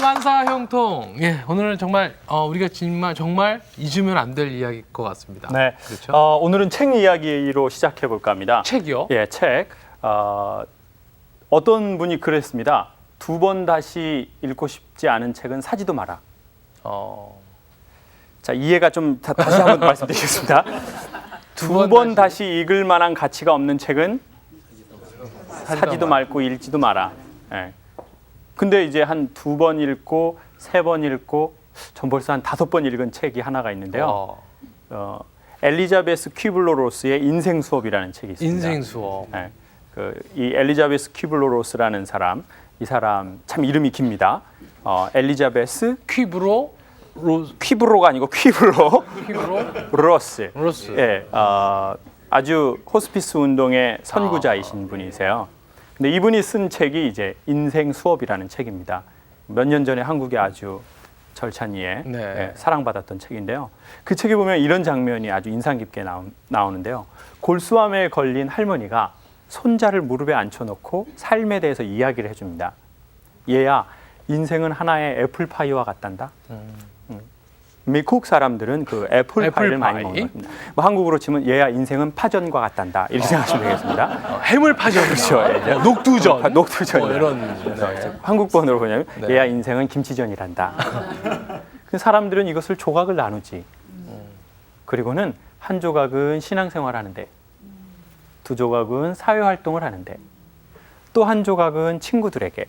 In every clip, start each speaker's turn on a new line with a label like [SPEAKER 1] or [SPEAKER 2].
[SPEAKER 1] 만사형통. 예, 오늘은 정말 우리가 정말 잊으면 안 될 이야기일 것 같습니다.
[SPEAKER 2] 네.
[SPEAKER 1] 그렇죠?
[SPEAKER 2] 오늘은 책 이야기로 시작해 볼까 합니다.
[SPEAKER 1] 책이요?
[SPEAKER 2] 예, 책. 어떤 분이 그랬습니다. 2번 다시 읽고 싶지 않은 책은 사지도 마라. 자, 이해가 좀 다시 한번 말씀드리겠습니다. 2번 다시 읽을 만한 가치가 없는 책은 사지도 말고 읽지도 마라. 예. 근데 이제 한 2번 읽고 3번 읽고 전 벌써 한 5번 읽은 책이 하나가 있는데요. 엘리자베스 퀴블러-로스의 인생 수업이라는 책이 있습니다.
[SPEAKER 1] 인생 수업.
[SPEAKER 2] 예. 이 엘리자베스 퀴블러-로스라는 사람, 이 사람 참 이름이 깁니다. 엘리자베스 퀴브로가 아니고 퀴블러 로스. 예, 아주 호스피스 운동의 선구자이신 분이세요. 근데 이분이 쓴 책이 이제 인생 수업이라는 책입니다. 몇 년 전에 한국에 아주 절찬리에 예, 사랑받았던 책인데요. 그 책에 보면 이런 장면이 아주 인상 깊게 나오는데요. 골수암에 걸린 할머니가 손자를 무릎에 앉혀놓고 삶에 대해서 이야기를 해줍니다. 얘야, 인생은 하나의 애플파이와 같단다. 미국 사람들은 그 애플파이를 많이 먹습니다. 뭐 한국으로 치면 얘야, 인생은 파전과 같단다. 이렇게 생각하시면 되겠습니다.
[SPEAKER 1] 해물파전.
[SPEAKER 2] 그렇죠.
[SPEAKER 1] 녹두전.
[SPEAKER 2] 녹두전.
[SPEAKER 1] 이런.
[SPEAKER 2] 네. 한국번으로 보냐면 얘야, 인생은 김치전이란다. 사람들은 이것을 조각을 나누지. 그리고는 한 조각은 신앙생활하는데, 2 조각은 사회활동을 하는데, 또 한 조각은 친구들에게,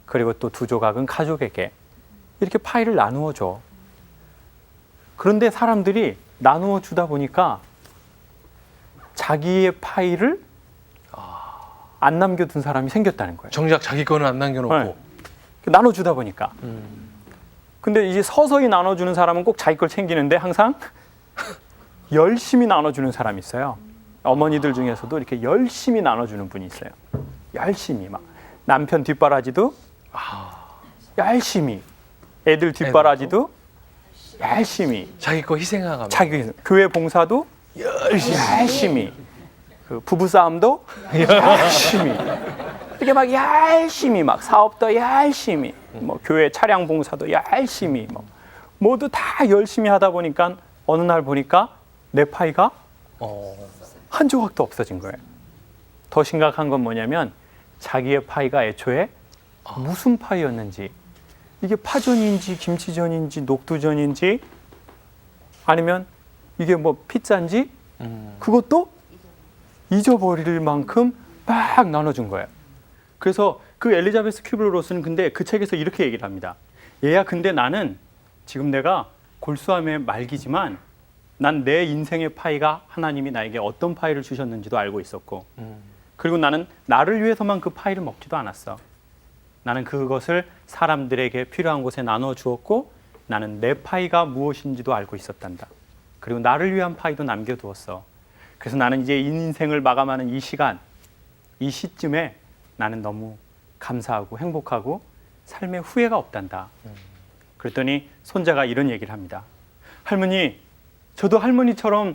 [SPEAKER 2] 그리고 또 2 조각은 가족에게 이렇게 파이를 나누어 줘. 그런데 사람들이 나누어 주다 보니까 자기의 파이를 안 남겨둔 사람이 생겼다는 거예요.
[SPEAKER 1] 정작 자기 거는 안 남겨놓고.
[SPEAKER 2] 네. 나눠주다 보니까. 근데 이제 서서히 나눠주는 사람은 꼭 자기 걸 챙기는데 항상 열심히 나눠주는 사람이 있어요. 어머니들 중에서도 이렇게 열심히 나눠주는 분이 있어요. 열심히 막 남편 뒷바라지도 열심히, 애들 뒷바라지도 열심히,
[SPEAKER 1] 자기 거 희생하면서,
[SPEAKER 2] 자기 교회 봉사도 열심히, 그 부부 싸움도 열심히, 이렇게 막 열심히, 막 사업도 열심히, 뭐 교회 차량 봉사도 열심히, 뭐 모두 다 열심히 하다 보니까 어느 날 보니까 내 파이가 한 조각도 없어진 거예요. 더 심각한 건 뭐냐면 자기의 파이가 애초에 무슨 파이였는지, 이게 파전인지 김치전인지 녹두전인지 아니면 이게 뭐 피자인지 그것도 잊어버릴 만큼 막 나눠준 거예요. 그래서 그 엘리자베스 퀴블러-로스는 근데 그 책에서 이렇게 얘기를 합니다. 얘야, 근데 나는 지금 내가 골수암의 말기지만 난 내 인생의 파이가 하나님이 나에게 어떤 파이를 주셨는지도 알고 있었고, 그리고 나는 나를 위해서만 그 파이를 먹지도 않았어. 나는 그것을 사람들에게 필요한 곳에 나눠 주었고, 나는 내 파이가 무엇인지도 알고 있었단다. 그리고 나를 위한 파이도 남겨두었어. 그래서 나는 이제 인생을 마감하는 이 시간, 이 시점에 나는 너무 감사하고 행복하고 삶에 후회가 없단다. 그랬더니 손자가 이런 얘기를 합니다. 할머니, 저도 할머니처럼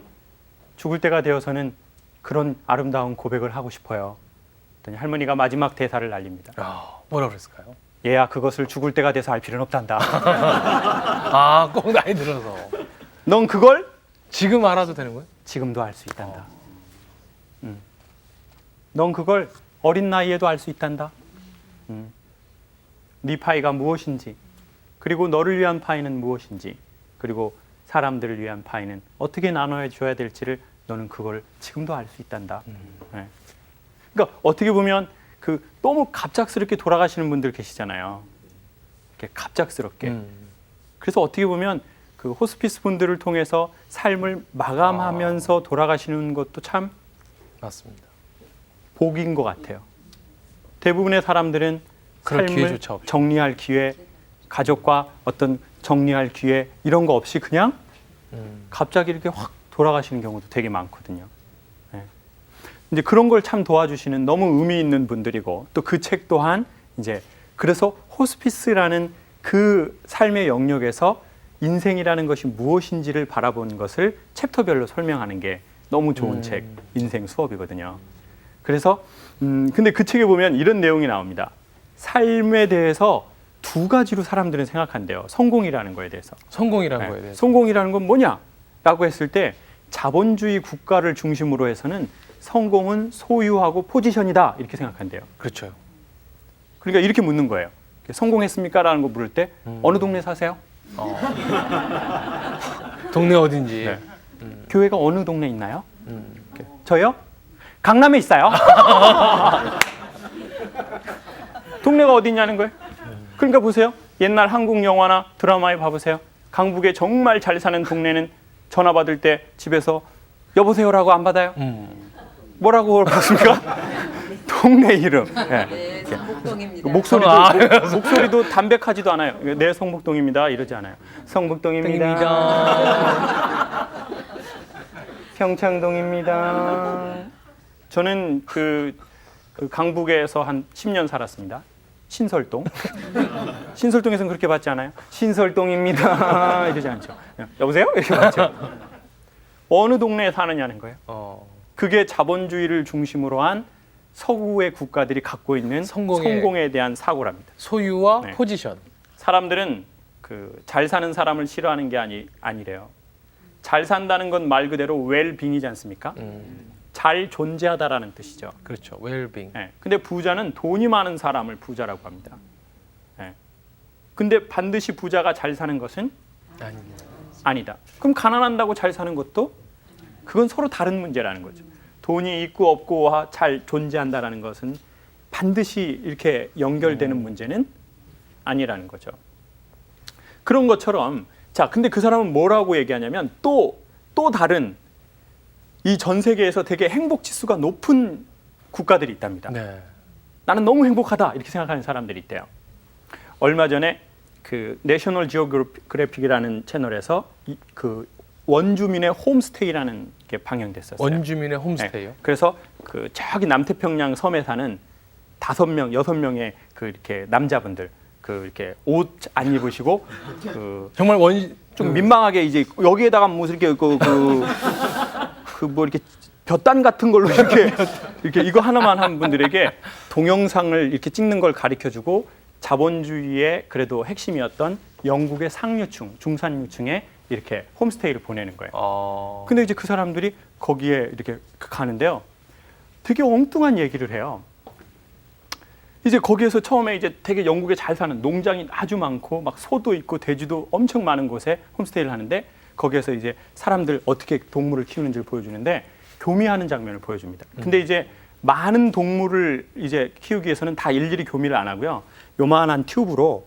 [SPEAKER 2] 죽을 때가 되어서는 그런 아름다운 고백을 하고 싶어요. 그랬더니 할머니가 마지막 대사를 날립니다.
[SPEAKER 1] 뭐라 그랬을까요?
[SPEAKER 2] 얘야, 그것을 죽을 때가 돼서 알 필요는 없단다.
[SPEAKER 1] 꼭 나이 들어서.
[SPEAKER 2] 넌 그걸
[SPEAKER 1] 지금 알아도 되는 거예요?
[SPEAKER 2] 지금도 알 수 있단다. 넌 그걸 어린 나이에도 알 수 있단다. 네 파이가 무엇인지, 그리고 너를 위한 파이는 무엇인지, 그리고 사람들을 위한 파이는 어떻게 나눠 줘야 될지를 너는 그걸 지금도 알 수 있단다. 네. 그러니까 어떻게 보면 그 너무 갑작스럽게 돌아가시는 분들 계시잖아요. 이렇게 갑작스럽게. 그래서 어떻게 보면 그 호스피스 분들을 통해서 삶을 마감하면서 돌아가시는 것도 참
[SPEAKER 1] 맞습니다.
[SPEAKER 2] 복인 것 같아요. 대부분의 사람들은
[SPEAKER 1] 그럴
[SPEAKER 2] 삶을
[SPEAKER 1] 기회조차 없이.
[SPEAKER 2] 정리할 기회, 가족과 어떤 정리할 기회 이런 거 없이 그냥 갑자기 이렇게 확 돌아가시는 경우도 되게 많거든요. 네. 이제 그런 걸 참 도와주시는 너무 의미 있는 분들이고, 또 그 책 또한 이제 그래서 호스피스라는 그 삶의 영역에서 인생이라는 것이 무엇인지를 바라보는 것을 챕터별로 설명하는 게 너무 좋은 책, 인생 수업이거든요. 그래서 근데 그 책에 보면 이런 내용이 나옵니다. 삶에 대해서 두 가지로 사람들은 생각한대요. 성공이라는 거에 대해서.
[SPEAKER 1] 성공이라는
[SPEAKER 2] 네.
[SPEAKER 1] 거에 대해서.
[SPEAKER 2] 성공이라는 건 뭐냐라고 했을 때 자본주의 국가를 중심으로 해서는 성공은 소유하고 포지션이다 이렇게 생각한대요.
[SPEAKER 1] 그렇죠.
[SPEAKER 2] 그러니까 이렇게 묻는 거예요. 성공했습니까? 라는 거 물을 때 어느 동네 사세요?
[SPEAKER 1] 동네 어딘지.
[SPEAKER 2] 네. 교회가 어느 동네 있나요? 저요? 강남에 있어요. 동네가 어디 있냐는 거예요. 그러니까 보세요. 옛날 한국 영화나 드라마에 봐보세요. 강북에 정말 잘 사는 동네는 전화 받을 때 집에서 여보세요라고 안 받아요. 뭐라고 받습니까? 동네 이름. 네.
[SPEAKER 3] 네, 성북동입니다.
[SPEAKER 2] 목소리도 담백하지도 않아요. 네, 성북동입니다. 이러지 않아요. 성북동입니다. 평창동입니다. 저는 그 강북에서 한 10년 살았습니다. 신설동. 신설동에서는 그렇게 받지 않아요? 신설동입니다. 이러지 않죠. 여보세요? 이렇게 받죠. 어느 동네에 사느냐는 거예요. 그게 자본주의를 중심으로 한 서구의 국가들이 갖고 있는 성공에 대한 사고랍니다.
[SPEAKER 1] 소유와
[SPEAKER 2] 네.
[SPEAKER 1] 포지션.
[SPEAKER 2] 사람들은 그 잘 사는 사람을 싫어하는 게 아니래요. 잘 산다는 건 말 그대로 웰빙이지 않습니까? 잘 존재하다라는 뜻이죠.
[SPEAKER 1] 그렇죠. 웰빙.
[SPEAKER 2] 네. 근데 부자는 돈이 많은 사람을 부자라고 합니다. 네. 근데 반드시 부자가 잘 사는 것은 아니다. 그럼 가난한다고 잘 사는 것도 그건 서로 다른 문제라는 거죠. 돈이 있고 없고 잘 존재한다라는 것은 반드시 이렇게 연결되는 문제는 아니라는 거죠. 그런 것처럼 자, 근데 그 사람은 뭐라고 얘기하냐면 또 다른 이 전 세계에서 되게 행복 지수가 높은 국가들이 있답니다.
[SPEAKER 1] 네.
[SPEAKER 2] 나는 너무 행복하다 이렇게 생각하는 사람들이 있대요. 얼마 전에 그 내셔널 지오그래픽이라는 채널에서 그 원주민의 홈스테이라는 게 방영됐었어요.
[SPEAKER 1] 원주민의 홈스테이요?
[SPEAKER 2] 네. 그래서 그 저기 남태평양 섬에 사는 5명, 6명의 그 이렇게 남자분들 그 이렇게 옷 안 입으시고 그
[SPEAKER 1] 정말
[SPEAKER 2] 좀 민망하게 이제 여기에다가 무슨 이렇게 뭐 이렇게 볕단 같은 걸로 이렇게 이거 하나만 한 분들에게 동영상을 이렇게 찍는 걸 가르쳐주고 자본주의의 그래도 핵심이었던 영국의 상류층, 중산층에 이렇게 홈스테이를 보내는 거예요. 근데 이제 그 사람들이 거기에 이렇게 가는데요. 되게 엉뚱한 얘기를 해요. 이제 거기에서 처음에 이제 되게 영국에 잘 사는 농장이 아주 많고 막 소도 있고 돼지도 엄청 많은 곳에 홈스테이를 하는데 거기에서 이제 사람들 어떻게 동물을 키우는지를 보여주는데 교미하는 장면을 보여줍니다. 근데 이제 많은 동물을 이제 키우기 위해서는 다 일일이 교미를 안 하고요. 요만한 튜브로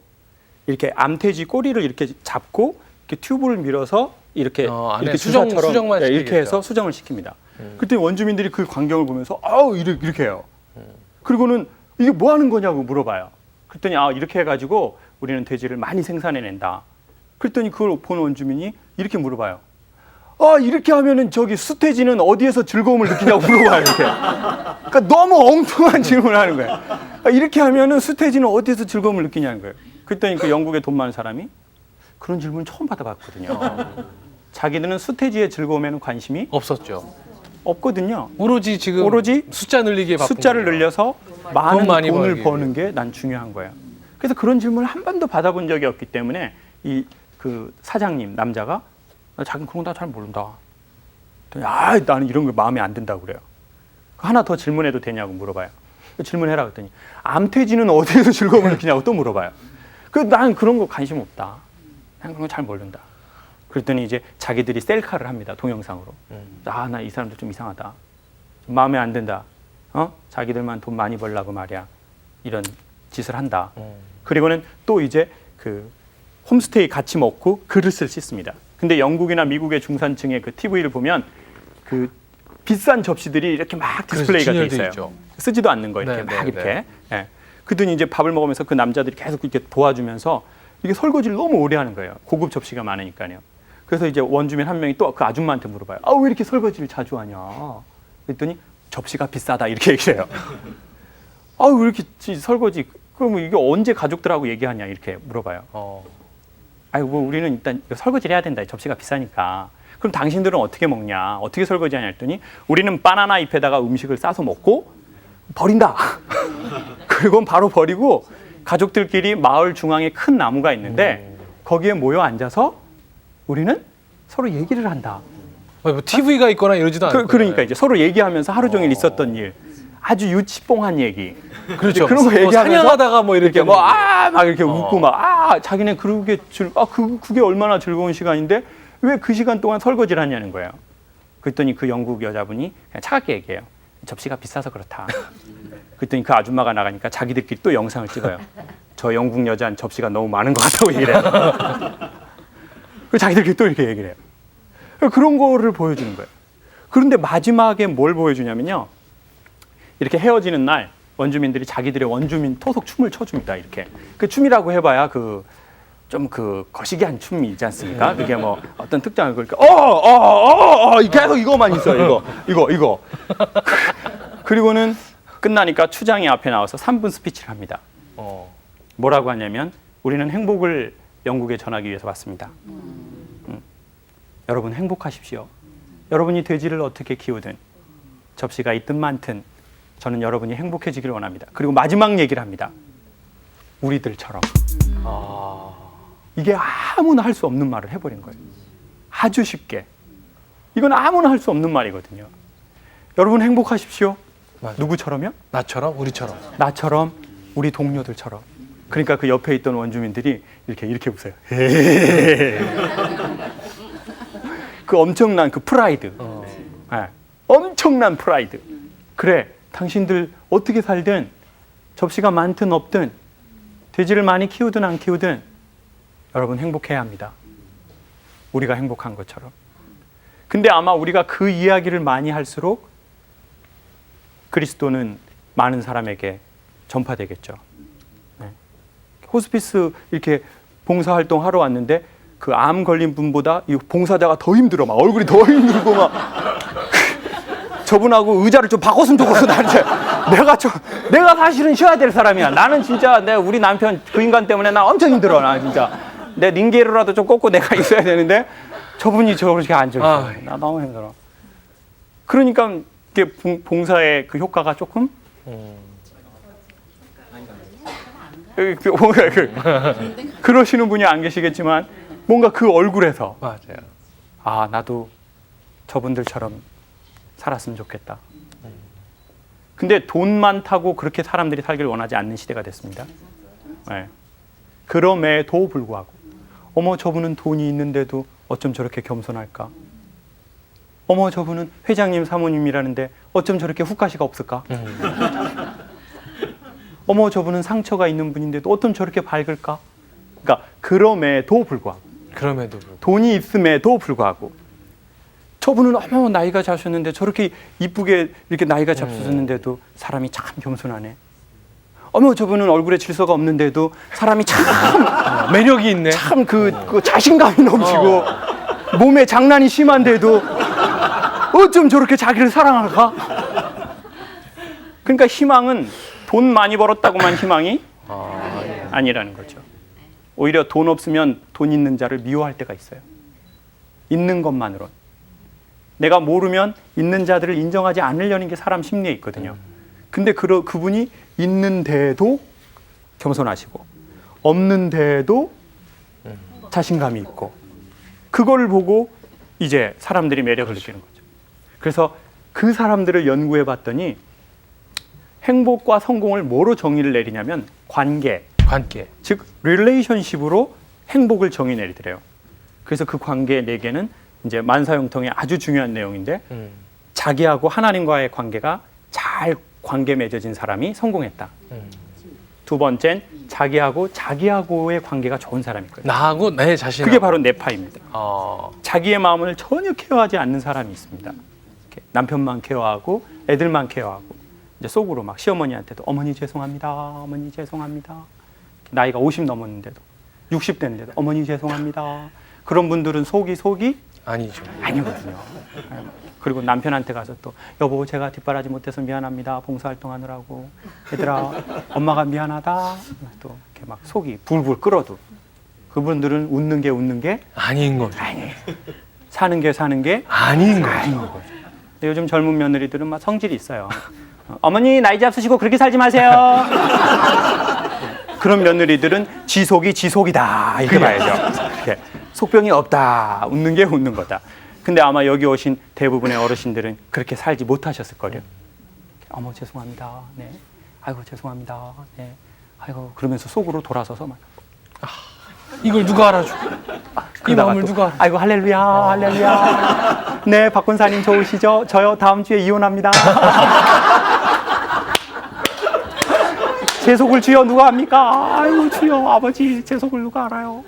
[SPEAKER 2] 이렇게 암돼지 꼬리를 이렇게 잡고 이렇게 튜브를 밀어서 이렇게 주사처럼
[SPEAKER 1] 수정만
[SPEAKER 2] 이렇게 해서 수정을 시킵니다. 그때 원주민들이 그 광경을 보면서 아우 이렇게 해요. 그리고는 이게 뭐 하는 거냐고 물어봐요. 그랬더니 이렇게 해가지고 우리는 돼지를 많이 생산해낸다. 그랬더니 그걸 본 원주민이 이렇게 물어봐요. 이렇게 하면은 저기 수태지는 어디에서 즐거움을 느끼냐고 물어봐요. 이렇게. 그러니까 너무 엉뚱한 질문을 하는 거예요. 이렇게 하면은 수태지는 어디에서 즐거움을 느끼냐는 거예요. 그랬더니 그 영국에 돈 많은 사람이 그런 질문 처음 받아봤거든요. 자기들은 수태지의 즐거움에는 관심이 없거든요.
[SPEAKER 1] 오로지 숫자 늘리기에 바쁜
[SPEAKER 2] 숫자를
[SPEAKER 1] 거예요.
[SPEAKER 2] 늘려서 많은
[SPEAKER 1] 많이
[SPEAKER 2] 돈을
[SPEAKER 1] 벌기
[SPEAKER 2] 버는 게 난 중요한 거예요. 그래서 그런 질문을 한 번도 받아본 적이 없기 때문에 그 사장님 남자가 자기는 그런 거 다 잘 모른다. 나는 이런 거 마음에 안 든다고 그래요. 하나 더 질문해도 되냐고 물어봐요. 질문해라 그랬더니 암돼지는 어디에서 즐거움을 느끼냐고 또 물어봐요. 난 그런 거 관심 없다. 난 그런 거 잘 모른다. 그랬더니 이제 자기들이 셀카를 합니다. 동영상으로. 나 이 사람들 좀 이상하다. 좀 마음에 안 든다. 자기들만 돈 많이 벌라고 말이야. 이런 짓을 한다. 그리고는 또 이제 그 홈스테이 같이 먹고 그릇을 씻습니다. 근데 영국이나 미국의 중산층의 그 TV를 보면 그 비싼 접시들이 이렇게 막 디스플레이가 돼 있어요. 쓰지도 않는 거 이렇게 막 이렇게. 네. 그랬더니 이제 밥을 먹으면서 그 남자들이 계속 이렇게 도와주면서 이게 설거지를 너무 오래 하는 거예요. 고급 접시가 많으니까요. 그래서 이제 원주민 한 명이 또 그 아줌마한테 물어봐요. 왜 이렇게 설거지를 자주 하냐? 그랬더니 접시가 비싸다 이렇게 얘기를 해요. 왜 이렇게 설거지? 그럼 이게 언제 가족들하고 얘기하냐 이렇게 물어봐요. 뭐 우리는 일단 설거지를 해야 된다. 접시가 비싸니까. 그럼 당신들은 어떻게 먹냐? 어떻게 설거지하냐 했더니 우리는 바나나 잎에다가 음식을 싸서 먹고 버린다. 그리고 바로 버리고 가족들끼리 마을 중앙에 큰 나무가 있는데 거기에 모여 앉아서 우리는 서로 얘기를 한다.
[SPEAKER 1] 뭐 TV가 있거나 이러지도 않고.
[SPEAKER 2] 그러니까 이제 서로 얘기하면서 하루 종일 있었던 일, 아주 유치뽕한 얘기.
[SPEAKER 1] 그렇죠.
[SPEAKER 2] 그런 거
[SPEAKER 1] 뭐
[SPEAKER 2] 얘기하면서
[SPEAKER 1] 사냥하다가 뭐 이렇게
[SPEAKER 2] 막 이렇게 웃고 자기네 그게 얼마나 즐거운 시간인데 왜 그 시간 동안 설거지를 하냐는 거예요. 그랬더니 그 영국 여자분이 그냥 차갑게 얘기해요. 접시가 비싸서 그렇다. 그랬더니 그 아줌마가 나가니까 자기들끼리 또 영상을 찍어요. 저 영국 여자는 접시가 너무 많은 것 같다고 얘기를 해요. 그 자기들끼리 또 이렇게 얘기를 해요. 그런 거를 보여주는 거예요. 그런데 마지막에 뭘 보여주냐면요. 이렇게 헤어지는 날 원주민들이 자기들의 원주민 토속 춤을 춰줍니다. 이렇게 그 춤이라고 해봐야 좀 거시기한 춤이 있지 않습니까? 그게 뭐 어떤 특정을 그러니까 계속 이거만 있어요. 이거. 그리고는 끝나니까 추장이 앞에 나와서 3분 스피치를 합니다. 뭐라고 하냐면 우리는 행복을 영국에 전하기 위해서 왔습니다. 여러분 행복하십시오. 여러분이 돼지를 어떻게 키우든 접시가 있든 많든 저는 여러분이 행복해지기를 원합니다. 그리고 마지막 얘기를 합니다. 우리들처럼. 이게 아무나 할 수 없는 말을 해버린 거예요. 아주 쉽게. 이건 아무나 할 수 없는 말이거든요. 여러분 행복하십시오.
[SPEAKER 1] 맞아.
[SPEAKER 2] 누구처럼요?
[SPEAKER 1] 나처럼, 우리처럼.
[SPEAKER 2] 나처럼, 우리 동료들처럼. 그러니까 그 옆에 있던 원주민들이 이렇게 웃어요. 그 엄청난 그 프라이드. 네. 엄청난 프라이드. 그래, 당신들 어떻게 살든 접시가 많든 없든 돼지를 많이 키우든 안 키우든 여러분 행복해야 합니다. 우리가 행복한 것처럼. 근데 아마 우리가 그 이야기를 많이 할수록 그리스도는 많은 사람에게 전파되겠죠. 네. 호스피스 이렇게 봉사활동 하러 왔는데 그 암 걸린 분보다 이 봉사자가 더 힘들어. 막 얼굴이 더 힘들고 막 저분하고 의자를 좀 바꿨으면 좋겠어. 내가 사실은 쉬어야 될 사람이야. 나는 진짜 우리 남편 그 인간 때문에 나 엄청 힘들어. 나 진짜 내 링게로라도 좀 꽂고 내가 있어야 되는데 저분이 저렇게 앉아 있어. 나 너무 힘들어. 그러니까 이게 봉사의 그 효과가 조금 그러시는 분이 안 계시겠지만 뭔가 그 얼굴에서
[SPEAKER 1] 맞아요.
[SPEAKER 2] 나도 저분들처럼 살았으면 좋겠다. 근데 돈 많다고 그렇게 사람들이 살기를 원하지 않는 시대가 됐습니다. 네. 그럼에도 불구하고 어머 저분은 돈이 있는데도 어쩜 저렇게 겸손할까? 어머 저분은 회장님 사모님이라는데 어쩜 저렇게 후가시가 없을까? 어머 저분은 상처가 있는 분인데도 어쩜 저렇게 밝을까? 그러니까 그럼에도 불구하고 돈이 있음에도 불구하고 저분은 어머 나이가 자셨는데 저렇게 이쁘게 이렇게 나이가 잡수셨는데도 사람이 참 겸손하네. 어머 저분은 얼굴에 질서가 없는데도 사람이 참
[SPEAKER 1] 매력이 있네.
[SPEAKER 2] 참 그 자신감이 넘치고 몸에 장난이 심한데도 어쩜 저렇게 자기를 사랑할까? 그러니까 희망은 돈 많이 벌었다고만 희망이 아니라는 거죠. 오히려 돈 없으면 돈 있는 자를 미워할 때가 있어요. 있는 것만으로. 내가 모르면 있는 자들을 인정하지 않으려는 게 사람 심리에 있거든요. 근데 그분이 있는데도 겸손하시고 없는데도 자신감이 있고 그걸 보고 이제 사람들이 매력을 느끼는 거죠. 그래서 그 사람들을 연구해 봤더니 행복과 성공을 뭐로 정의를 내리냐면 관계. 즉 릴레이션십으로 행복을 정의 내리더래요. 그래서 그 관계 4개는 이제 만사형통의 아주 중요한 내용인데 자기하고 하나님과의 관계가 잘 관계 맺어진 사람이 성공했다. 두 번째는 자기하고의 관계가 좋은 사람일 거예요.
[SPEAKER 1] 나하고 내 자신.
[SPEAKER 2] 그게 바로 네파입니다. 자기의 마음을 전혀 케어하지 않는 사람이 있습니다. 남편만 케어하고 애들만 케어하고 이제 속으로 막 시어머니한테도 어머니 죄송합니다. 어머니 죄송합니다. 나이가 50 넘었는데도 60 됐는데도 어머니 죄송합니다. 그런 분들은 속이 아니거든요. 그리고 남편한테 가서 또 여보 제가 뒷바라지 못해서 미안합니다. 봉사활동하느라고. 얘들아 엄마가 미안하다. 또 이렇게 막 속이 불불 끓어도 그분들은 웃는 게
[SPEAKER 1] 아닌 거죠.
[SPEAKER 2] 아니에요. 사는 게
[SPEAKER 1] 아닌 거죠.
[SPEAKER 2] 요즘 젊은 며느리들은 막 성질이 있어요. 어머니 나이 잡수시고 그렇게 살지 마세요. 그런 며느리들은 지속이다 이렇게 봐야죠. 이렇게. 속병이 없다. 웃는 게 웃는 거다. 근데 아마 여기 오신 대부분의 어르신들은 그렇게 살지 못하셨을 거예요. 어머 죄송합니다. 네. 아이고 죄송합니다. 네. 아이고 그러면서 속으로 돌아서서 막
[SPEAKER 1] 이걸 누가 알아줘? 이 마음을
[SPEAKER 2] 또,
[SPEAKER 1] 누가 알아?
[SPEAKER 2] 아이고 할렐루야 할렐루야. 네 박 권사님 좋으시죠? 저요 다음 주에 이혼합니다. 제 속을 주여 누가 압니까? 아이고 주여 아버지 제 속을 누가 알아요?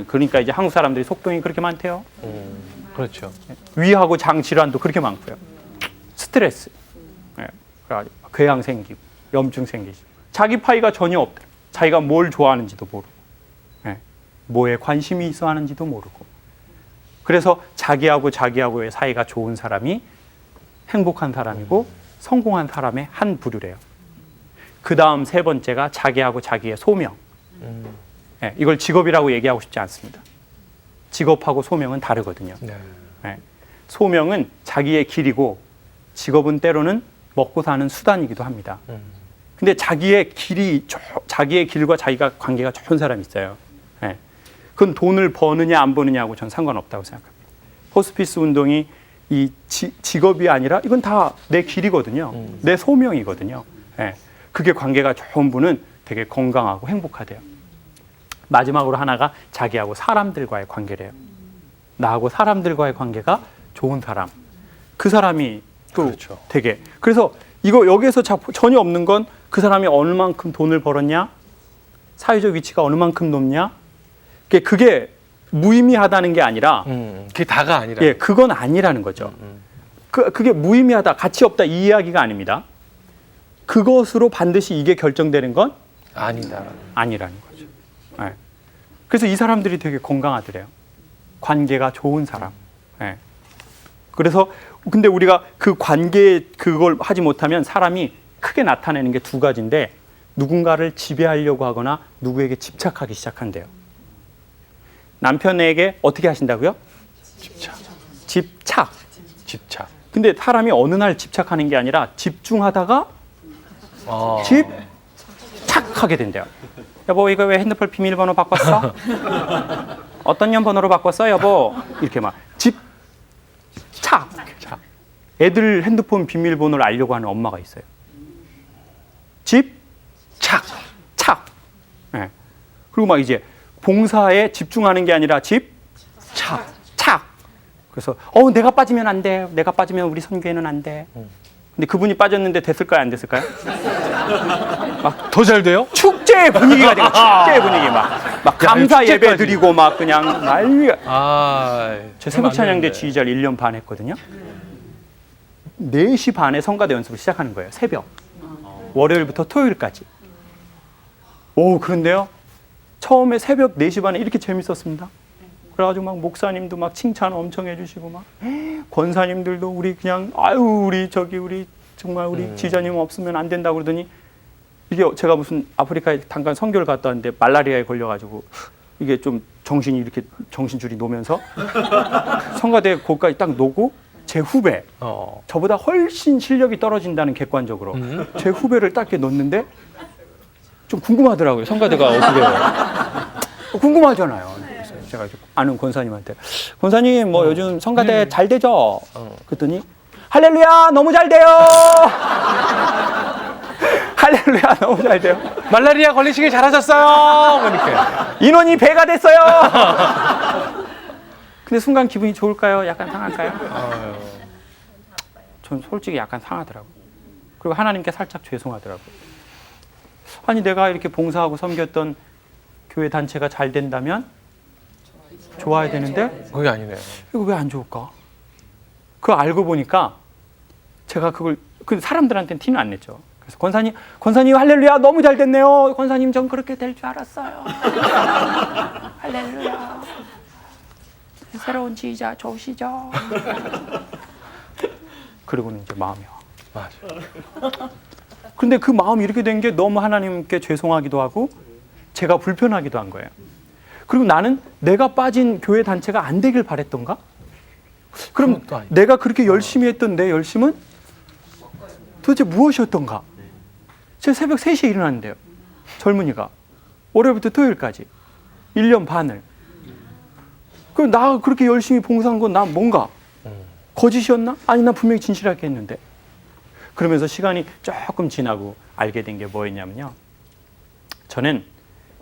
[SPEAKER 2] 그러니까 이제 한국 사람들이 속병이 그렇게 많대요.
[SPEAKER 1] 그렇죠.
[SPEAKER 2] 위하고 장 질환도 그렇게 많고요. 스트레스, 궤양 생기고 염증 생기고 자기 파이가 전혀 없대. 자기가 뭘 좋아하는지도 모르고 뭐에 관심이 있어 하는지도 모르고 그래서 자기하고의 사이가 좋은 사람이 행복한 사람이고 성공한 사람의 한 부류래요. 그 다음 세 번째가 자기하고 자기의 소명. 이걸 직업이라고 얘기하고 싶지 않습니다. 직업하고 소명은 다르거든요.
[SPEAKER 1] 네.
[SPEAKER 2] 소명은 자기의 길이고 직업은 때로는 먹고 사는 수단이기도 합니다. 근데 자기의 길과 자기가 관계가 좋은 사람이 있어요. 그건 돈을 버느냐 안 버느냐하고 전 상관없다고 생각합니다. 호스피스 운동이 이 직업이 아니라 이건 다 내 길이거든요. 내 소명이거든요. 그게 관계가 좋은 분은 되게 건강하고 행복하대요. 마지막으로 하나가 자기하고 사람들과의 관계래요. 나하고 사람들과의 관계가 좋은 사람. 그 사람이 또
[SPEAKER 1] 그렇죠.
[SPEAKER 2] 되게 그래서 이거 여기에서 전혀 없는 건 그 사람이 어느 만큼 돈을 벌었냐, 사회적 위치가 어느 만큼 높냐, 그게 무의미하다는 게 아니라
[SPEAKER 1] 그게 다가 아니라.
[SPEAKER 2] 예, 그건 아니라는 거죠. 그게 무의미하다, 가치 없다 이 이야기가 아닙니다. 그것으로 반드시 이게 결정되는 건 아니라는 거죠. 그래서 이 사람들이 되게 건강하더래요. 관계가 좋은 사람. 그래서 근데 우리가 그 관계에 그걸 하지 못하면 사람이 크게 나타내는 게 두 가지인데 누군가를 지배하려고 하거나 누구에게 집착하기 시작한대요. 남편에게 어떻게 하신다고요? 집착. 근데 사람이 어느 날 집착하는 게 아니라 집중하다가 집착하게 된대요. 여보 이거 왜 핸드폰 비밀번호 바꿨어? 어떤 년 번호로 바꿨어 여보? 이렇게 막 집착. 애들 핸드폰 비밀번호를 알려고 하는 엄마가 있어요. 집착. 그리고 막 이제 봉사에 집중하는 게 아니라 집착. 그래서 내가 빠지면 안 돼. 내가 빠지면 우리 선교회는 안 돼. 근데 그분이 빠졌는데 됐을까요? 안 됐을까요?
[SPEAKER 1] 막 더 잘 돼요?
[SPEAKER 2] 축제 분위기가 되고 축제 분위기 막 감사 예배 드리고 막 그냥 난리가. 제 새벽 찬양대 지휘자를 1년 반 했거든요. 4시 반에 성가대 연습을 시작하는 거예요. 새벽. 월요일부터 토요일까지. 그런데요. 처음에 새벽 4시 반에 이렇게 재밌었습니다. 그래가지고 막 목사님도 막 칭찬 엄청 해주시고 막 권사님들도 우리 그냥 우리 정말 우리 지자님 없으면 안 된다고 그러더니 이게 제가 무슨 아프리카에 잠깐 선교를 갔다 왔는데 말라리아에 걸려가지고 이게 좀 정신줄이 놓면서 성가대 거기까지 딱 놓고 제 후배 저보다 훨씬 실력이 떨어진다는 객관적으로 제 후배를 딱 이렇게 놓는데 좀 궁금하더라고요. 성가대가 어떻게 해요? 궁금하잖아요. 그래서 제가 아는 권사님한테 권사님 뭐 요즘 성가대 잘 되죠? 그랬더니 할렐루야 너무 잘 돼요. 할렐루야 너무 잘 돼요.
[SPEAKER 1] 말라리아 걸리시길 잘하셨어요. 그러니까
[SPEAKER 2] 인원이 배가 됐어요. 근데 순간 기분이 좋을까요? 약간 상할까요? 전 솔직히 약간 상하더라고요. 그리고 하나님께 살짝 죄송하더라고요. 아니 내가 이렇게 봉사하고 섬겼던 교회 단체가 잘 된다면 좋아야 되는데
[SPEAKER 1] 그게 아니네요.
[SPEAKER 2] 이거 왜 안 좋을까? 그거 알고 보니까 제가 그걸 사람들한테는 티는 안 냈죠. 그래서 권사님 할렐루야 너무 잘 됐네요. 권사님 전 그렇게 될 줄 알았어요. 할렐루야. 새로운 지휘자 좋으시죠? 그리고는 이제 마음이 와.
[SPEAKER 1] 맞아.
[SPEAKER 2] 근데 그 마음이 이렇게 된 게 너무 하나님께 죄송하기도 하고 제가 불편하기도 한 거예요. 그리고 나는 내가 빠진 교회 단체가 안 되길 바랬던가? 그럼 내가 그렇게 열심히 했던 내 열심은 도대체 무엇이었던가? 제가 새벽 3시에 일어났는데요. 젊은이가. 월요일부터 토요일까지 1년 반을. 그럼 나 그렇게 열심히 봉사한 건 난 뭔가 거짓이었나? 아니 나 분명히 진실하게 했는데. 그러면서 시간이 조금 지나고 알게 된 게 뭐였냐면요. 저는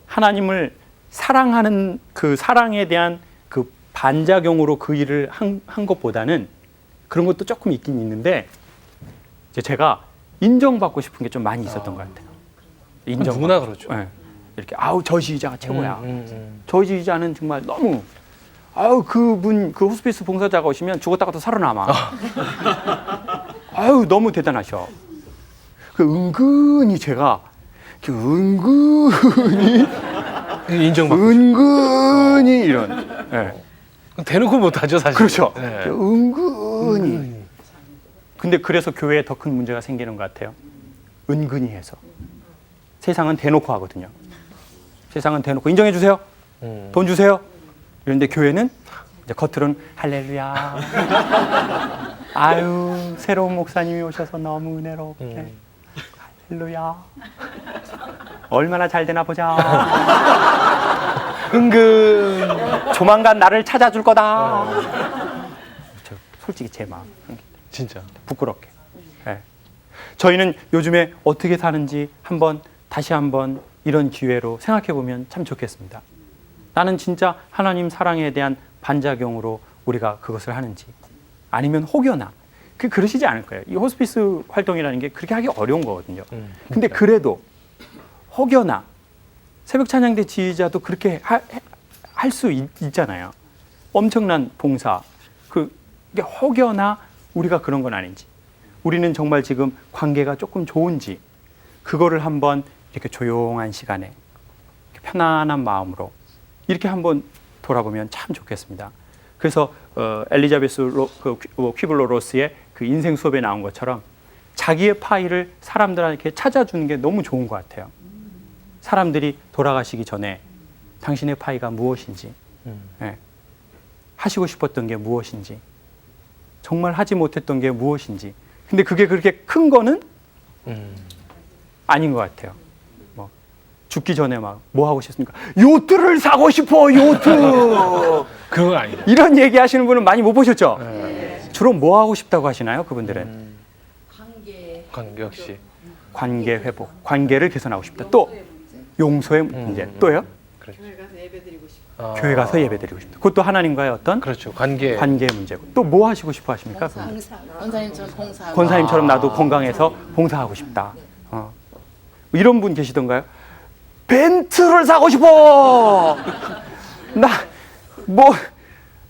[SPEAKER 2] 하나님을 사랑하는 그 사랑에 대한 그 반작용으로 그 일을 한 것보다는 그런 것도 조금 있긴 있는데 이제 제가 인정받고 싶은 게 좀 많이 있었던 것 같아요. 인정.
[SPEAKER 1] 누구나 그렇죠.
[SPEAKER 2] 네. 이렇게 아우 저 지휘자가 최고야. 저 지휘자는 정말 너무 아우 그분 그 호스피스 봉사자가 오시면 죽었다가도 살아남아. 아유 너무 대단하셔. 그 은근히 제가 은근히
[SPEAKER 1] 인정받고
[SPEAKER 2] 은근히 이런. 네.
[SPEAKER 1] 대놓고 못하죠 사실.
[SPEAKER 2] 그렇죠.
[SPEAKER 1] 네.
[SPEAKER 2] 은근히. 근데 그래서 교회에 더 큰 문제가 생기는 것 같아요. 은근히 해서. 세상은 대놓고 하거든요. 세상은 대놓고 인정해 주세요. 돈 주세요. 그런데 교회는 이제 겉으로는 할렐루야. 아유 새로운 목사님이 오셔서 너무 은혜롭게. 할렐루야. 얼마나 잘 되나 보자.
[SPEAKER 1] 은근
[SPEAKER 2] 조만간 나를 찾아줄 거다. 저 솔직히 제 마음
[SPEAKER 1] 진짜
[SPEAKER 2] 부끄럽게. 네. 저희는 요즘에 어떻게 사는지 다시 한번 이런 기회로 생각해 보면 참 좋겠습니다. 나는 진짜 하나님 사랑에 대한 반작용으로 우리가 그것을 하는지 아니면 혹여나 그러시지 않을 거예요. 이 호스피스 활동이라는 게 그렇게 하기 어려운 거거든요. 근데 그래도 혹여나 새벽 찬양대 지휘자도 그렇게 할 수 있잖아요. 엄청난 봉사. 그게 혹여나 우리가 그런 건 아닌지, 우리는 정말 지금 관계가 조금 좋은지, 그거를 한번 이렇게 조용한 시간에 이렇게 편안한 마음으로 이렇게 한번 돌아보면 참 좋겠습니다. 그래서 엘리자베스 퀴블로 로스의 그 인생 수업에 나온 것처럼 자기의 파일을 사람들한테 찾아주는 게 너무 좋은 것 같아요. 사람들이 돌아가시기 전에 당신의 파이가 무엇인지, 네. 하시고 싶었던 게 무엇인지, 정말 하지 못했던 게 무엇인지. 근데 그게 그렇게 큰 거는 아닌 것 같아요. 뭐 죽기 전에 막 뭐 하고 싶습니까? 요트를 사고 싶어, 요트.
[SPEAKER 1] 그건 아니에요.
[SPEAKER 2] 이런 얘기 하시는 분은 많이 못 보셨죠? 주로 뭐 하고 싶다고 하시나요? 그분들은
[SPEAKER 1] 관계 역시
[SPEAKER 2] 관계 회복, 관계를 개선하고 싶다. 또 용서의 문제. 또요?
[SPEAKER 1] 그렇죠.
[SPEAKER 2] 교회 가서 예배드리고 싶다. 그것도 하나님과의 어떤
[SPEAKER 1] 그렇죠. 관계의
[SPEAKER 2] 문제고. 또 뭐 하시고 싶어 하십니까?
[SPEAKER 3] 권사님처럼 봉사하고.
[SPEAKER 2] 권사님처럼 나도 건강해서 봉사하고 싶다. 이런 분 계시던가요? 벤츠를 사고 싶어.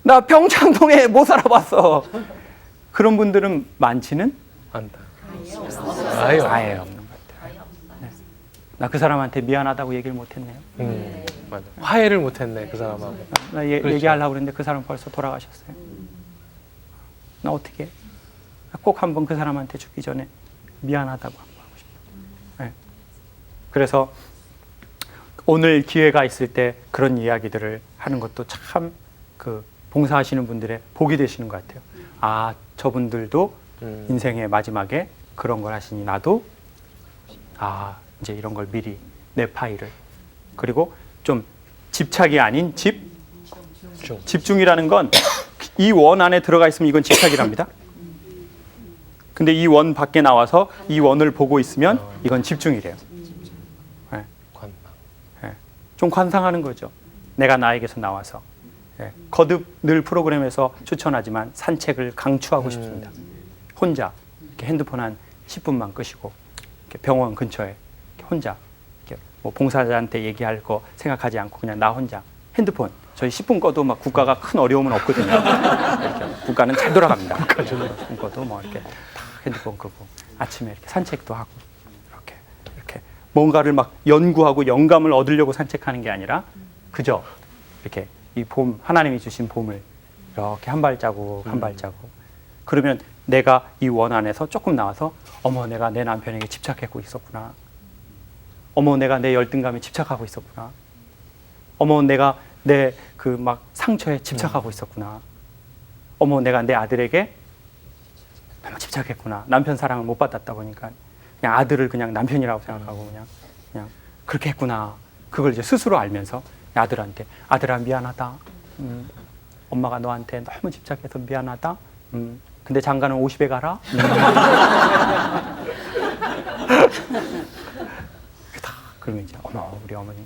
[SPEAKER 2] 나 평창동에 못 살아봤어. 그런 분들은 많지는
[SPEAKER 1] 않다. 아예
[SPEAKER 2] 아예 없는 것 같아요. 네. 나 그 사람한테 미안하다고 얘기를 못했네요.
[SPEAKER 1] 맞아. 화해를 못했네 그 사람하고.
[SPEAKER 2] 나
[SPEAKER 1] 그렇죠.
[SPEAKER 2] 얘기하려고 그랬는데 그 사람 벌써 돌아가셨어요. 나 어떻게? 꼭 한번 그 사람한테 죽기 전에 미안하다고 한번 하고 싶다. 네. 그래서 오늘 기회가 있을 때 그런 이야기들을 하는 것도 참 그 봉사하시는 분들의 복이 되시는 것 같아요. 아, 저분들도 인생의 마지막에 그런 걸 하시니 나도 이제 이런 걸 미리 내 파일을, 그리고 좀 집착이 아닌 집중이라는 건 이 원 안에 들어가 있으면 이건 집착이랍니다. 근데 이 원 밖에 나와서 이 원을 보고 있으면 이건 집중이래요. 네.
[SPEAKER 1] 관망.
[SPEAKER 2] 네. 좀 관상하는 거죠. 내가 나에게서 나와서. 네. 거듭 늘 프로그램에서 추천하지만 산책을 강추하고 싶습니다. 혼자 이렇게 핸드폰 한 10분만 끄시고 이렇게 병원 근처에 이렇게 혼자 이렇게 뭐 봉사자한테 얘기할 거 생각하지 않고 그냥 나 혼자 핸드폰, 저희 10분 꺼도 막 국가가 큰 어려움은 없거든요. 이렇게 국가는 잘 돌아갑니다. 10분 꺼도 뭐 이렇게 다 핸드폰 끄고 아침에 이렇게 산책도 하고 이렇게 뭔가를 막 연구하고 영감을 얻으려고 산책하는 게 아니라 그저 이렇게 이 봄, 하나님이 주신 봄을 이렇게 한 발자국 한 발자국. 그러면 내가 이 원 안에서 조금 나와서 어머, 내가 내 남편에게 집착하고 있었구나. 어머, 내가 내 열등감에 집착하고 있었구나. 어머, 내가 내 그 막 상처에 집착하고 있었구나. 어머, 내가 내 아들에게 너무 집착했구나. 남편 사랑을 못 받았다 보니까 그냥 아들을 그냥 남편이라고 생각하고 그냥 그렇게 했구나. 그걸 이제 스스로 알면서 아들한테 아들아 미안하다. 엄마가 너한테 너무 집착해서 미안하다. 근데 장가는 50에 가라. 그러면 이제 어머 우리 어머니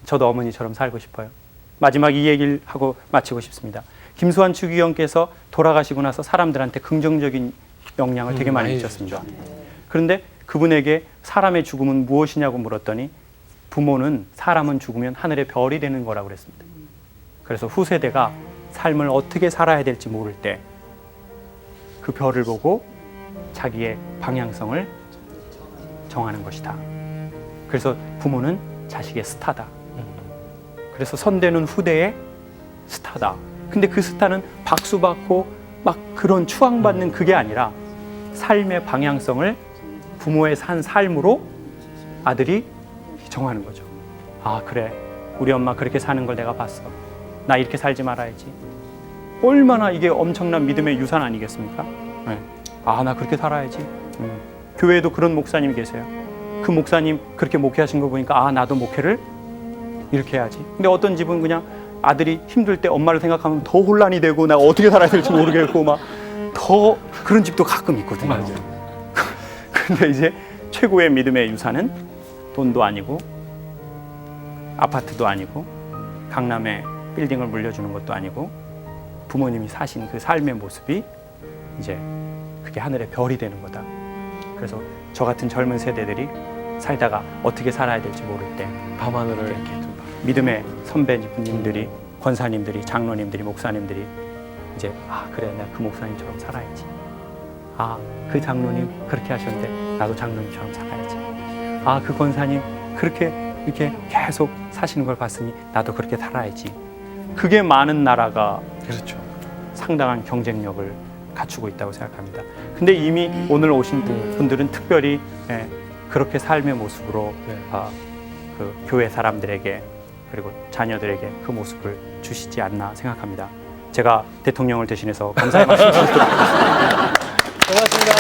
[SPEAKER 2] 저도 어머니처럼 살고 싶어요. 마지막 이 얘기를 하고 마치고 싶습니다. 김수환 추기경께서 돌아가시고 나서 사람들한테 긍정적인 영향을 되게 많이 미쳤습니다. 그런데 그분에게 사람의 죽음은 무엇이냐고 물었더니 부모는 사람은 죽으면 하늘의 별이 되는 거라고 그랬습니다. 그래서 후세대가 삶을 어떻게 살아야 될지 모를 때 그 별을 보고 자기의 방향성을 정하는 것이다. 그래서 부모는 자식의 스타다. 그래서 선대는 후대의 스타다. 근데 그 스타는 박수 받고 막 그런 추앙받는 그게 아니라 삶의 방향성을 부모의 산 삶으로 아들이 정하는 거죠. 아 그래 우리 엄마 그렇게 사는 걸 내가 봤어. 나 이렇게 살지 말아야지. 얼마나 이게 엄청난 믿음의 유산 아니겠습니까? 네. 아 나 그렇게 살아야지. 교회에도 그런 목사님이 계세요. 그 목사님 그렇게 목회하신 거 보니까 아 나도 목회를 이렇게 해야지. 근데 어떤 집은 그냥 아들이 힘들 때 엄마를 생각하면 더 혼란이 되고 내가 어떻게 살아야 될지 모르겠고 막 더 그런 집도 가끔 있거든요.
[SPEAKER 1] 맞아요.
[SPEAKER 2] 근데 이제 최고의 믿음의 유산은 돈도 아니고 아파트도 아니고 강남에 빌딩을 물려주는 것도 아니고 부모님이 사신 그 삶의 모습이 이제 그게 하늘의 별이 되는 거다. 그래서 저 같은 젊은 세대들이 살다가 어떻게 살아야 될지 모를 때
[SPEAKER 1] 밤하늘을
[SPEAKER 2] 이렇게 믿음의 선배님들이 권사님들이 장로님들이 목사님들이 이제 아 그래 내가 그 목사님처럼 살아야지. 아 그 장로님 그렇게 하셨는데 나도 장로님처럼 살아야지. 아 그 권사님 그렇게 이렇게 계속 사시는 걸 봤으니 나도 그렇게 살아야지. 그게 많은 나라가
[SPEAKER 1] 그렇죠.
[SPEAKER 2] 상당한 경쟁력을 갖추고 있다고 생각합니다. 근데 이미 오늘 오신 분들은 특별히 그렇게 삶의 모습으로
[SPEAKER 1] 네.
[SPEAKER 2] 그 교회 사람들에게 그리고 자녀들에게 그 모습을 주시지 않나 생각합니다. 제가 대통령을 대신해서 감사의 말씀 드리도록 하겠습니다.
[SPEAKER 1] 고맙습니다.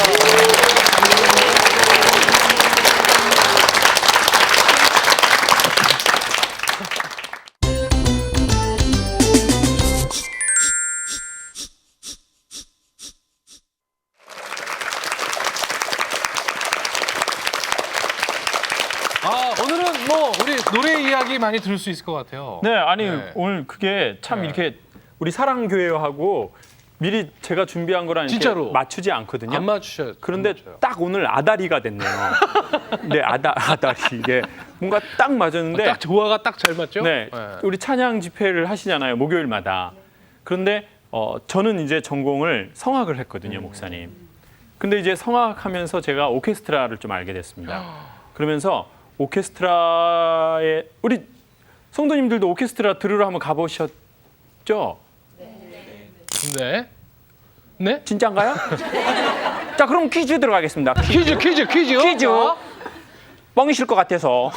[SPEAKER 1] 오늘은 뭐 우리 노래 이야기 많이 들을 수 있을 것 같아요.
[SPEAKER 2] 네, 아니
[SPEAKER 1] 네.
[SPEAKER 2] 오늘 그게 참
[SPEAKER 1] 네.
[SPEAKER 2] 이렇게 우리 사랑교회하고 미리 제가 준비한 거랑 이렇게
[SPEAKER 1] 진짜로.
[SPEAKER 2] 맞추지 않거든요.
[SPEAKER 1] 안 맞추셔요.
[SPEAKER 2] 그런데
[SPEAKER 1] 안 맞춰요.
[SPEAKER 2] 딱 오늘 아다리가 됐네요. 네, 아다리 이게 뭔가 딱 맞았는데
[SPEAKER 1] 딱 조화가 딱 잘 맞죠?
[SPEAKER 2] 네, 우리 찬양 집회를 하시잖아요, 목요일마다. 그런데 저는 이제 전공을 성악을 했거든요, 목사님. 근데 이제 성악하면서 제가 오케스트라를 좀 알게 됐습니다. 그러면서 오케스트라에 우리 성도님들도 오케스트라 들으러 한번 가보셨죠?
[SPEAKER 1] 네. 네?
[SPEAKER 2] 진짜인가요? 자, 그럼 퀴즈 들어가겠습니다.
[SPEAKER 1] 퀴즈.
[SPEAKER 2] 퀴즈. 뻥이실 것 같아서.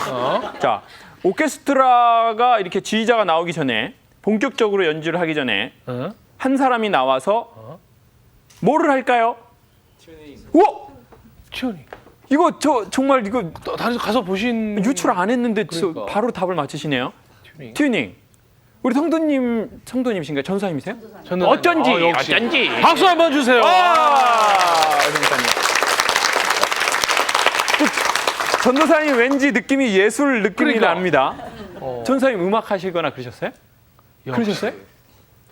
[SPEAKER 2] 자, 오케스트라가 이렇게 지휘자가 나오기 전에 본격적으로 연주를 하기 전에 한 사람이 나와서 뭐를 할까요? 오!
[SPEAKER 1] 튜닝.
[SPEAKER 2] 이거 저 정말 이거
[SPEAKER 1] 다른 데 가서 보신
[SPEAKER 2] 유출 안 했는데
[SPEAKER 1] 그러니까.
[SPEAKER 2] 바로 답을 맞히시네요.
[SPEAKER 1] 튜닝.
[SPEAKER 2] 튜닝. 우리 성도님이신가요? 전사님이세요?
[SPEAKER 1] 저는
[SPEAKER 2] 어쩐지.
[SPEAKER 1] 역시.
[SPEAKER 2] 어쩐지.
[SPEAKER 1] 박수 한번 주세요.
[SPEAKER 2] 전도사님. 전도사님 왠지 느낌이 예술 느낌이
[SPEAKER 1] 그러니까.
[SPEAKER 2] 납니다.
[SPEAKER 1] 어.
[SPEAKER 2] 전사님 음악 하시거나 그러셨어요?
[SPEAKER 1] 역시.
[SPEAKER 2] 그러셨어요?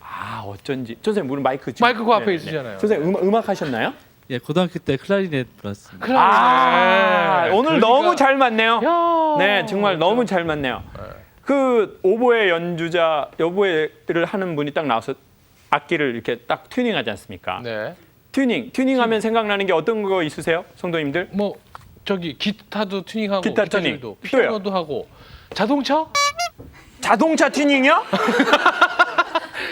[SPEAKER 2] 아 어쩐지. 전사님 우리 마이크 좀.
[SPEAKER 1] 마이크 그 앞에
[SPEAKER 2] 네,
[SPEAKER 1] 있으잖아요.
[SPEAKER 2] 네. 전사님 음악 하셨나요?
[SPEAKER 4] 예, 고등학교 때 클라리넷 불었습니다.
[SPEAKER 1] 클라리넷.
[SPEAKER 2] 오늘
[SPEAKER 1] 그러니까.
[SPEAKER 2] 너무 잘 맞네요.
[SPEAKER 1] 야.
[SPEAKER 2] 네, 정말 너무 잘 맞네요. 그 오보에 연주자, 오보에를 하는 분이 딱 나와서 악기를 이렇게 딱 튜닝하지 않습니까?
[SPEAKER 1] 네.
[SPEAKER 2] 튜닝하면 생각나는 게 어떤 거 있으세요, 성도님들?
[SPEAKER 1] 뭐 저기 기타도 튜닝하고
[SPEAKER 2] 기타 튜닝.
[SPEAKER 1] 기타들도
[SPEAKER 2] 또요?
[SPEAKER 1] 피아노도 하고 자동차?
[SPEAKER 2] 자동차 튜닝이요?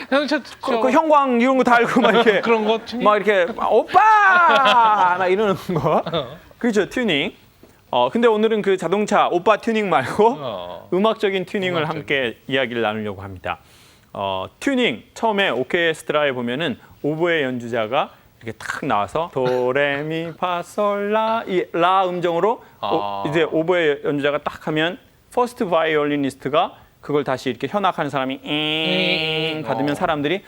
[SPEAKER 1] 자동차
[SPEAKER 2] 그 형광 이런 거 달고 막 이렇게
[SPEAKER 1] 그런 거 튜닝?
[SPEAKER 2] 막 이렇게 오빠 막 이러는 거. 그렇죠, 튜닝. 근데 오늘은 그 자동차 오빠 튜닝 말고 음악적인 튜닝을
[SPEAKER 1] 음악적인.
[SPEAKER 2] 함께 이야기를 나누려고 합니다. 튜닝 처음에 오케스트라에 보면은 오보에 연주자가 이렇게 탁 나와서 도레미파솔라 이 라 음정으로
[SPEAKER 1] 아.
[SPEAKER 2] 이제 오보에 연주자가 딱 하면 퍼스트 바이올리니스트가 그걸 다시 이렇게 현악하는 사람이 받으면 사람들이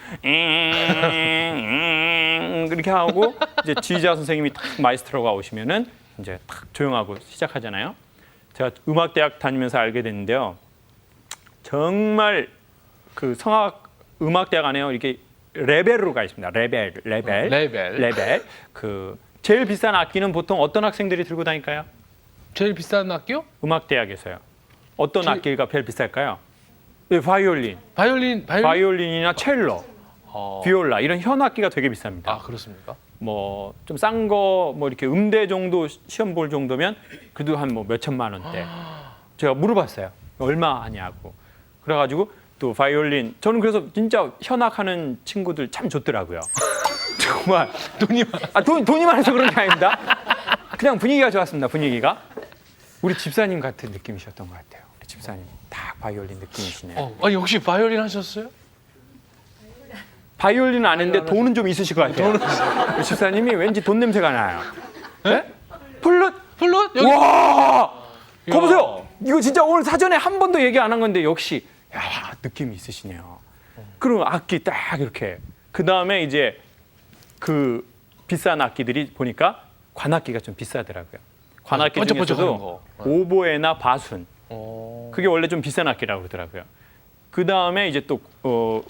[SPEAKER 2] 그렇게 하고 이제 지휘자 선생님이 딱 마이스트로가 오시면은 이제 딱 조용하고 시작하잖아요. 제가 음악대학 다니면서 알게 됐는데요. 정말 그 성악 음악대학 안에요. 이렇게 레벨로가 있습니다. 레벨. 그 제일 비싼 악기는 보통 어떤 학생들이 들고 다닐까요?
[SPEAKER 1] 제일 비싼 학교?
[SPEAKER 2] 음악대학에서요. 어떤 악기가 제일 비쌀까요? 네, 바이올린. 바이올린이나 첼로, 비올라 이런 현악기가 되게 비쌉니다.
[SPEAKER 1] 아, 그렇습니까?
[SPEAKER 2] 뭐 좀 싼 거 뭐 이렇게 음대 정도 시험 볼 정도면 그래도 한 뭐 몇 천만 원대. 제가 물어봤어요. 얼마 하냐고. 그래가지고 또 바이올린 저는 그래서 진짜 현악하는 친구들 참 좋더라고요. 정말 돈이 많아서 그런 게 아닙니다. 그냥 분위기가 좋았습니다. 분위기가 우리 집사님 같은 느낌이셨던 것 같아요. 우리 집사님 딱 바이올린 느낌이시네요.
[SPEAKER 1] 아니 혹시 바이올린 하셨어요?
[SPEAKER 2] 바이올린은 아는데 돈은 좀 있으실 것 같아요. 우리 집사님이 왠지 돈 냄새가 나요. 네? 플룻?
[SPEAKER 1] 여기.
[SPEAKER 2] 와! 거 보세요. 이거 진짜 오늘 사전에 한 번도 얘기 안 한 건데 역시 야 느낌이 있으시네요. 그럼 악기 딱 이렇게. 그 다음에 이제 그 비싼 악기들이 보니까 관악기가 좀 비싸더라고요. 관악기 중에서도 오보에나 바순. 그게 원래 좀 비싼 악기라고 그러더라고요. 그 다음에 이제 또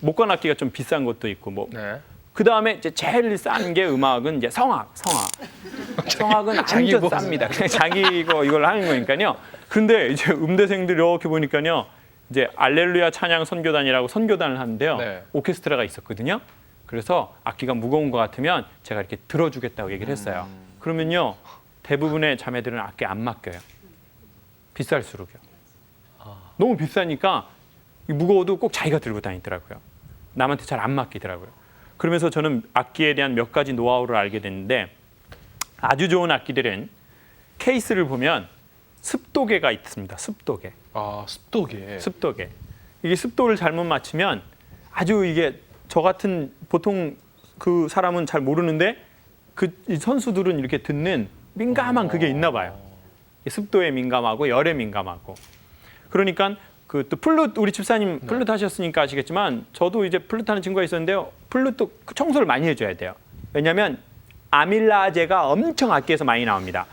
[SPEAKER 2] 목관 악기가 좀 비싼 것도 있고 뭐.
[SPEAKER 1] 네.
[SPEAKER 2] 그 다음에 이제 제일 싼 게 음악은 이제 성악. 성악은 완전 쌉니다. 그냥 자기 이걸 하는 거니까요. 근데 이제 음대생들 이렇게 보니까요. 이제 알렐루야 찬양 선교단이라고 선교단을 하는데요.
[SPEAKER 1] 네.
[SPEAKER 2] 오케스트라가 있었거든요. 그래서 악기가 무거운 것 같으면 제가 이렇게 들어주겠다고 얘기를 했어요. 그러면요. 대부분의 자매들은 악기 안 맡겨요. 비쌀수록요. 너무 비싸니까 무거워도 꼭 자기가 들고 다니더라고요. 남한테 잘 안 맡기더라고요. 그러면서 저는 악기에 대한 몇 가지 노하우를 알게 됐는데 아주 좋은 악기들은 케이스를 보면 습도계가 있습니다. 습도계.
[SPEAKER 1] 아, 습도계.
[SPEAKER 2] 습도계. 이게 습도를 잘못 맞추면 아주 이게 저 같은 보통 그 사람은 잘 모르는데 이 선수들은 이렇게 듣는 민감한 그게 있나 봐요. 습도에 민감하고 열에 민감하고. 그러니까 그 또 플룻 우리 집사님 플룻 하셨으니까 아시겠지만 저도 이제 플룻 하는 친구가 있었는데요. 플룻도 청소를 많이 해줘야 돼요. 왜냐하면 아밀라제가 엄청 악기에서 많이 나옵니다.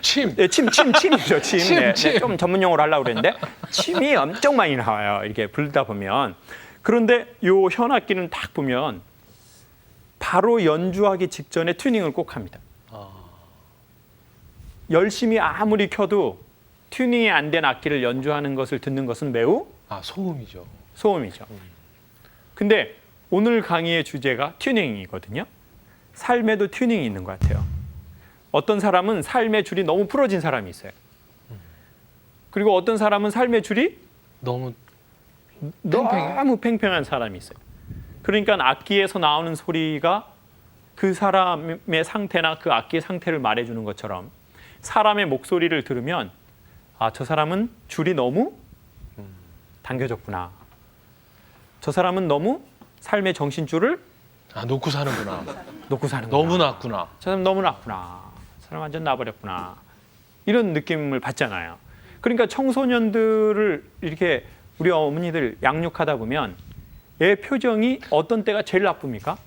[SPEAKER 1] 침.
[SPEAKER 2] 네, 침이죠. 침. 네,
[SPEAKER 1] 침.
[SPEAKER 2] 좀 전문 용어로 하려고 그랬는데 침이 엄청 많이 나와요. 이렇게 불다 보면. 그런데 요 현악기는 딱 보면 바로 연주하기 직전에 튜닝을 꼭 합니다. 열심히 아무리 켜도 튜닝이 안 된 악기를 연주하는 것을 듣는 것은 매우
[SPEAKER 1] 소음이죠.
[SPEAKER 2] 소음이죠. 근데 오늘 강의의 주제가 튜닝이거든요. 삶에도 튜닝이 있는 것 같아요. 어떤 사람은 삶의 줄이 너무 풀어진 사람이 있어요. 그리고 어떤 사람은 삶의 줄이
[SPEAKER 1] 너무
[SPEAKER 2] 팽팽한 사람이 있어요. 그러니까 악기에서 나오는 소리가 그 사람의 상태나 그 악기의 상태를 말해주는 것처럼 사람의 목소리를 들으면 저 사람은 줄이 너무 당겨졌구나. 저 사람은 너무 삶의 정신줄을
[SPEAKER 1] 놓고 사는구나.
[SPEAKER 2] 놓고 사는구나.
[SPEAKER 1] 너무 낮구나.
[SPEAKER 2] 저 사람 너무 낮구나. 저 사람 완전 나버렸구나. 이런 느낌을 받잖아요. 그러니까 청소년들을 이렇게 우리 어머니들 양육하다 보면 얘 표정이 어떤 때가 제일 나쁩니까?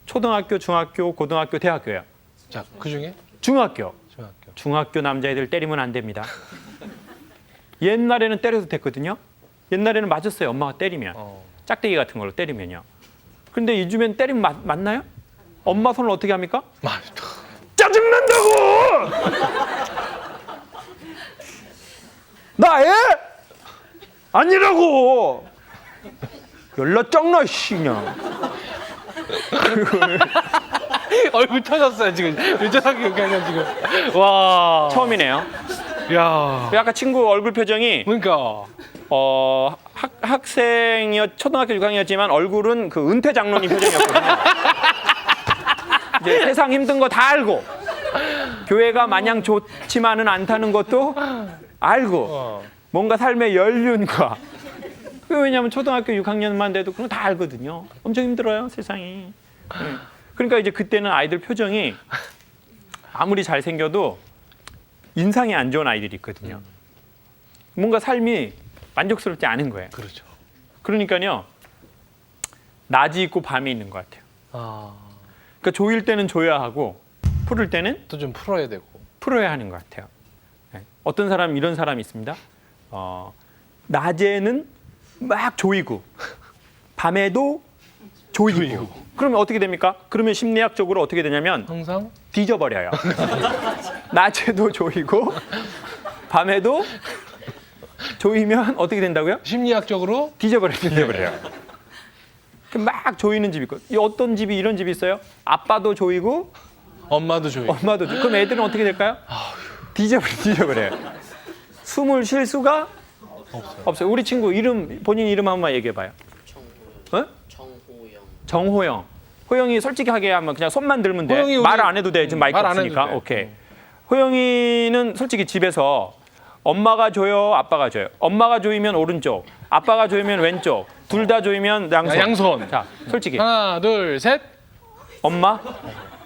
[SPEAKER 2] 초등학교, 중학교, 고등학교, 대학교예요.
[SPEAKER 1] 자, 그중에
[SPEAKER 2] 중학교 남자애들 때리면 안 됩니다. 옛날에는 때려도 됐거든요. 옛날에는 맞았어요. 엄마가 때리면. 짝대기 같은 걸로 때리면요. 근데 요즘엔 때리면 맞나요? 엄마 손을 어떻게 합니까? 짜증난다고! 나 애? 아니라고! 열나 짱나 씨냐.
[SPEAKER 1] 얼굴 터졌어요 지금. 유전하게 얘기하냐 지금. 와.
[SPEAKER 2] 처음이네요.
[SPEAKER 1] 야.
[SPEAKER 2] 아까 친구 얼굴 표정이
[SPEAKER 1] 그러니까.
[SPEAKER 2] 학생이었 초등학교 6학년이었지만 얼굴은 그 은퇴 장로님 표정이었거든요. 이제 세상 힘든 거 다 알고 교회가 마냥 좋지만은 않다는 것도 알고 뭔가 삶의 연륜과 왜냐하면 초등학교 6학년만 돼도 그런 거 다 알거든요. 엄청 힘들어요 세상이. 그러니까 이제 그때는 아이들 표정이 아무리 잘생겨도 인상이 안 좋은 아이들이 있거든요. 뭔가 삶이 만족스럽지 않은 거예요.
[SPEAKER 1] 그렇죠.
[SPEAKER 2] 그러니까요. 낮이 있고 밤이 있는 것 같아요.
[SPEAKER 1] 아,
[SPEAKER 2] 그러니까 조일 때는 조여야 하고 풀을 때는
[SPEAKER 1] 또 좀 풀어야 되고.
[SPEAKER 2] 풀어야 하는 것 같아요. 네. 어떤 사람 이런 사람이 있습니다. 낮에는 막 조이고 밤에도 조이고. 그러면 어떻게 됩니까? 그러면 심리학적으로 어떻게 되냐면
[SPEAKER 1] 항상
[SPEAKER 2] 뒤져버려요. 낮에도 조이고 밤에도 조이면 어떻게 된다고요?
[SPEAKER 1] 심리학적으로
[SPEAKER 2] 뒤져버려요. 막 조이는 집이 있고 어떤 집이 이런 집이 있어요? 아빠도 조이고
[SPEAKER 1] 엄마도 조이.
[SPEAKER 2] 엄마도 조이고. 그럼 애들은 어떻게 될까요? 뒤져버려요. 숨을 쉴 수가 없어요. 우리 친구 이름 본인 이름 한번 얘기해봐요. 어?
[SPEAKER 3] 정호영.
[SPEAKER 2] 정호영. 호영이 솔직하게 하면 그냥 손만 들면 돼.
[SPEAKER 1] 호영이 우리-
[SPEAKER 2] 말 안 해도 돼. 지금 마이크
[SPEAKER 1] 말안 해도
[SPEAKER 2] 없으니까.
[SPEAKER 1] 돼.
[SPEAKER 2] 오케이. 호영이는 솔직히 집에서 엄마가 줘요, 아빠가 줘요. 엄마가 조이면 오른쪽, 아빠가 조이면 왼쪽, 둘 다 조이면 양손.
[SPEAKER 1] 양손.
[SPEAKER 2] 자, 솔직히
[SPEAKER 1] 하나, 둘, 셋.
[SPEAKER 2] 엄마?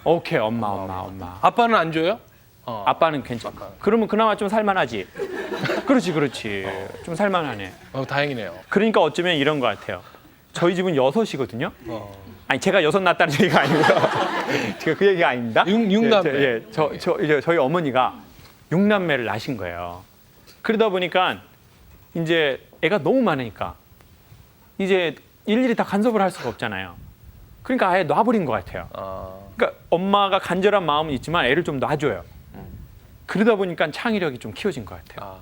[SPEAKER 2] 오케이, 엄마.
[SPEAKER 1] 아빠는 안 줘요?
[SPEAKER 2] 아빠는 괜찮아. 그러면 그나마 좀 살만하지. 그렇지. 좀 살만하네.
[SPEAKER 1] 다행이네요.
[SPEAKER 2] 그러니까 어쩌면 이런 것 같아요. 저희 집은 6이거든요.
[SPEAKER 1] 어.
[SPEAKER 2] 아니 제가 6 낳았다는 얘기가 아니고요. 제가 그 얘기가 아닙니다.
[SPEAKER 1] 육남매.
[SPEAKER 2] 이제 저희 어머니가 6남매를 낳으신 거예요. 그러다 보니까 이제 애가 너무 많으니까 이제 일일이 다 간섭을 할 수가 없잖아요. 그러니까 아예 놔버린 것 같아요. 그러니까 엄마가 간절한 마음은 있지만 애를 좀 놔줘요. 그러다 보니까 창의력이 좀 키워진 것 같아요.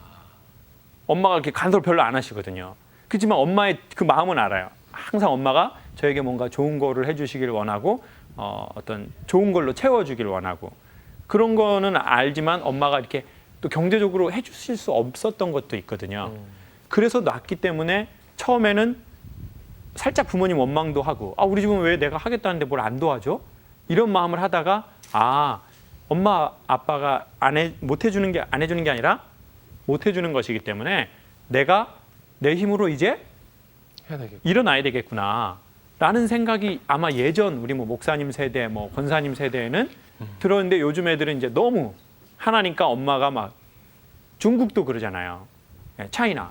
[SPEAKER 2] 엄마가 이렇게 간섭을 별로 안 하시거든요. 그렇지만 엄마의 그 마음은 알아요. 항상 엄마가 저에게 뭔가 좋은 거를 해주시길 원하고 어떤 좋은 걸로 채워주길 원하고 그런 거는 알지만 엄마가 이렇게 또 경제적으로 해주실 수 없었던 것도 있거든요. 그래서 낳기 때문에 처음에는 살짝 부모님 원망도 하고 우리 집은 왜 내가 하겠다는데 뭘 안 도와줘? 이런 마음을 하다가 엄마 아빠가 못 해주는 게 안 해주는 게 아니라 못 해주는 것이기 때문에 내가 내 힘으로 이제
[SPEAKER 1] 해야 되겠고.
[SPEAKER 2] 일어나야 되겠구나 라는 생각이 아마 예전 우리 뭐 목사님 세대 뭐 권사님 세대에는 들었는데 요즘 애들은 이제 너무 하나니까 엄마가 막 중국도 그러잖아요. 차이나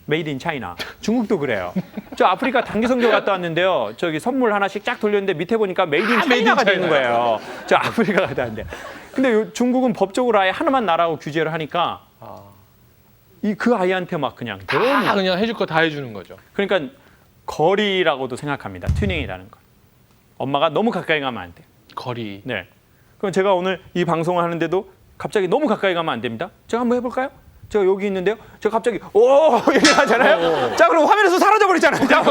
[SPEAKER 2] 메이드 인 차이나 중국도 그래요. 저 아프리카 단기 선교 갔다 왔는데요. 저기 선물 하나씩 쫙 돌렸는데 밑에 보니까 메이드 인 차이나가 되는 거예요. 저 아프리카 갔다 왔는데 근데 중국은 법적으로 아예 하나만 나라고 규제를 하니까 그 아이한테 막 그냥
[SPEAKER 1] 다 그냥 해줄 거 다 해주는 거죠.
[SPEAKER 2] 그러니까 거리라고도 생각합니다. 튜닝이라는 건. 엄마가 너무 가까이 가면 안 돼.
[SPEAKER 1] 거리.
[SPEAKER 2] 네. 그럼 제가 오늘 이 방송을 하는데도 갑자기 너무 가까이 가면 안 됩니다. 제가 한번 해볼까요? 제가 여기 있는데요. 제가 갑자기 이렇게 하잖아요. 자, 그럼 화면에서 사라져 버리잖아요. 자,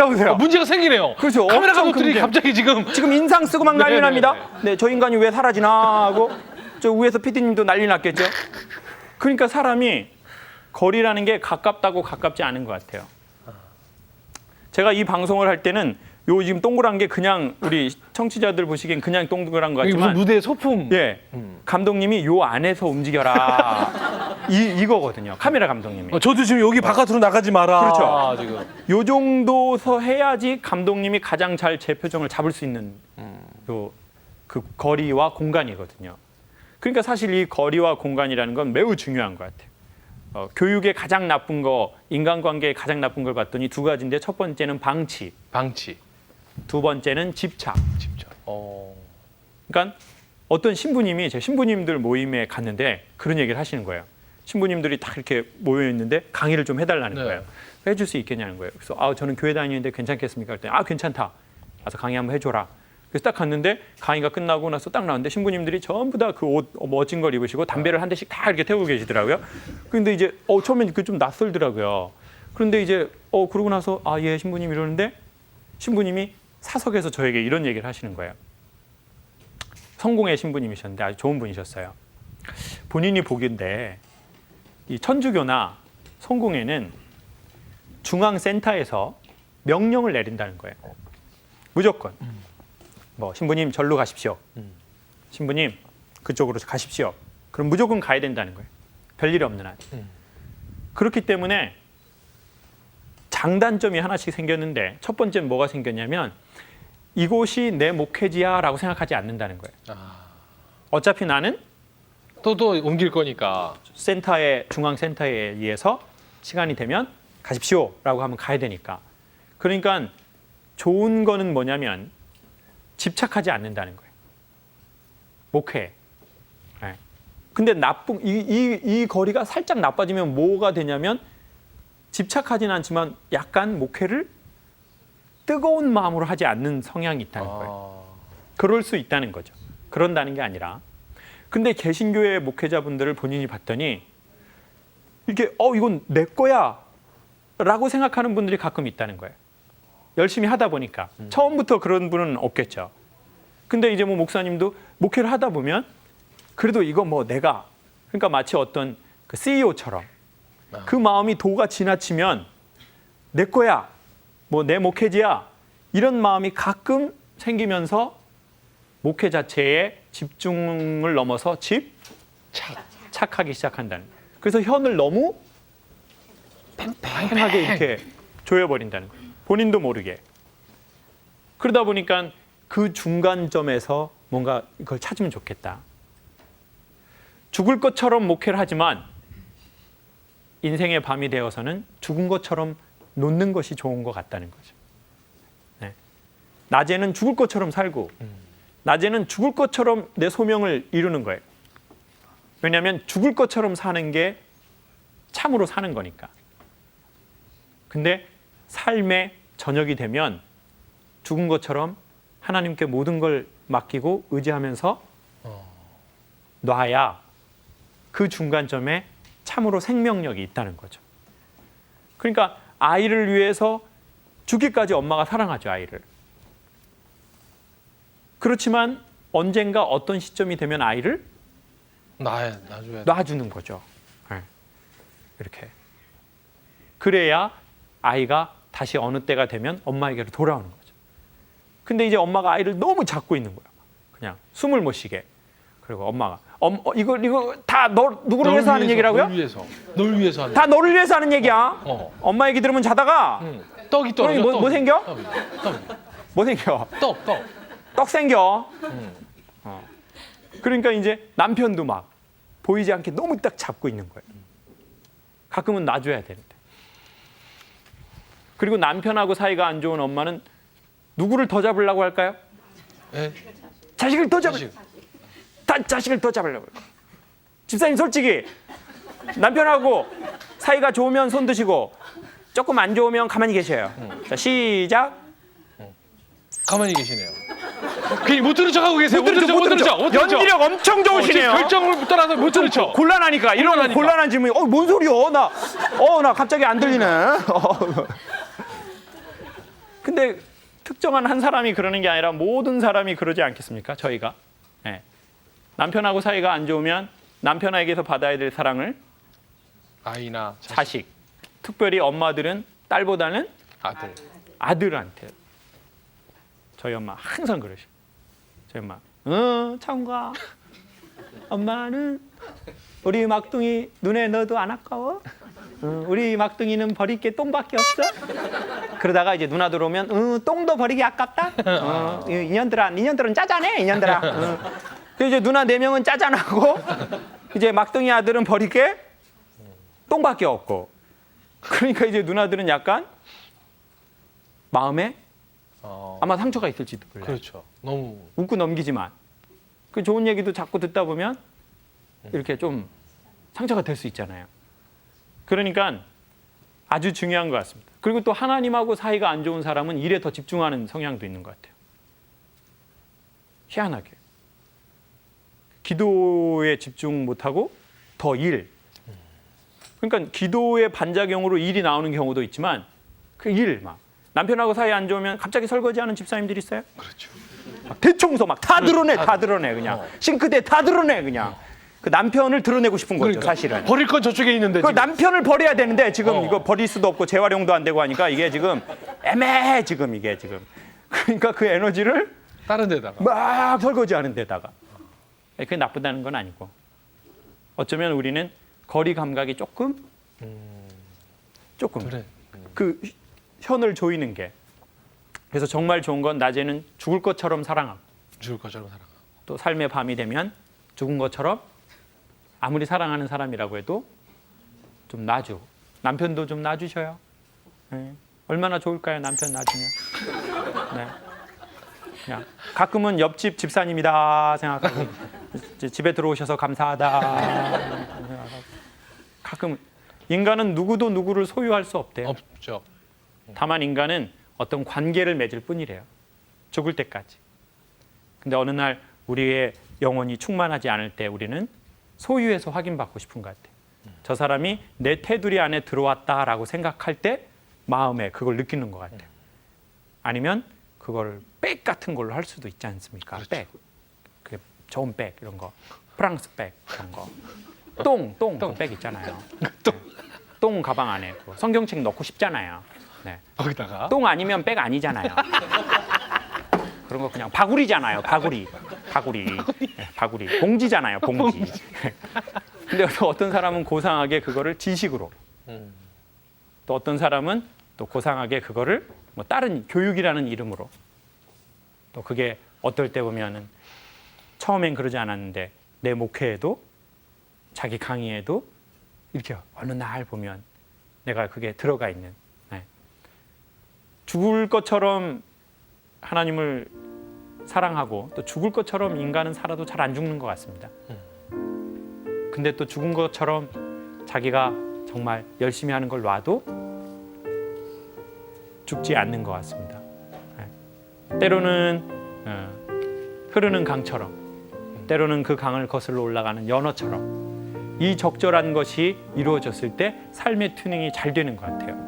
[SPEAKER 2] 보세요.
[SPEAKER 1] 문제가 생기네요.
[SPEAKER 2] 그렇죠.
[SPEAKER 1] 카메라
[SPEAKER 2] 엄청
[SPEAKER 1] 감독들이
[SPEAKER 2] 큰
[SPEAKER 1] 갑자기 지금
[SPEAKER 2] 인상 쓰고 막 난리
[SPEAKER 1] 네네네.
[SPEAKER 2] 납니다. 네, 저 인간이 왜 사라지나 하고 저 위에서 PD님도 난리 났겠죠. 그러니까 사람이 거리라는 게 가깝다고 가깝지 않은 것 같아요. 제가 이 방송을 할 때는 요 지금 동그란 게 그냥 우리 청취자들 보시기엔 그냥 동그란 것
[SPEAKER 1] 이게 무슨
[SPEAKER 2] 같지만
[SPEAKER 1] 무대 소품.
[SPEAKER 2] 예, 감독님이 요 안에서 움직여라 이거거든요. 카메라 감독님이.
[SPEAKER 1] 저도 지금 여기 바깥으로 나가지 마라.
[SPEAKER 2] 그렇죠.
[SPEAKER 1] 지금.
[SPEAKER 2] 요 정도서 해야지 감독님이 가장 잘 제 표정을 잡을 수 있는 그 거리와 공간이거든요. 그러니까 사실 이 거리와 공간이라는 건 매우 중요한 것 같아요. 교육의 가장 나쁜 거, 인간관계의 가장 나쁜 걸 봤더니 두 가지인데 첫 번째는 방치, 두 번째는 집착. 그러니까 어떤 신부님이 제 신부님들 모임에 갔는데 그런 얘기를 하시는 거예요. 신부님들이 딱 이렇게 모여 있는데 강의를 좀 해달라는
[SPEAKER 1] 네.
[SPEAKER 2] 거예요. 해줄 수 있겠냐는 거예요. 그래서 저는 교회 다니는데 괜찮겠습니까? 그랬더니 괜찮다. 가서 강의 한번 해줘라. 그래서 딱 갔는데 강의가 끝나고 나서 딱 나왔는데 신부님들이 전부 다 그 옷 멋진 걸 입으시고 담배를 한 대씩 다 이렇게 태우고 계시더라고요. 그런데 이제 처음엔 그 좀 낯설더라고요. 그런데 이제 그러고 나서 예 신부님 이러는데 신부님이 사석에서 저에게 이런 얘기를 하시는 거예요. 성공의 신부님이셨는데 아주 좋은 분이셨어요. 본인이 보기인데 이 천주교나 성공회는 중앙센터에서 명령을 내린다는 거예요. 무조건. 뭐 신부님 절로 가십시오. 신부님 그쪽으로 가십시오. 그럼 무조건 가야 된다는 거예요. 별일이 없는 한. 그렇기 때문에 장단점이 하나씩 생겼는데 첫 번째는 뭐가 생겼냐면 이곳이 내 목회지야라고 생각하지 않는다는 거예요. 어차피 나는
[SPEAKER 1] 또 옮길 거니까.
[SPEAKER 2] 센터에 중앙 센터에 의해서 시간이 되면 가십시오라고 하면 가야 되니까. 그러니까 좋은 거는 뭐냐면 집착하지 않는다는 거예요. 목회. 네. 근데 나쁜 이 거리가 살짝 나빠지면 뭐가 되냐면 집착하지는 않지만 약간 목회를 뜨거운 마음으로 하지 않는 성향이 있다는 거예요. 그럴 수 있다는 거죠. 그런다는 게 아니라. 근데 개신교회 목회자분들을 본인이 봤더니 이게 이건 내 거야 라고 생각하는 분들이 가끔 있다는 거예요. 열심히 하다 보니까. 처음부터 그런 분은 없겠죠. 근데 이제 뭐 목사님도 목회를 하다 보면 그래도 이거 뭐 내가 그러니까 마치 어떤 그 CEO처럼 그 마음이 도가 지나치면 내 거야 뭐 내 목회지야 이런 마음이 가끔 생기면서 목회 자체에 집중을 넘어서 착하기 시작한다는 거예요. 그래서 현을 너무 팽팽하게 이렇게 조여버린다는 거예요. 본인도 모르게. 그러다 보니까 그 중간점에서 뭔가 이걸 찾으면 좋겠다. 죽을 것처럼 목회를 하지만 인생의 밤이 되어서는 죽은 것처럼 놓는 것이 좋은 것 같다는 거죠. 네. 낮에는 죽을 것처럼 살고 낮에는 죽을 것처럼 내 소명을 이루는 거예요. 왜냐하면 죽을 것처럼 사는 게 참으로 사는 거니까. 근데 삶의 저녁이 되면 죽은 것처럼 하나님께 모든 걸 맡기고 의지하면서 놔야 그 중간점에 참으로 생명력이 있다는 거죠. 그러니까 아이를 위해서 죽기까지 엄마가 사랑하죠, 아이를. 그렇지만 언젠가 어떤 시점이 되면 아이를
[SPEAKER 1] 놔줘야 돼.
[SPEAKER 2] 놔주는 거죠. 네. 이렇게. 그래야 아이가 다시 어느 때가 되면 엄마에게로 돌아오는 거죠. 근데 이제 엄마가 아이를 너무 잡고 있는 거야. 그냥 숨을 못 쉬게. 그리고 엄마가 이거 다 누구를 위해서 하는 얘기라고요?
[SPEAKER 1] 널 위해서 하는.
[SPEAKER 2] 다 너를 위해서 하는 얘기야. 엄마 얘기 들으면 자다가
[SPEAKER 1] 떡이 떨어져.
[SPEAKER 2] 뭐 생겨?
[SPEAKER 1] 떡이.
[SPEAKER 2] 뭐 생겨?
[SPEAKER 1] 떡.
[SPEAKER 2] 떡 생겨. 그러니까 이제 남편도 막 보이지 않게 너무 딱 잡고 있는 거예요. 가끔은 놔줘야 되는데. 그리고 남편하고 사이가 안 좋은 엄마는 누구를 더 잡으려고 할까요?
[SPEAKER 1] 네.
[SPEAKER 2] 자식을 더 자식을 더 잡으려고 해요. 집사님 솔직히 남편하고 사이가 좋으면 손 드시고 조금 안 좋으면 가만히 계셔요. 자, 시작.
[SPEAKER 1] 가만히 계시네요. 그냥 못 들은 척하고 계세요. 못 들은 척.
[SPEAKER 2] 연기력 엄청 좋으시네요.
[SPEAKER 1] 결정을 떠나서 못 들은 척.
[SPEAKER 2] 곤란하니까 이런 곤란한 질문이 뭔 소리요? 나 갑자기 안 들리네. 근데 특정한 한 사람이 그러는 게 아니라 모든 사람이 그러지 않겠습니까? 저희가. 네. 남편하고 사이가 안 좋으면 남편에게서 받아야 될 사랑을
[SPEAKER 1] 아이나
[SPEAKER 2] 자식. 특별히 엄마들은 딸보다는 아들한테. 저희 엄마 항상 그러셔. 저희 엄마, 창우가 엄마는 우리 막둥이 눈에 넣어도 안 아까워? 우리 막둥이는 버릴 게 똥밖에 없어? 그러다가 이제 누나 들어오면 똥도 버리기 아깝다? 이년들은 짜잔해, 이년들아. 그래서 이제 누나 4명은 짜잔하고 이제 막둥이 아들은 버릴 게 똥밖에 없고. 그러니까 이제 누나들은 약간 마음에 아마 상처가 있을지도 몰라요.
[SPEAKER 1] 그렇죠. 너무
[SPEAKER 2] 웃고 넘기지만 그 좋은 얘기도 자꾸 듣다 보면 이렇게 좀 상처가 될 수 있잖아요. 그러니까 아주 중요한 것 같습니다. 그리고 또 하나님하고 사이가 안 좋은 사람은 일에 더 집중하는 성향도 있는 것 같아요. 희한하게. 기도에 집중 못하고 더 일. 그러니까 기도의 반작용으로 일이 나오는 경우도 있지만 그 일 막. 남편하고 사이 안 좋으면 갑자기 설거지하는 집사님들 있어요?
[SPEAKER 1] 그렇죠.
[SPEAKER 2] 막 대청소 막 다 드러내 그냥. 싱크대 다 드러내 그냥. 그 남편을 드러내고 싶은 거죠, 사실은.
[SPEAKER 1] 버릴 건 저쪽에 있는데.
[SPEAKER 2] 그 남편을 버려야 되는데 지금 이거 버릴 수도 없고 재활용도 안 되고 하니까 이게 지금 애매해 지금 이게 지금. 그러니까 그 에너지를
[SPEAKER 1] 다른 데다가
[SPEAKER 2] 막 설거지하는 데다가. 그게 나쁘다는 건 아니고. 어쩌면 우리는 거리 감각이 조금
[SPEAKER 1] 그래.
[SPEAKER 2] 그 현을 조이는 게. 그래서 정말 좋은 건 낮에는 죽을 것처럼 사랑하고
[SPEAKER 1] 죽을 것처럼 살아가.
[SPEAKER 2] 또 삶의 밤이 되면 죽은 것처럼 아무리 사랑하는 사람이라고 해도 좀 놔줘. 남편도 좀 놔주셔요. 네. 얼마나 좋을까요, 남편 놔주면. 네. 그냥 가끔은 옆집 집사님이다 생각하고 이제 집에 들어오셔서 감사하다. 가끔 인간은 누구도 누구를 소유할 수 없대요.
[SPEAKER 1] 없죠.
[SPEAKER 2] 다만 인간은 어떤 관계를 맺을 뿐이래요. 죽을 때까지. 근데 어느 날 우리의 영혼이 충만하지 않을 때 우리는 소유에서 확인받고 싶은 것 같아요. 저 사람이 내 테두리 안에 들어왔다라고 생각할 때 마음에 그걸 느끼는 것 같아요. 아니면 그걸 백 같은 걸로 할 수도 있지 않습니까?
[SPEAKER 1] 그렇죠.
[SPEAKER 2] 백. 그 좋은 백 이런 거. 프랑스 백 이런 거. 똥 백 있잖아요. 똥 가방 안에 그 성경책 넣고 싶잖아요. 네.
[SPEAKER 1] 거기다가
[SPEAKER 2] 똥 아니면 백 아니잖아요. 그런 거 그냥 바구리잖아요. 바구리. 네, 바구리. 봉지잖아요. 봉지. 근데 또 어떤 사람은 고상하게 그거를 지식으로, 또 어떤 사람은 또 고상하게 그거를 뭐 다른 교육이라는 이름으로, 또 그게 어떨 때 보면은 처음엔 그러지 않았는데 내 목회에도 자기 강의에도 이렇게 어느 날 보면 내가 그게 들어가 있는, 네. 죽을 것처럼 하나님을 사랑하고 또 죽을 것처럼 인간은 살아도 잘 안 죽는 것 같습니다. 근데 또 죽은 것처럼 자기가 정말 열심히 하는 걸 놔도 죽지 않는 것 같습니다. 네. 때로는 흐르는 강처럼, 때로는 그 강을 거슬러 올라가는 연어처럼 이 적절한 것이 이루어졌을 때 삶의 튜닝이 잘 되는 것 같아요.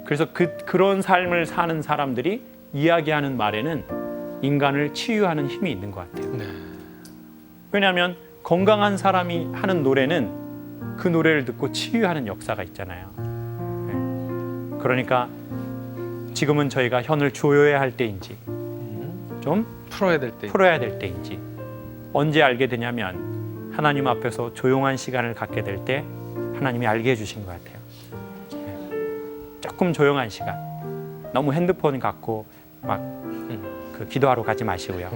[SPEAKER 2] 그래서 그런 삶을 사는 사람들이 이야기하는 말에는 인간을 치유하는 힘이 있는 것 같아요.
[SPEAKER 1] 네.
[SPEAKER 2] 왜냐하면 건강한 사람이 하는 노래는 그 노래를 듣고 치유하는 역사가 있잖아요. 네. 그러니까 지금은 저희가 현을 조여야 할 때인지 좀
[SPEAKER 1] 풀어야 될 때.
[SPEAKER 2] 풀어야 될 때인지 언제 알게 되냐면 하나님 앞에서 조용한 시간을 갖게 될 때 하나님이 알게 해주신 것 같아요. 네. 조금 조용한 시간. 너무 핸드폰 갖고 막 그 기도하러 가지 마시고요.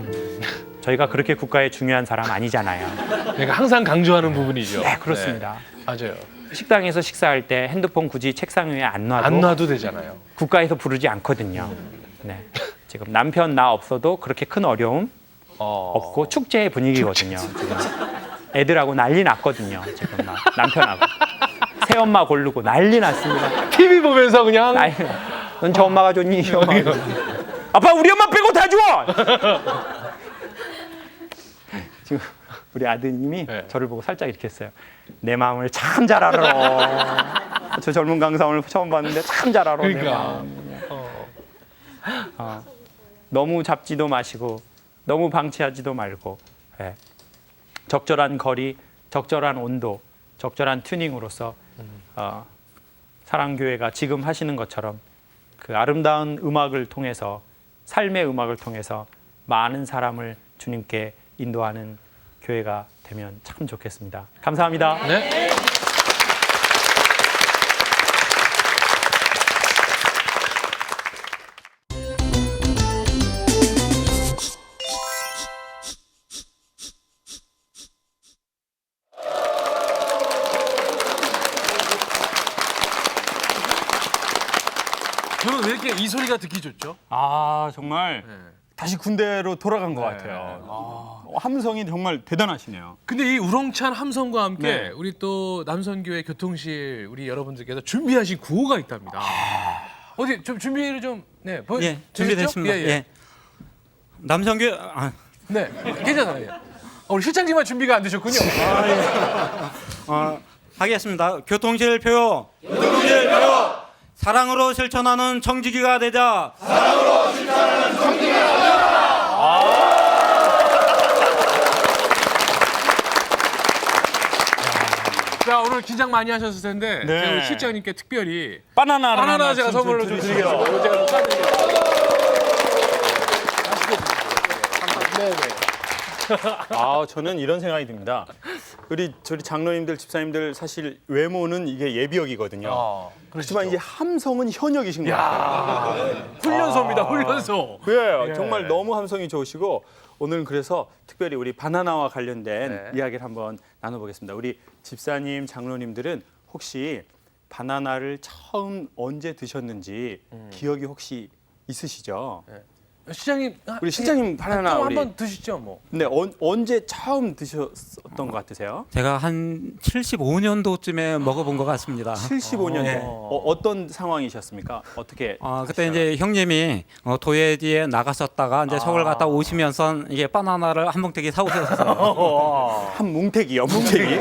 [SPEAKER 2] 저희가 그렇게 국가에 중요한 사람 아니잖아요.
[SPEAKER 1] 내가 항상 강조하는 부분이죠.
[SPEAKER 2] 네, 그렇습니다.
[SPEAKER 1] 네, 맞아요.
[SPEAKER 2] 식당에서 식사할 때 핸드폰 굳이 책상 위에 안 놔도
[SPEAKER 1] 안 놔도 되잖아요.
[SPEAKER 2] 국가에서 부르지 않거든요. 네. 지금 남편 나 없어도 그렇게 큰 어려움 없고 축제의 분위기거든요. 지금 애들하고 난리 났거든요. 지금 막 남편하고 새엄마 고르고 난리 났습니다.
[SPEAKER 1] TV 보면서 그냥
[SPEAKER 2] 넌 저 엄마가 좋니? 이 엄마. 아빠 우리 엄마 빼고 다 좋아. 지금 우리 아드님이
[SPEAKER 1] 네.
[SPEAKER 2] 저를 보고 살짝 이렇게 했어요. 내 마음을 참 잘 알아. 저 젊은 강사 오늘 처음 봤는데 참 잘 알아. 내
[SPEAKER 1] 그러니까.
[SPEAKER 2] 마음. 너무 잡지도 마시고 너무 방치하지도 말고 적절한 거리, 적절한 온도, 적절한 튜닝으로서 사랑교회가 지금 하시는 것처럼 그 아름다운 음악을 통해서 삶의 음악을 통해서 많은 사람을 주님께 인도하는 교회가 되면 참 좋겠습니다. 감사합니다.
[SPEAKER 1] 네. 저는 왜 이렇게 이 소리가 듣기 좋죠?
[SPEAKER 5] 아 정말
[SPEAKER 1] 네.
[SPEAKER 5] 다시 군대로 돌아간 것
[SPEAKER 1] 네.
[SPEAKER 5] 같아요. 함성이 정말 대단하시네요.
[SPEAKER 1] 근데 이 우렁찬 함성과 함께
[SPEAKER 5] 네.
[SPEAKER 1] 우리 또 남선교회 교통실 우리 여러분들께서 준비하신 구호가 있답니다. 어디 좀 준비를 좀 보여
[SPEAKER 6] 예,
[SPEAKER 1] 주시죠?
[SPEAKER 6] 준비됐습니다. 예. 남성교
[SPEAKER 1] 네, 괜찮아요. 우리 실장님만 준비가 안 되셨군요.
[SPEAKER 6] 하겠습니다. 교통실 표요. 교통실 표요. 사랑으로 실천하는 청지기가 되자. 사랑으로 실천하는 청지기가 되자.
[SPEAKER 1] 자, 오늘 긴장 많이 하셨을 텐데
[SPEAKER 5] 네.
[SPEAKER 1] 제가 우리 실장님께 특별히
[SPEAKER 5] 바나나를
[SPEAKER 1] 바나나
[SPEAKER 5] 하나
[SPEAKER 1] 제가 선물로 좀
[SPEAKER 5] 드릴게요.
[SPEAKER 1] 드리겠습니다. 제가 좀 까드릴게요. 네네.
[SPEAKER 5] 아 저는 이런 생각이 듭니다. 저희 장로님들, 집사님들 사실 외모는 이게 예비역이거든요. 그렇지만 이제 함성은 현역이신 것 같아요.
[SPEAKER 1] 훈련소입니다, 훈련소.
[SPEAKER 5] 예, 정말 너무 함성이 좋으시고 오늘은 그래서 특별히 우리 바나나와 관련된
[SPEAKER 1] 네.
[SPEAKER 5] 이야기를 한번 나눠보겠습니다. 우리 집사님, 장로님들은 혹시 바나나를 처음 언제 드셨는지 기억이 혹시 있으시죠?
[SPEAKER 1] 시장님,
[SPEAKER 5] 우리 실장님 바나나 우리
[SPEAKER 1] 한번 드시죠, 뭐.
[SPEAKER 5] 네, 언제 처음 드셨던 것 같으세요?
[SPEAKER 6] 제가 한 75년도쯤에 먹어본 것 같습니다.
[SPEAKER 5] 75년대
[SPEAKER 6] 네.
[SPEAKER 5] 어떤 상황이셨습니까? 어떻게?
[SPEAKER 6] 그때 이제 형님이 도예지에 나가셨다가 이제 서울 갔다 오시면서 이게 바나나를 한 뭉태기 사오셨어요.
[SPEAKER 5] 한 뭉태기요, 뭉태기.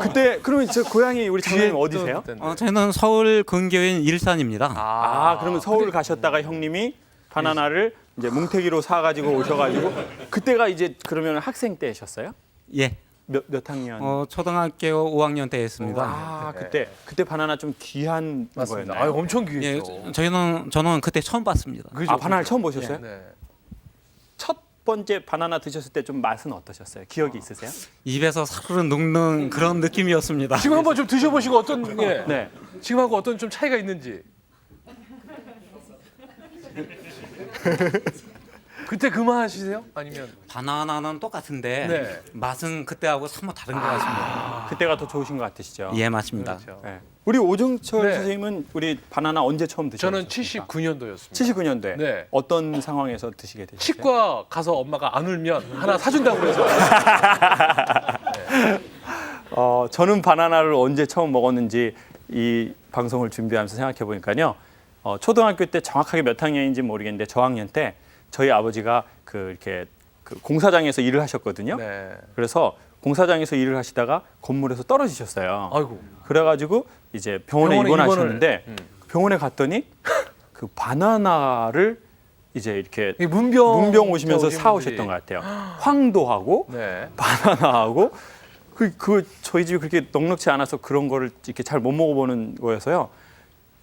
[SPEAKER 5] 그때 그러면 저 고향이 우리 장로님 어디세요?
[SPEAKER 6] 저는 서울 근교인 일산입니다.
[SPEAKER 5] 그러면 서울 가셨다가 형님이 바나나를 이제 뭉태기로 사가지고 오셔가지고 그때가 이제 그러면 학생 때셨어요?
[SPEAKER 6] 예.
[SPEAKER 5] 몇 학년?
[SPEAKER 6] 초등학교 5학년 때 했습니다.
[SPEAKER 5] 그때 바나나 좀 귀한
[SPEAKER 1] 맞습니다.
[SPEAKER 5] 거였나요?
[SPEAKER 1] 엄청
[SPEAKER 6] 예,
[SPEAKER 1] 귀했죠.
[SPEAKER 6] 저는 그때 처음 봤습니다.
[SPEAKER 1] 그죠,
[SPEAKER 5] 바나나를
[SPEAKER 1] 그죠.
[SPEAKER 5] 처음 보셨어요?
[SPEAKER 1] 네.
[SPEAKER 5] 첫 번째 바나나 드셨을 때 좀 맛은 어떠셨어요? 기억이 있으세요?
[SPEAKER 6] 입에서 사르르 녹는 그런 느낌이었습니다.
[SPEAKER 1] 지금 한번 좀 드셔보시고 어떤 게
[SPEAKER 5] 네.
[SPEAKER 1] 지금하고 어떤 좀 차이가 있는지. 그때 그 맛이세요? 아니면
[SPEAKER 6] 바나나는 똑같은데
[SPEAKER 1] 네.
[SPEAKER 6] 맛은 그때하고 사뭇 다른 것 같습니다.
[SPEAKER 5] 그때가 더 좋으신 것 같으시죠?
[SPEAKER 6] 예, 맞습니다.
[SPEAKER 1] 그렇죠.
[SPEAKER 5] 네. 우리 오정철
[SPEAKER 1] 네.
[SPEAKER 5] 선생님은 우리 바나나 언제 처음 드셨어요?
[SPEAKER 1] 저는 79년도였습니다.
[SPEAKER 5] 79년도에
[SPEAKER 1] 네.
[SPEAKER 5] 어떤 상황에서 드시게 되셨어요?
[SPEAKER 1] 치과 가서 엄마가 안 울면 하나 사준다고 그래서
[SPEAKER 5] 저는 바나나를 언제 처음 먹었는지 이 방송을 준비하면서 생각해 보니까요. 초등학교 때 정확하게 몇 학년인지 모르겠는데 저학년 때 저희 아버지가 이렇게 공사장에서 일을 하셨거든요.
[SPEAKER 1] 네.
[SPEAKER 5] 그래서 공사장에서 일을 하시다가 건물에서 떨어지셨어요.
[SPEAKER 1] 아이고.
[SPEAKER 5] 그래가지고 이제 병원에
[SPEAKER 1] 병원에
[SPEAKER 5] 입원하셨는데
[SPEAKER 1] 입원을,
[SPEAKER 5] 병원에 갔더니 그 바나나를 이제 이렇게
[SPEAKER 1] 이 문병
[SPEAKER 5] 오시면서
[SPEAKER 1] 오신
[SPEAKER 5] 사오셨던
[SPEAKER 1] 분들이.
[SPEAKER 5] 것 같아요. 황도하고
[SPEAKER 1] 네.
[SPEAKER 5] 바나나하고 그 저희 집이 그렇게 넉넉지 않아서 그런 거를 이렇게 잘 못 먹어보는 거여서요.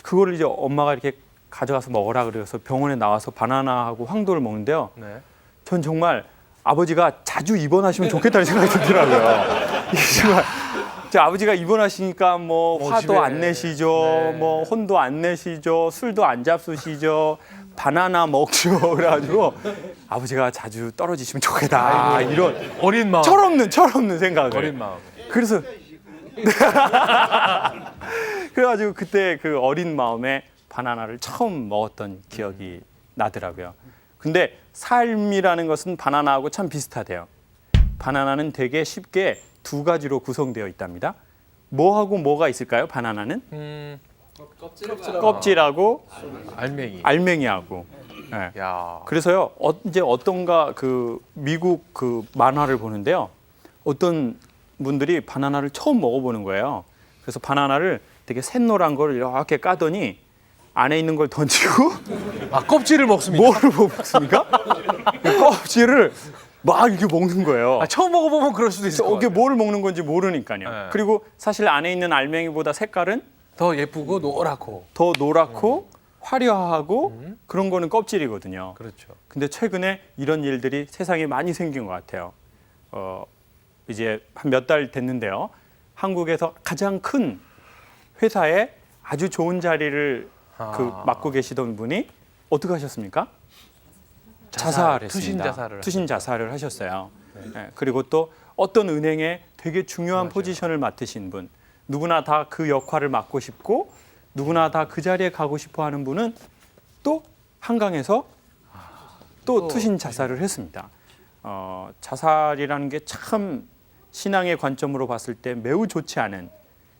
[SPEAKER 5] 그거를 이제 엄마가 이렇게 가져가서 먹으라 그래서 병원에 나와서 바나나하고 황도를 먹는데요.
[SPEAKER 1] 네.
[SPEAKER 5] 전 정말 아버지가 자주 입원하시면 좋겠다는 생각이 들더라고요. 이게 정말 제 아버지가 입원하시니까 뭐 화도
[SPEAKER 1] 집에.
[SPEAKER 5] 안 내시죠,
[SPEAKER 1] 네.
[SPEAKER 5] 뭐 혼도 안 내시죠, 술도 안 잡수시죠, 바나나 먹죠. 그래가지고 아버지가 자주 떨어지시면 좋겠다 이런
[SPEAKER 1] 어린 마음.
[SPEAKER 5] 철없는 생각을.
[SPEAKER 1] 어린 마음.
[SPEAKER 5] 그래서 그래가지고 그때 그 어린 마음에 바나나를 처음 먹었던 기억이 나더라고요. 근데 삶이라는 것은 바나나하고 참 비슷하대요. 바나나는 되게 쉽게 두 가지로 구성되어 있답니다. 뭐하고 뭐가 있을까요? 바나나는 껍질하고 알맹이하고. 네.
[SPEAKER 1] 야.
[SPEAKER 5] 그래서요 이제 어떤가 미국 만화를 보는데요. 어떤 분들이 바나나를 처음 먹어보는 거예요. 그래서 바나나를 되게 샛노란 걸 이렇게 까더니 안에 있는 걸 던지고
[SPEAKER 1] 껍질을 먹습니까?
[SPEAKER 5] 뭐를 먹습니까? 그 껍질을 막 이렇게 먹는 거예요.
[SPEAKER 1] 처음 먹어보면 그럴 수도 있을 것
[SPEAKER 5] 이게
[SPEAKER 1] 같아요.
[SPEAKER 5] 뭘 먹는 건지 모르니까요.
[SPEAKER 1] 네.
[SPEAKER 5] 그리고 사실 안에 있는 알맹이보다 색깔은
[SPEAKER 1] 더 예쁘고 노랗고.
[SPEAKER 5] 더 노랗고 화려하고 그런 거는 껍질이거든요.
[SPEAKER 1] 그렇죠.
[SPEAKER 5] 근데 최근에 이런 일들이 세상에 많이 생긴 것 같아요. 이제 한 몇 달 됐는데요. 한국에서 가장 큰 회사에 아주 좋은 자리를 맡고 계시던 분이 어떻게 하셨습니까? 자살했습니다. 투신 자살을 하셨어요. 네, 그리고 또 어떤 은행에 되게 중요한 포지션을 맡으신 분, 누구나 다 그 역할을 맡고 싶고 누구나 다 그 자리에 가고 싶어 하는 분은 또 한강에서 또 투신 자살을 했습니다. 자살이라는 게 참 신앙의 관점으로 봤을 때 매우 좋지 않은,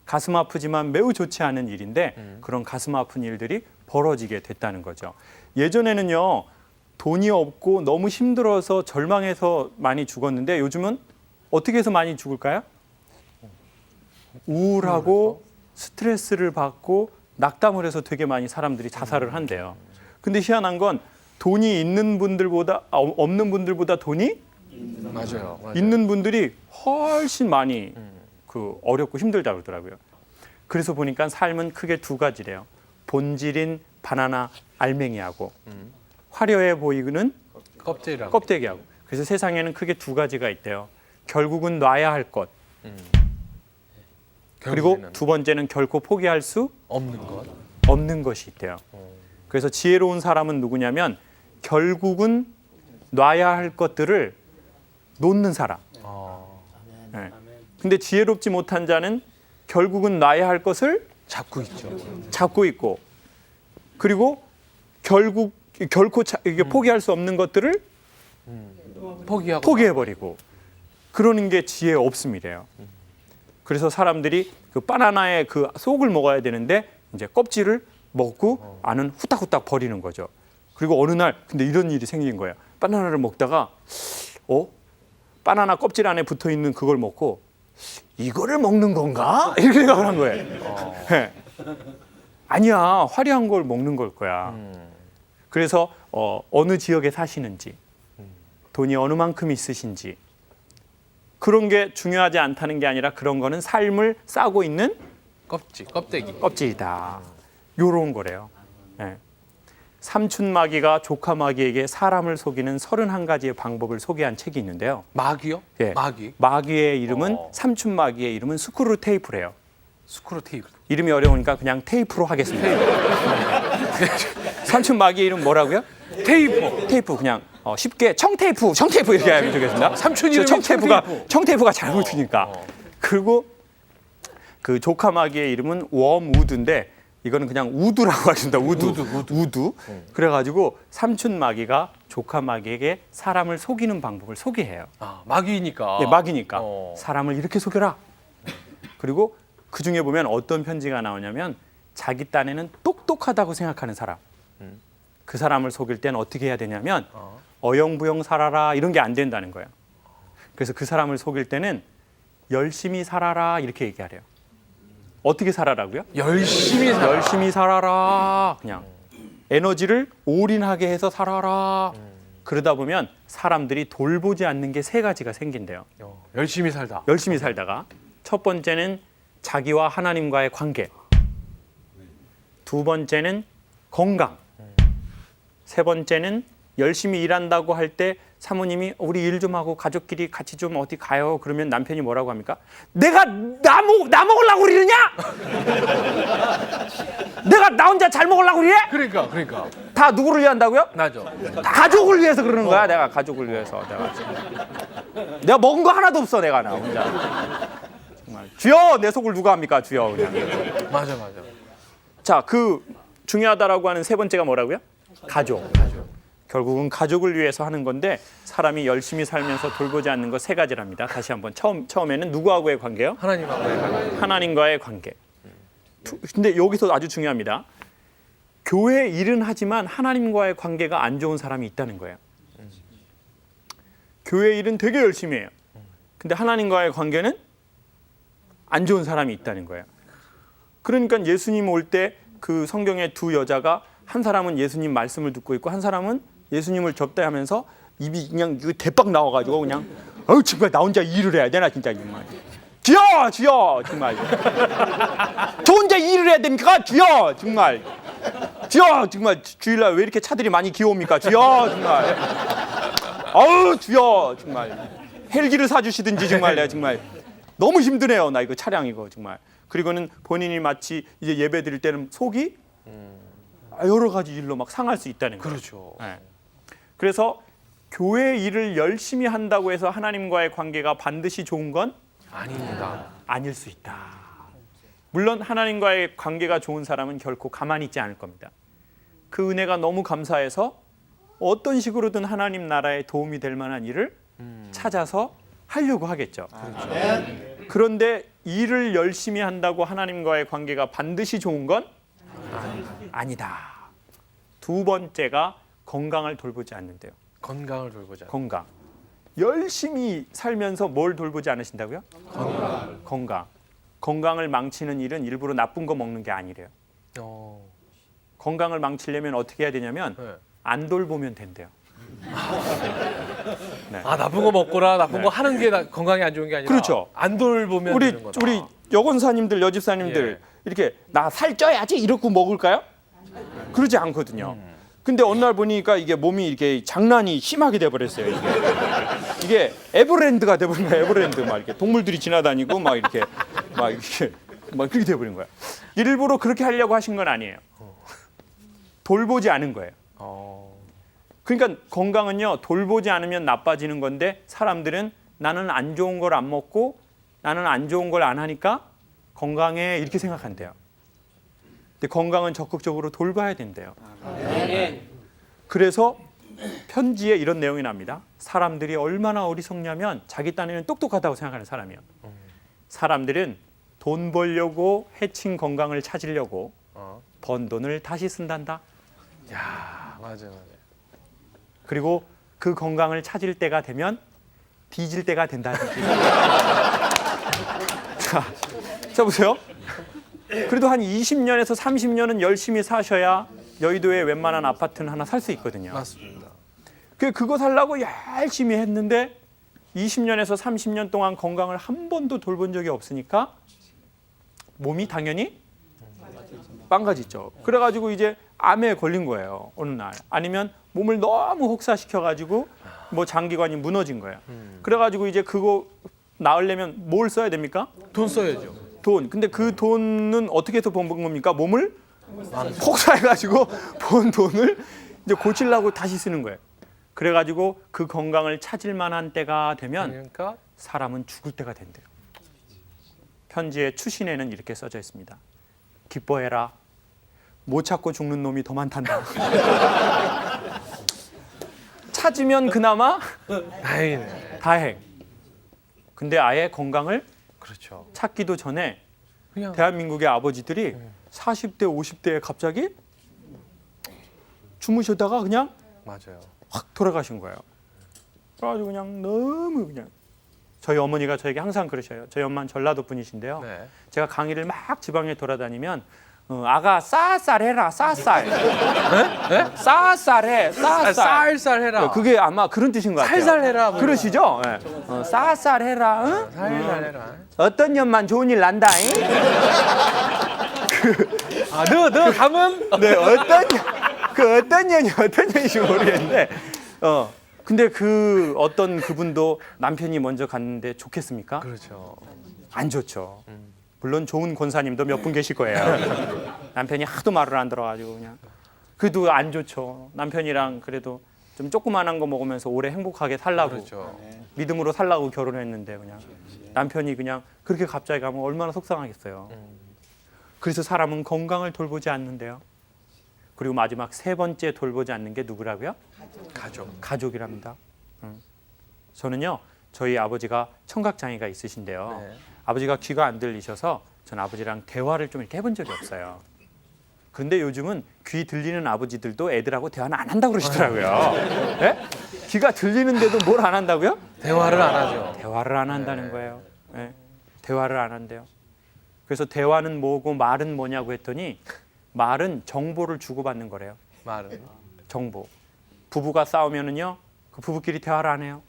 [SPEAKER 5] 가슴 아프지만 매우 좋지 않은 일인데 그런 가슴 아픈 일들이 벌어지게 됐다는 거죠. 예전에는요, 돈이 없고 너무 힘들어서 절망해서 많이 죽었는데 요즘은 어떻게 해서 많이 죽을까요? 우울하고 스트레스를 받고 낙담을 해서 되게 많이 사람들이 자살을 한대요. 근데 희한한 건 돈이 있는 분들보다 없는 분들보다 돈이
[SPEAKER 1] 맞아요.
[SPEAKER 5] 있는 분들이 훨씬 많이 어렵고 힘들다 그러더라고요. 그래서 보니까 삶은 크게 두 가지래요. 본질인 바나나 알맹이하고 화려해 보이는 껍데기하고. 그래서 세상에는 크게 두 가지가 있대요. 결국은 놔야 할 것. 그리고 두 번째는 결코 포기할 수 없는 것이 있대요. 그래서 지혜로운 사람은 누구냐면 결국은 놔야 할 것들을 놓는 사람. 네. 근데 지혜롭지 못한 자는 결국은 놔야 할 것을 잡고 있고, 그리고 결코 이게 포기할 수 없는 것들을 포기해버리고, 그러는 게 지혜 없음이래요. 그래서 사람들이 그 바나나의 그 속을 먹어야 되는데 이제 껍질을 먹고 안은 후딱후딱 버리는 거죠. 그리고 어느 날 근데 이런 일이 생긴 거예요. 바나나를 먹다가 바나나 껍질 안에 붙어 있는 그걸 먹고 이거를 먹는 건가? 이렇게 생각을 한 거예요. 네. 아니야, 화려한 걸 먹는 걸 거야. 그래서 어느 지역에 사시는지, 돈이 어느 만큼 있으신지, 그런 게 중요하지 않다는 게 아니라 그런 거는 삶을 싸고 있는 껍질이다. 요런 거래요. 네. 삼촌 마귀가 조카 마귀에게 사람을 속이는 31가지의 방법을 소개한 책이 있는데요.
[SPEAKER 1] 마귀요?
[SPEAKER 5] 예.
[SPEAKER 1] 마귀.
[SPEAKER 5] 마귀의 이름은 삼촌 마귀의 이름은 스크루 테이프래요.
[SPEAKER 1] 스크루 테이프.
[SPEAKER 5] 이름이 어려우니까 그냥 테이프로 하겠습니다. 삼촌 마귀의 이름 뭐라고요? 테이프 그냥 쉽게 청테이프 이렇게 하면 되겠습니다.
[SPEAKER 1] 삼촌 이름이
[SPEAKER 5] 청테이프가 잘 붙으니까. 그리고 그 조카 마귀의 이름은 웜우드인데 이거는 그냥 우두라고 하신다. 우두. 그래가지고 삼촌 마귀가 조카 마귀에게 사람을 속이는 방법을 소개해요.
[SPEAKER 1] 마귀니까.
[SPEAKER 5] 네, 마귀니까 사람을 이렇게 속여라. 그리고 그 중에 보면 어떤 편지가 나오냐면 자기 딴에는 똑똑하다고 생각하는 사람. 그 사람을 속일 때는 어떻게 해야 되냐면 어영부영 살아라 이런 게 안 된다는 거예요. 그래서 그 사람을 속일 때는 열심히 살아라 이렇게 얘기하래요. 어떻게 살아라고요? 열심히 살아라. 그냥 에너지를 올인하게 해서 살아라. 그러다 보면 사람들이 돌보지 않는 게 3가지가 생긴대요.
[SPEAKER 1] 열심히
[SPEAKER 5] 살다가 첫 번째는 자기와 하나님과의 관계, 두 번째는 건강, 세 번째는 열심히 일한다고 할 때 사모님이 우리 일 좀 하고 가족끼리 같이 좀 어디 가요. 그러면 남편이 뭐라고 합니까? 내가 나 먹으려고 그러느냐? 내가 나 혼자 잘 먹으려고 그래?
[SPEAKER 1] 그러니까.
[SPEAKER 5] 다 누구를 위한다고요?
[SPEAKER 1] 나죠.
[SPEAKER 5] 가족을 위해서 그러는 거야. 내가 가족을 위해서. 내가 먹은 거 하나도 없어. 내가 나 혼자. 정말 주여 내 속을 누가 합니까? 주여. 그냥.
[SPEAKER 1] 맞아.
[SPEAKER 5] 자, 그 중요하다라고 하는 세 번째가 뭐라고요? 가족. 결국은 가족을 위해서 하는 건데 사람이 열심히 살면서 돌보지 않는 거 3가지랍니다. 다시 한번 처음에는 누구하고의 관계요? 하나님과의 관계. 근데 여기서 아주 중요합니다. 교회 일은 하지만 하나님과의 관계가 안 좋은 사람이 있다는 거예요. 교회 일은 되게 열심히 해요. 근데 하나님과의 관계는 안 좋은 사람이 있다는 거예요. 그러니까 예수님 올 때 그 성경의 두 여자가 한 사람은 예수님 말씀을 듣고 있고 한 사람은 예수님을 접대하면서 입이 그냥 대박 나와가지고 그냥 정말 나 혼자 일을 해야 되나 진짜 정말 주여 정말 저 혼자 일을 해야 됩니까 주여 정말 주일날 왜 이렇게 차들이 많이 기어옵니까 주여 정말 주여 정말 헬기를 사주시든지 정말 내가 정말 너무 힘드네요 나 이거 차량 이거 정말. 그리고는 본인이 마치 이제 예배 드릴 때는 속이 여러 가지 일로 막 상할 수 있다는 거예요.
[SPEAKER 1] 그렇죠.
[SPEAKER 5] 네. 그래서 교회 일을 열심히 한다고 해서 하나님과의 관계가 반드시 좋은 건
[SPEAKER 1] 아닙니다.
[SPEAKER 5] 아닐 수 있다. 물론 하나님과의 관계가 좋은 사람은 결코 가만히 있지 않을 겁니다. 그 은혜가 너무 감사해서 어떤 식으로든 하나님 나라에 도움이 될 만한 일을 찾아서 하려고 하겠죠. 그런데 일을 열심히 한다고 하나님과의 관계가 반드시 좋은 건 아니다. 두 번째가 건강을 돌보지 않는데요. 건강. 열심히 살면서 뭘 돌보지 않으신다고요? 건강. 건강을 망치는 일은 일부러 나쁜 거 먹는 게 아니래요. 건강을 망치려면 어떻게 해야 되냐면 안 돌보면 된대요.
[SPEAKER 1] 네. 나쁜 거 먹거나 나쁜 거 하는 게 건강에 안 좋은 게 아니라
[SPEAKER 5] 그렇죠.
[SPEAKER 1] 안 돌보면 되는 거다.
[SPEAKER 5] 우리 여권사님들, 여집사님들 이렇게 나 살쪄야지 이러고 먹을까요? 그러지 않거든요. 근데 어느 날 보니까 이게 몸이 이렇게 장난이 심하게 돼버렸어요. 이게 에버랜드가 돼버린 거예요. 에버랜드 막 이렇게 동물들이 지나다니고 막 이렇게 그렇게 돼버린 거야. 일부러 그렇게 하려고 하신 건 아니에요. 돌보지 않은 거예요. 그러니까 건강은요, 돌보지 않으면 나빠지는 건데 사람들은 나는 안 좋은 걸 안 먹고 나는 안 좋은 걸 안 하니까 건강해 이렇게 생각한대요. 근데 건강은 적극적으로 돌봐야 된대요. 그래서 편지에 이런 내용이 납니다. 사람들이 얼마나 어리석냐면 자기 딴에는 똑똑하다고 생각하는 사람이에요. 사람들은 돈 벌려고 해친 건강을 찾으려고 번 돈을 다시 쓴단다.
[SPEAKER 1] 야, 맞아요.
[SPEAKER 5] 그리고 그 건강을 찾을 때가 되면 뒤질 때가 된다. 자 보세요. 그래도 한 20년에서 30년은 열심히 사셔야 여의도에 웬만한 아파트는 하나 살 수 있거든요.
[SPEAKER 1] 맞습니다.
[SPEAKER 5] 그거 살려고 열심히 했는데 20년에서 30년 동안 건강을 한 번도 돌본 적이 없으니까 몸이 당연히 망가지죠. 그래가지고 이제 암에 걸린 거예요. 어느 날. 아니면 몸을 너무 혹사시켜가지고 뭐 장기관이 무너진 거예요. 그래가지고 이제 그거 나으려면 뭘 써야 됩니까?
[SPEAKER 1] 돈 써야죠.
[SPEAKER 5] 돈. 근데 그 돈은 어떻게 해서 번 겁니까? 몸을 혹사해가지고 번 돈을 이제 고치려고 다시 쓰는 거예요. 그래가지고 그 건강을 찾을 만한 때가 되면
[SPEAKER 1] 그러니까
[SPEAKER 5] 사람은 죽을 때가 된대요. 편지의 추신에는 이렇게 써져 있습니다. 기뻐해라. 못 찾고 죽는 놈이 더 많단다. 찾으면 그나마
[SPEAKER 1] 다행이네.
[SPEAKER 5] 다행. 근데 아예 건강을
[SPEAKER 1] 그렇죠.
[SPEAKER 5] 찾기도 전에
[SPEAKER 1] 그냥
[SPEAKER 5] 대한민국의 아버지들이 40대, 50대에 갑자기 주무셨다가 그냥
[SPEAKER 1] 맞아요.
[SPEAKER 5] 확 돌아가신 거예요. 그래가지고 그냥 너무 그냥 저희 어머니가 저에게 항상 그러셔요. 저희 엄마는 전라도 분이신데요.
[SPEAKER 1] 네.
[SPEAKER 5] 제가 강의를 막 지방에 돌아다니면 아가 쌀쌀해라 쌀쌀.
[SPEAKER 1] 네?
[SPEAKER 5] 쌀쌀해 쌀쌀.
[SPEAKER 1] 쌀쌀해라.
[SPEAKER 5] 그게 아마 그런 뜻인 것 같아요.
[SPEAKER 1] 살살해라. 뭐
[SPEAKER 5] 그러시죠? 네. 쌀쌀해라. 응?
[SPEAKER 1] 살살해라.
[SPEAKER 5] 어떤 년만 좋은 일 난다잉.
[SPEAKER 1] 아, 너 감은
[SPEAKER 5] 네, 어떤 년인지 모르겠는데, 근데 그 어떤 그분도 남편이 먼저 갔는데 좋겠습니까?
[SPEAKER 1] 그렇죠.
[SPEAKER 5] 안 좋죠. 물론 좋은 권사님도 몇 분 계실 거예요. 남편이 하도 말을 안 들어가지고 그냥 그래도 안 좋죠. 남편이랑 그래도 좀 조그만한 거 먹으면서 오래 행복하게 살라고
[SPEAKER 1] 그렇죠.
[SPEAKER 5] 믿음으로 살라고 결혼했는데 그냥 남편이 그냥 그렇게 갑자기 가면 얼마나 속상하겠어요. 그래서 사람은 건강을 돌보지 않는데요. 그리고 마지막 세 번째 돌보지 않는 게 누구라고요? 가족이랍니다. 저는요, 저희 아버지가 청각장애가 있으신데요.
[SPEAKER 1] 네.
[SPEAKER 5] 아버지가 귀가 안 들리셔서 전 아버지랑 대화를 좀 이렇게 해본 적이 없어요. 그런데 요즘은 귀 들리는 아버지들도 애들하고 대화는 안 한다고 그러시더라고요. 네? 귀가 들리는데도 뭘 안 한다고요?
[SPEAKER 1] 대화를 안 하죠.
[SPEAKER 5] 대화를 안 한다는 거예요. 네. 대화를 안 한대요. 그래서 대화는 뭐고 말은 뭐냐고 했더니 말은 정보를 주고받는 거래요.
[SPEAKER 1] 말은.
[SPEAKER 5] 정보. 부부가 싸우면은요, 그 부부끼리 대화를 안 해요.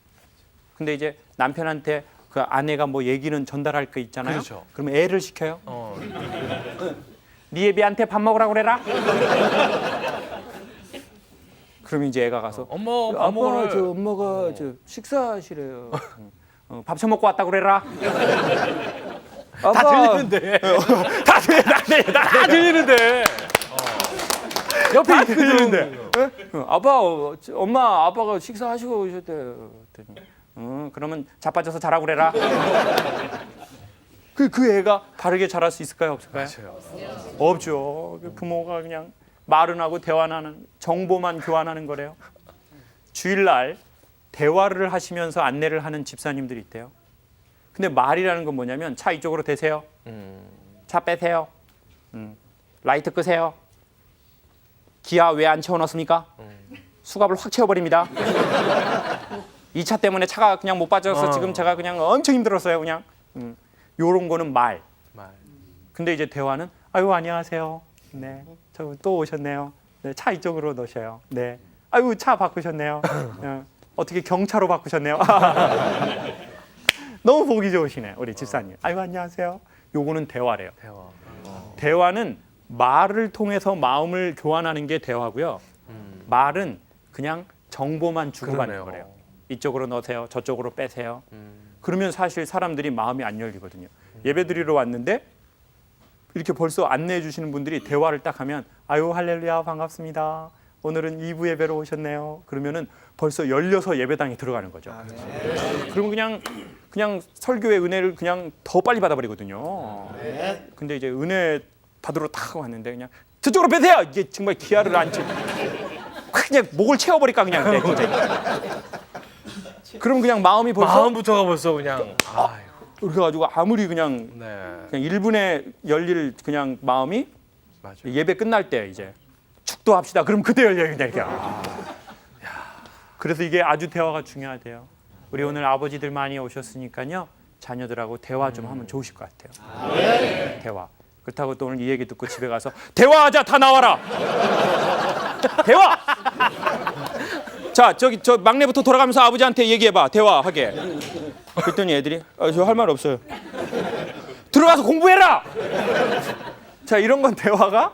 [SPEAKER 5] 근데 이제 남편한테 그 아내가 뭐 얘기는 전달할 거 있잖아요.
[SPEAKER 1] 그렇죠.
[SPEAKER 5] 그러면 애를 시켜요. 네 애비한테 밥 먹으라고 그래라. 그럼 이제 애가 가서
[SPEAKER 1] 엄마 밥
[SPEAKER 5] 아빠
[SPEAKER 1] 먹으러.
[SPEAKER 5] 저 엄마가 저 식사하시래요. 밥 처먹고 왔다고 그래라.
[SPEAKER 1] 다 들리는데. 다 들리는데. 옆에 있거든.
[SPEAKER 5] 아빠 엄마 아빠가 식사하시고 오셨대요. 그러면 자빠져서 자라고 그래라. 그 애가 바르게 자랄 수 있을까요, 없을까요?
[SPEAKER 1] 맞아요.
[SPEAKER 5] 없죠. 그 부모가 그냥 말은 하고 대화는 하는, 정보만 교환하는 거래요. 주일날 대화를 하시면서 안내를 하는 집사님들이 있대요. 근데 말이라는 건 뭐냐면 차 이쪽으로 대세요. 차 빼세요. 라이트 끄세요. 기아 왜 안 채워넣습니까? 수갑을 확 채워버립니다. 이 차 때문에 차가 그냥 못 빠져서 지금 제가 그냥 엄청 힘들었어요. 그냥 요런 거는 말. 근데 이제 대화는 아유 안녕하세요. 네, 저 또 오셨네요. 네, 차 이쪽으로 넣으셔요. 네, 아유 차 바꾸셨네요. 어떻게 경차로 바꾸셨네요. 너무 보기 좋으시네 우리 집사님. 아유 안녕하세요. 요거는 대화래요. 대화는 말을 통해서 마음을 교환하는 게 대화고요. 말은 그냥 정보만 주고받는 거래요. 이쪽으로 넣으세요. 저쪽으로 빼세요. 그러면 사실 사람들이 마음이 안 열리거든요. 예배드리러 왔는데 이렇게 벌써 안내해 주시는 분들이 대화를 딱 하면 아유 할렐루야 반갑습니다. 오늘은 2부 예배로 오셨네요. 그러면은 벌써 열려서 예배당에 들어가는 거죠. 그러면 그냥 설교의 은혜를 그냥 더 빨리 받아버리거든요. 근데 이제 은혜 받으러 딱 왔는데 그냥 저쪽으로 빼세요. 이게 정말 기아를 안 채. 그냥 목을 채워버릴까 그냥. 네, 진짜. 그럼 그냥 마음이 벌써
[SPEAKER 1] 마음부터가 벌써 그냥
[SPEAKER 5] 그렇게 가지고 아무리 그냥
[SPEAKER 1] 네.
[SPEAKER 5] 1분에 열릴 그냥 마음이
[SPEAKER 1] 맞아.
[SPEAKER 5] 예배 끝날 때 이제 축도합시다. 그럼 그때 열려요. 그냥 이렇게. 그래서 이게 아주 대화가 중요하대요. 우리 오늘 아버지들 많이 오셨으니까요. 자녀들하고 대화 좀 하면 좋으실 것 같아요. 대화. 그렇다고 또 오늘 이 얘기 듣고 집에 가서 대화하자. 다 나와라. 대화. 자, 저 막내부터 돌아가면서 아버지한테 얘기해봐. 대화하게. 그랬더니 애들이 저 할 말 없어요. 들어가서 공부해라. 자, 이런 건 대화가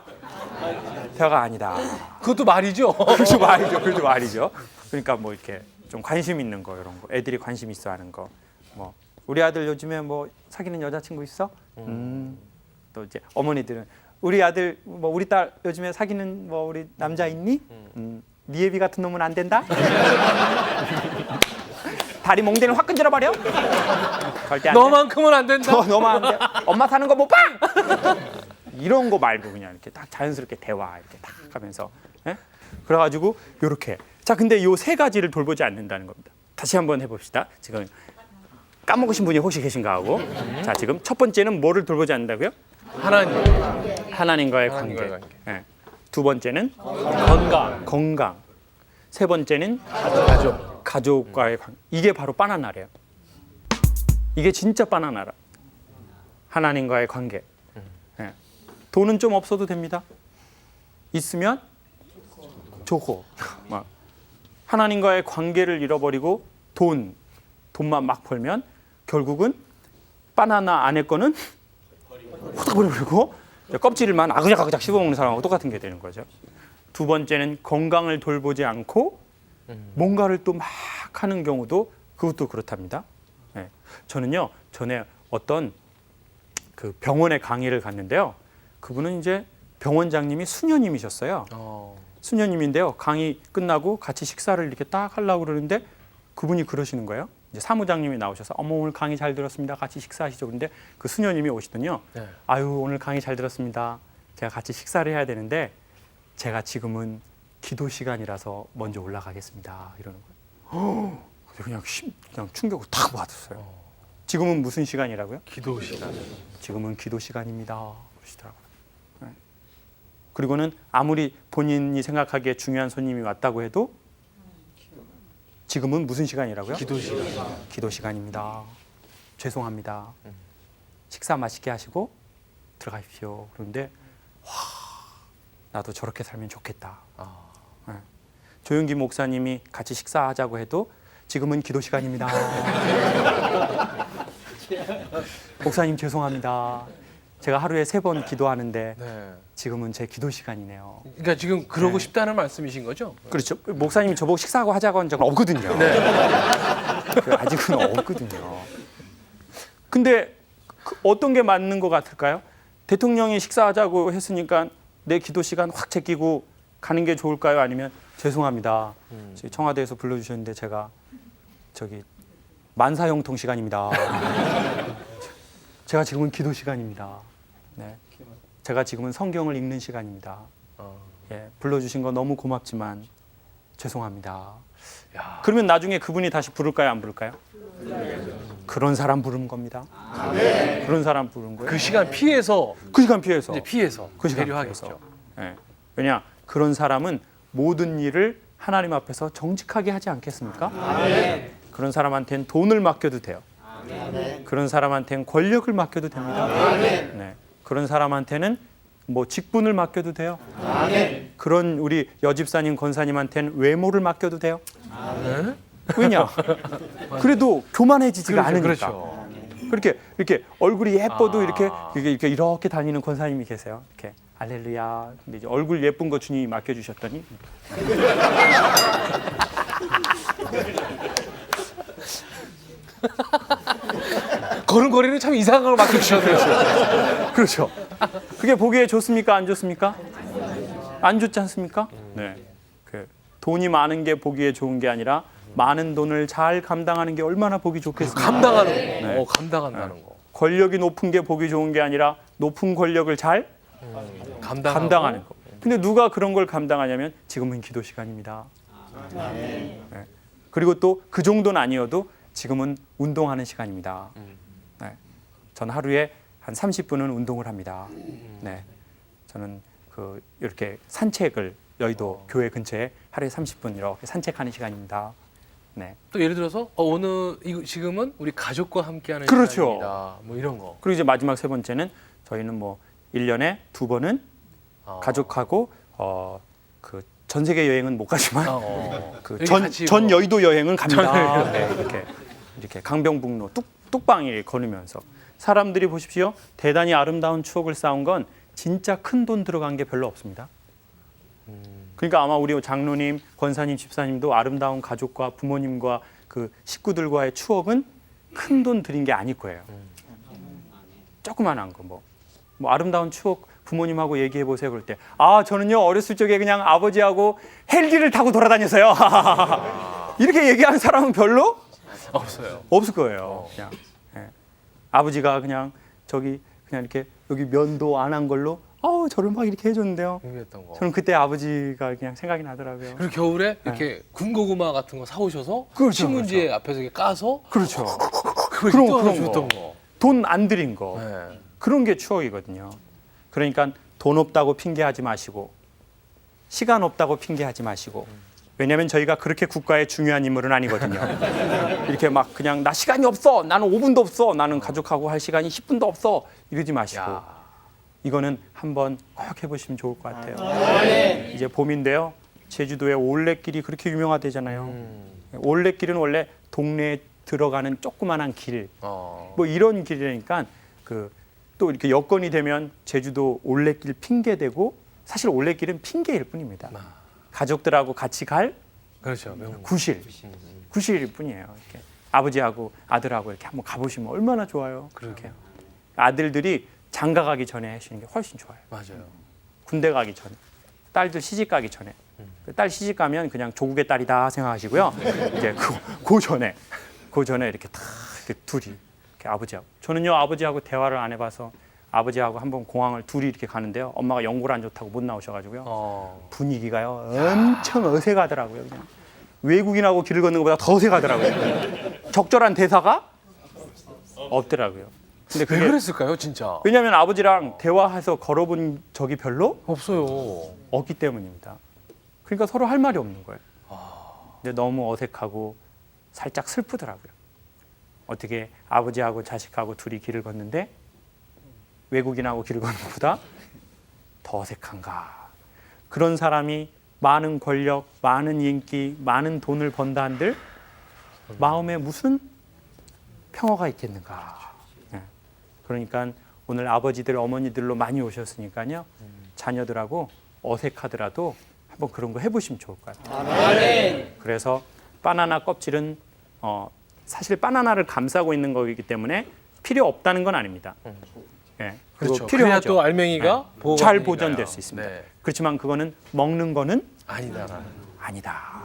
[SPEAKER 5] 아니다.
[SPEAKER 1] 그것도 말이죠.
[SPEAKER 5] 그렇죠, 말이죠. 그렇죠, 말이죠. 그러니까 뭐 이렇게 좀 관심 있는 거 이런 거, 애들이 관심 있어하는 거. 뭐 우리 아들 요즘에 뭐 사귀는 여자친구 있어? 또 이제 어머니들은 우리 아들 뭐 우리 딸 요즘에 사귀는 뭐 우리 남자 있니? 네 애비 같은 놈은 안 된다. 다리 몽대는 확 건드려 버려. 절대 안 돼.
[SPEAKER 1] 너만큼은 안 된다.
[SPEAKER 5] 너만 안 돼. 엄마 사는 거 못 봐. 이런 거 말고 그냥 이렇게 딱 자연스럽게 대화 이렇게 딱 하면서. 예? 그래가지고 요렇게. 자, 근데 요 세 가지를 돌보지 않는다는 겁니다. 다시 한번 해봅시다. 지금 까먹으신 분이 혹시 계신가 하고. 자, 지금 첫 번째는 뭐를 돌보지 않는다고요? 하나님과의 관계.
[SPEAKER 1] 하나님과의 관계.
[SPEAKER 5] 예. 두 번째는 건강. 세 번째는 가족과의 관계. 이게 바로 바나나래요. 이게 진짜 바나나라. 하나님과의 관계. 예. 돈은 좀 없어도 됩니다. 있으면 좋고. 막 하나님과의 관계를 잃어버리고 돈만 막 벌면 결국은 바나나 안에 거는 후딱 버려버리고 껍질만 아그작아그작 씹어먹는 사람하고 똑같은 게 되는 거죠. 두 번째는 건강을 돌보지 않고 뭔가를 또 막 하는 경우도 그것도 그렇답니다. 네. 저는요 전에 어떤 그 병원에 강의를 갔는데요. 그분은 이제 병원장님이 수녀님이셨어요. 수녀님인데요. 강의 끝나고 같이 식사를 이렇게 딱 하려고 그러는데 그분이 그러시는 거예요. 이제 사무장님이 나오셔서 어머 오늘 강의 잘 들었습니다. 같이 식사하시죠. 그런데 그 수녀님이 오시더니요.
[SPEAKER 1] 네.
[SPEAKER 5] 아유 오늘 강의 잘 들었습니다. 제가 같이 식사를 해야 되는데 제가 지금은 기도 시간이라서 먼저 올라가겠습니다. 이러는 거예요. 그냥 충격을 탁 받았어요. 지금은 무슨 시간이라고요?
[SPEAKER 1] 기도 시간.
[SPEAKER 5] 지금은 기도 시간입니다. 그러시더라고요. 네. 그리고는 아무리 본인이 생각하기에 중요한 손님이 왔다고 해도 지금은 무슨 시간이라고요?
[SPEAKER 1] 기도 시간.
[SPEAKER 5] 기도 시간입니다. 죄송합니다. 식사 맛있게 하시고 들어가십시오. 그런데 와, 나도 저렇게 살면 좋겠다. 네. 조용기 목사님이 같이 식사하자고 해도 지금은 기도 시간입니다. 목사님 죄송합니다. 제가 하루에 3번 기도하는데
[SPEAKER 1] 네.
[SPEAKER 5] 지금은 제 기도 시간이네요.
[SPEAKER 1] 그러니까 지금 그러고
[SPEAKER 5] 네.
[SPEAKER 1] 싶다는 말씀이신 거죠?
[SPEAKER 5] 그렇죠. 목사님이 저보고 식사하고 하자고 한 적은 없거든요.
[SPEAKER 1] 네.
[SPEAKER 5] 아직은 없거든요. 근데 어떤 게 맞는 것 같을까요? 대통령이 식사하자고 했으니까 내 기도 시간 확 제끼고 가는 게 좋을까요? 아니면 죄송합니다. 저희 청와대에서 불러주셨는데 제가 저기 만사형통 시간입니다. 제가 지금은 기도 시간입니다. 네. 제가 지금은 성경을 읽는 시간입니다. 예, 불러주신 거 너무 고맙지만 죄송합니다. 그러면 나중에 그분이 다시 부를까요? 안 부를까요? 그런 사람 부르는 겁니다. 그런 사람 부르는 거예요.
[SPEAKER 1] 그 시간 피해서
[SPEAKER 5] 그 시간 피해서.
[SPEAKER 1] 이제 피해서
[SPEAKER 5] 그 시간
[SPEAKER 1] 배려하겠죠.
[SPEAKER 5] 피해서. 예. 왜냐? 그런 사람은 모든 일을 하나님 앞에서 정직하게 하지 않겠습니까? 그런 사람한테는 돈을 맡겨도 돼요. 그런 사람한테는 권력을 맡겨도 됩니다. 네. 그런 사람한테는 뭐 직분을 맡겨도 돼요. 그런 우리 여집사님, 권사님한테는 외모를 맡겨도 돼요. 왜냐? 그래도 교만해지지가 않으니까.
[SPEAKER 1] 그렇죠.
[SPEAKER 5] 그렇게 이렇게 얼굴이 예뻐도 이렇게 다니는 권사님이 계세요. 이렇게 할렐루야. 근데 이제 얼굴 예쁜 거 주님이 맡겨주셨더니
[SPEAKER 1] 걸음걸이는 참 이상한 걸 맡겨주셨네요.
[SPEAKER 5] 그렇죠. 그게 보기에 좋습니까? 안 좋습니까? 안 좋지 않습니까? 네. 돈이 많은 게 보기에 좋은 게 아니라 많은 돈을 잘 감당하는 게 얼마나 보기 좋겠습니까?
[SPEAKER 1] 감당하는 거. 감당한다는 거.
[SPEAKER 5] 권력이 높은 게 보기 좋은 게 아니라 높은 권력을 잘 감당하는 거. 근데 누가 그런 걸 감당하냐면 지금은 기도 시간입니다. 네. 그리고 또 그 정도는 아니어도 지금은 운동하는 시간입니다. 네. 전 하루에 한 30분은 운동을 합니다. 네. 저는 이렇게 산책을 여의도 교회 근처에 하루에 30분 이렇게 산책하는 시간입니다. 네.
[SPEAKER 1] 또 예를 들어서 지금은 우리 가족과 함께하는
[SPEAKER 5] 그렇죠.
[SPEAKER 1] 시간입니다. 뭐 이런 거.
[SPEAKER 5] 그리고 이제 마지막 세 번째는 저희는 뭐 1년에 2번은 가족하고 그 전 세계 여행은 못 가지만 전 여의도 여행은 갑니다. 네, 이렇게 강병북로 뚝방이 걸으면서 사람들이 보십시오. 대단히 아름다운 추억을 쌓은 건 진짜 큰 돈 들어간 게 별로 없습니다. 그러니까 아마 우리 장로님, 권사님, 집사님도 아름다운 가족과 부모님과 그 식구들과의 추억은 큰 돈 들인 게 아닐 거예요. 조그만한 거 뭐 아름다운 추억 부모님하고 얘기해 보세요. 그럴 때 저는요 어렸을 적에 그냥 아버지하고 헬기를 타고 돌아다녔어요. 이렇게 얘기하는 사람은 별로
[SPEAKER 1] 없어요.
[SPEAKER 5] 없을 거예요. 그냥 아버지가 그냥 그냥 이렇게 여기 면도 안 한 걸로 저를 막 이렇게 해줬는데요.
[SPEAKER 1] 의미했던 거.
[SPEAKER 5] 저는 그때 아버지가 그냥 생각이 나더라고요.
[SPEAKER 1] 그리고 겨울에 이렇게 군고구마 같은 거 사오셔서
[SPEAKER 5] 그렇죠,
[SPEAKER 1] 신문지에 앞에서 이렇게 까서
[SPEAKER 5] 그렇죠.
[SPEAKER 1] 그걸
[SPEAKER 5] 그런
[SPEAKER 1] 또
[SPEAKER 5] 거.
[SPEAKER 1] 줬던 거.
[SPEAKER 5] 돈 안 들인 거.
[SPEAKER 1] 네.
[SPEAKER 5] 그런 게 추억이거든요. 그러니까 돈 없다고 핑계하지 마시고 시간 없다고 핑계하지 마시고 왜냐하면 저희가 그렇게 국가의 중요한 인물은 아니거든요. 이렇게 막 그냥 나 시간이 없어. 나는 5분도 없어. 나는 가족하고 할 시간이 10분도 없어. 이러지 마시고 이거는 한번 꼭 해보시면 좋을 것 같아요. 이제 봄인데요. 제주도에 올레길이 그렇게 유명하대잖아요. 올레길은 원래 동네에 들어가는 조그만한 길, 뭐 이런 길이니까 또 이렇게 여건이 되면 제주도 올레길 핑계대고 사실 올레길은 핑계일 뿐입니다. 가족들하고 같이 갈
[SPEAKER 1] 그렇죠.
[SPEAKER 5] 구실일 뿐이에요. 이렇게 아버지하고 아들하고 이렇게 한번 가보시면 얼마나 좋아요. 그렇게 아들들이 장가 가기 전에 하시는 게 훨씬 좋아요.
[SPEAKER 1] 맞아요.
[SPEAKER 5] 군대 가기 전에, 딸들 시집 가기 전에. 딸 시집 가면 그냥 조국의 딸이다 생각하시고요. 이제 그 전에 이렇게 다 이렇게 둘이 이렇게 아버지하고. 저는요 아버지하고 대화를 안 해봐서 아버지하고 한번 공항을 둘이 이렇게 가는데요. 엄마가 연고를 안 좋다고 못 나오셔가지고요. 분위기가요 엄청 어색하더라고요. 그냥 외국인하고 길을 걷는 것보다 더 어색하더라고요. 적절한 대사가 없더라고요. 근데
[SPEAKER 1] 왜 그랬을까요, 진짜?
[SPEAKER 5] 왜냐하면 아버지랑 대화해서 걸어본 적이 별로
[SPEAKER 1] 없어요.
[SPEAKER 5] 없기 때문입니다. 그러니까 서로 할 말이 없는 거예요. 근데 너무 어색하고 살짝 슬프더라고요. 어떻게 아버지하고 자식하고 둘이 길을 걷는데 외국인하고 길을 걷는 것보다 더 어색한가. 그런 사람이 많은 권력, 많은 인기, 많은 돈을 번다 한들 마음에 무슨 평화가 있겠는가. 그러니까 오늘 아버지들, 어머니들로 많이 오셨으니까요. 자녀들하고 어색하더라도 한번 그런 거 해보시면 좋을 것 같아요. 그래서 바나나 껍질은 사실 바나나를 감싸고 있는 거기 때문에 필요 없다는 건 아닙니다.
[SPEAKER 1] 그렇죠.
[SPEAKER 5] 필요하죠.
[SPEAKER 1] 그래야 또 알맹이가
[SPEAKER 5] 잘 보존될 수 있습니다.
[SPEAKER 1] 네.
[SPEAKER 5] 그렇지만 그거는 먹는 거는
[SPEAKER 1] 아니다.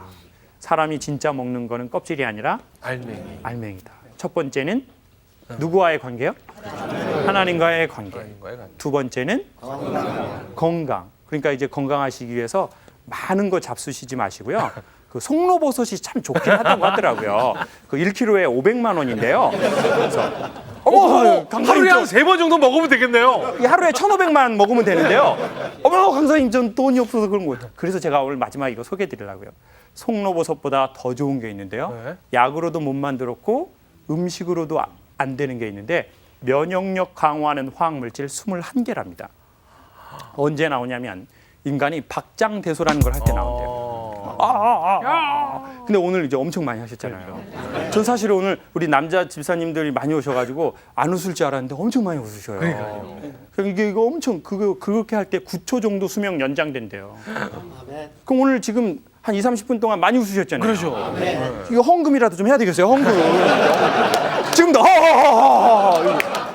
[SPEAKER 5] 사람이 진짜 먹는 거는 껍질이 아니라 알맹이다. 첫 번째는 누구와의 관계요? 하나님과의 관계. 두 번째는 건강. 그러니까 이제 건강하시기 위해서 많은 거 잡수시지 마시고요. 그 송로버섯이 참 좋긴 하다고 하더라고요. 그 1kg에 500만 원인데요. 그래서
[SPEAKER 1] 하루에 한 3번 정도 먹으면 되겠네요.
[SPEAKER 5] 하루에 1,500만 먹으면 되는데요. 강사님 전 돈이 없어서 그런 거예요. 그래서 제가 오늘 마지막 이거 소개해드리려고요. 송로버섯보다 더 좋은 게 있는데요.
[SPEAKER 1] 네.
[SPEAKER 5] 약으로도 못 만들었고 음식으로도 안 되는 게 있는데 면역력 강화하는 화학물질 21개랍니다. 언제 나오냐면 인간이 박장대소라는 걸 할 때 나온대요. 근데 오늘 이제 엄청 많이 하셨잖아요. 전 사실 오늘 우리 남자 집사님들이 많이 오셔가지고 안 웃을 줄 알았는데 엄청 많이 웃으셔요. 그러니까 이거 엄청 그렇게 할 때 9초 정도 수명 연장된대요. 그럼 오늘 지금 한 20-30분 동안 많이 웃으셨잖아요.
[SPEAKER 1] 그렇죠.
[SPEAKER 5] 이거 헌금이라도 좀 해야 되겠어요. 헌금. 지금도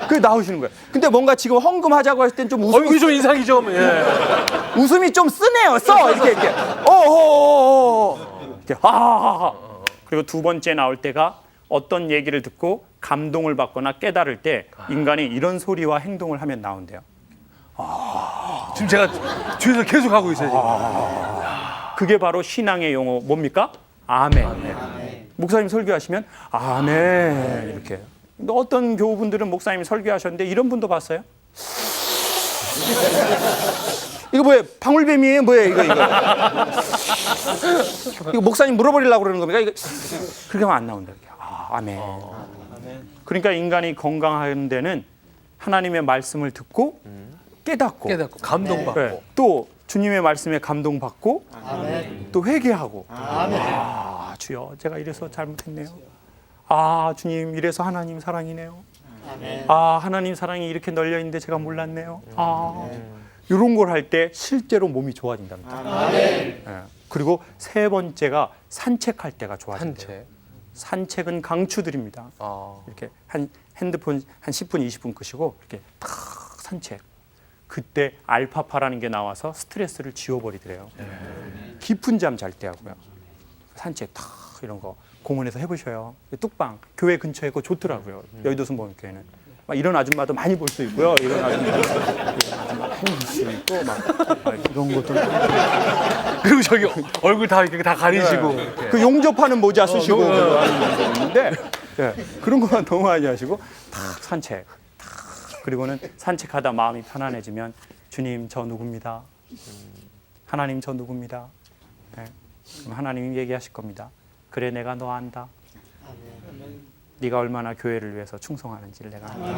[SPEAKER 5] 그 나오시는 거예요. 근데 뭔가 지금 헌금하자고 했을 땐 좀
[SPEAKER 1] 얼굴이 좀 인상이 좀
[SPEAKER 5] 웃음이 좀 쓰네요. 이렇게 어어어어 이렇게 하하하. 그리고 두 번째 나올 때가 어떤 얘기를 듣고 감동을 받거나 깨달을 때 인간이 이런 소리와 행동을 하면 나온대요.
[SPEAKER 1] 지금 제가 뒤에서 계속 하고 있어요. 지금.
[SPEAKER 5] 그게 바로 신앙의 용어 뭡니까? 아멘. 목사님 설교하시면 아멘 이렇게. 근데 어떤 교우분들은 목사님이 설교하셨는데 이런 분도 봤어요? 이거 뭐예요? 방울뱀이에요? 뭐예요? 이거 목사님 물어버리려고 그러는 겁니까? 이거 그렇게 하면 안 나온다. 아멘. 그러니까 인간이 건강한 데는 하나님의 말씀을 듣고 깨닫고
[SPEAKER 1] 감동받고
[SPEAKER 5] 네. 또 주님의 말씀에 감동받고 또 회개하고 주여 제가 이래서 잘못했네요. 주님 이래서 하나님 사랑이네요. 하나님 사랑이 이렇게 널려 있는데 제가 몰랐네요. 이런 걸 할 때 실제로 몸이 좋아진답니다. 네. 그리고 세 번째가 산책할 때가 좋아진대요. 산책은 강추드립니다. 이렇게 한 핸드폰 한 10분 20분 끄시고 이렇게 탁 산책. 그때 알파파라는 게 나와서 스트레스를 지워버리더래요. 깊은 잠 잘 때 하고요. 산책 탁 이런 거 공원에서 해보셔요. 뚝방 교회 근처에 있고 좋더라고요. 여의도 순복음교회는 막 이런 아줌마도 많이 볼 수 있고요. 이런 아줌마도 볼 수 있고 막 이런 것도
[SPEAKER 1] 그리고 저기 얼굴 다 이렇게 다 가리시고
[SPEAKER 5] 그 용접하는 모자 쓰시고 있는데 그런 것만 너무 많이 하시고 탁 산책. 그리고는 산책하다 마음이 편안해지면 주님 저 누굽니다. 하나님 저 누굽니다. 네. 그럼 하나님이 얘기하실 겁니다. 그래 내가 너 안다. 네가 얼마나 교회를 위해서 충성하는지를 내가 안다.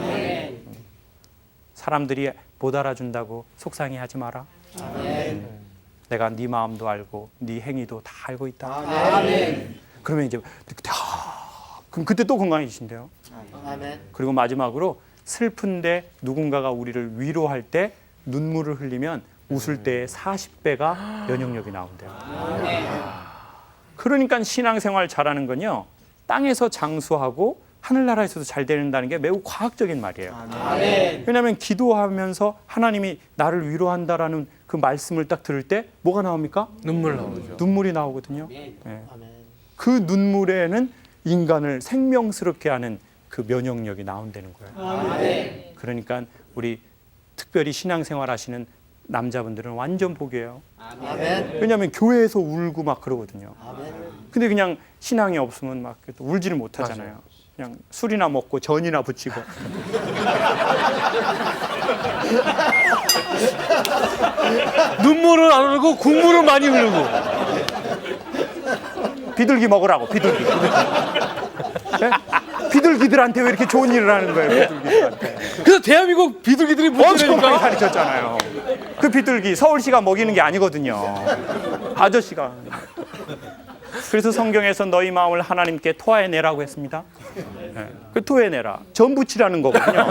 [SPEAKER 5] 사람들이 못 알아준다고 속상해하지 마라. 내가 네 마음도 알고 네 행위도 다 알고 있다. 그러면 이제 그럼 그때 또 건강해지신대요. 그리고 마지막으로 슬픈데 누군가가 우리를 위로할 때 눈물을 흘리면 웃을 때 40배가 면역력이 나온대요. 그러니까 신앙생활 잘하는 건요. 땅에서 장수하고 하늘나라에서도 잘 되는다는 게 매우 과학적인 말이에요. 왜냐하면 기도하면서 하나님이 나를 위로한다라는 그 말씀을 딱 들을 때 뭐가 나옵니까?
[SPEAKER 1] 눈물 나오죠.
[SPEAKER 5] 눈물이 나오거든요. 네. 그 눈물에는 인간을 생명스럽게 하는 그 면역력이 나온다는 거예요. 그러니까 우리 특별히 신앙생활 하시는 남자분들은 완전 복이에요. 왜냐하면 교회에서 울고 막 그러거든요. 근데 그냥 신앙이 없으면 막 울지를 못하잖아요. 그냥 술이나 먹고 전이나 붙이고.
[SPEAKER 1] 눈물을 안 흐르고 국물을 많이 흐르고.
[SPEAKER 5] 비둘기 먹으라고 비둘기. 네? 비둘기들한테 왜 이렇게 좋은 일을 하는 거예요? 비둘기들한테.
[SPEAKER 1] 그래서 대한민국 비둘기들이
[SPEAKER 5] 엄청 많이
[SPEAKER 1] 문제니까.
[SPEAKER 5] 가르쳤잖아요. 그 비둘기 서울시가 먹이는 게 아니거든요. 아저씨가. 그래서 성경에서 너희 마음을 하나님께 토해내라고 했습니다. 네. 그 토해내라. 전 부치라는 거거든요.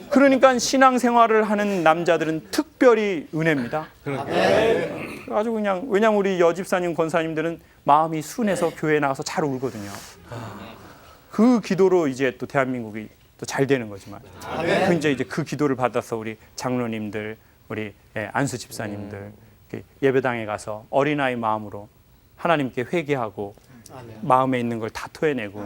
[SPEAKER 5] 그러니까 신앙생활을 하는 남자들은 특별히 은혜입니다. 아주 그냥 왜냐면 우리 여집사님 권사님들은 마음이 순해서 교회에 나가서 잘 울거든요. 그 기도로 이제 또 대한민국이 또 잘 되는 거지만 그 이제 그 기도를 받아서 우리 장로님들 우리 안수 집사님들 예배당에 가서 어린아이 마음으로 하나님께 회개하고 마음에 있는 걸 다 토해내고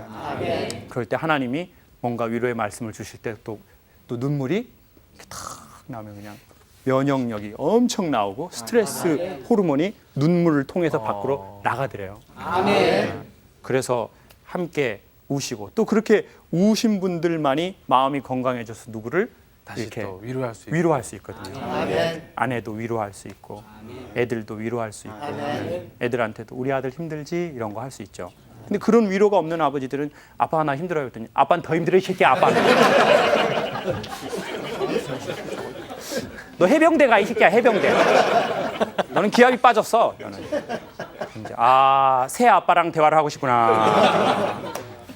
[SPEAKER 5] 그럴 때 하나님이 뭔가 위로의 말씀을 주실 때 또 눈물이 이렇게 탁 나오면 그냥 면역력이 엄청 나오고 스트레스 호르몬이 눈물을 통해서 밖으로 나가더래요. 그래서 함께 우시고 또 그렇게 우신 분들만이 마음이 건강해져서 누구를
[SPEAKER 1] 다시
[SPEAKER 5] 이렇게
[SPEAKER 1] 또
[SPEAKER 5] 위로할 수 있거든요. 아내도 위로할 수 있고 애들도 위로할 수 있고 애들한테도 우리 아들 힘들지 이런 거 할 수 있죠. 근데 그런 위로가 없는 아버지들은 아빠 나 힘들어요 했더니 아빠는 더 힘들어 이 새끼야 아빠는. 너 해병대 가 이 새끼야 해병대. 너는 기압이 빠졌어. 너는. 이제 새 아빠랑 대화를 하고 싶구나.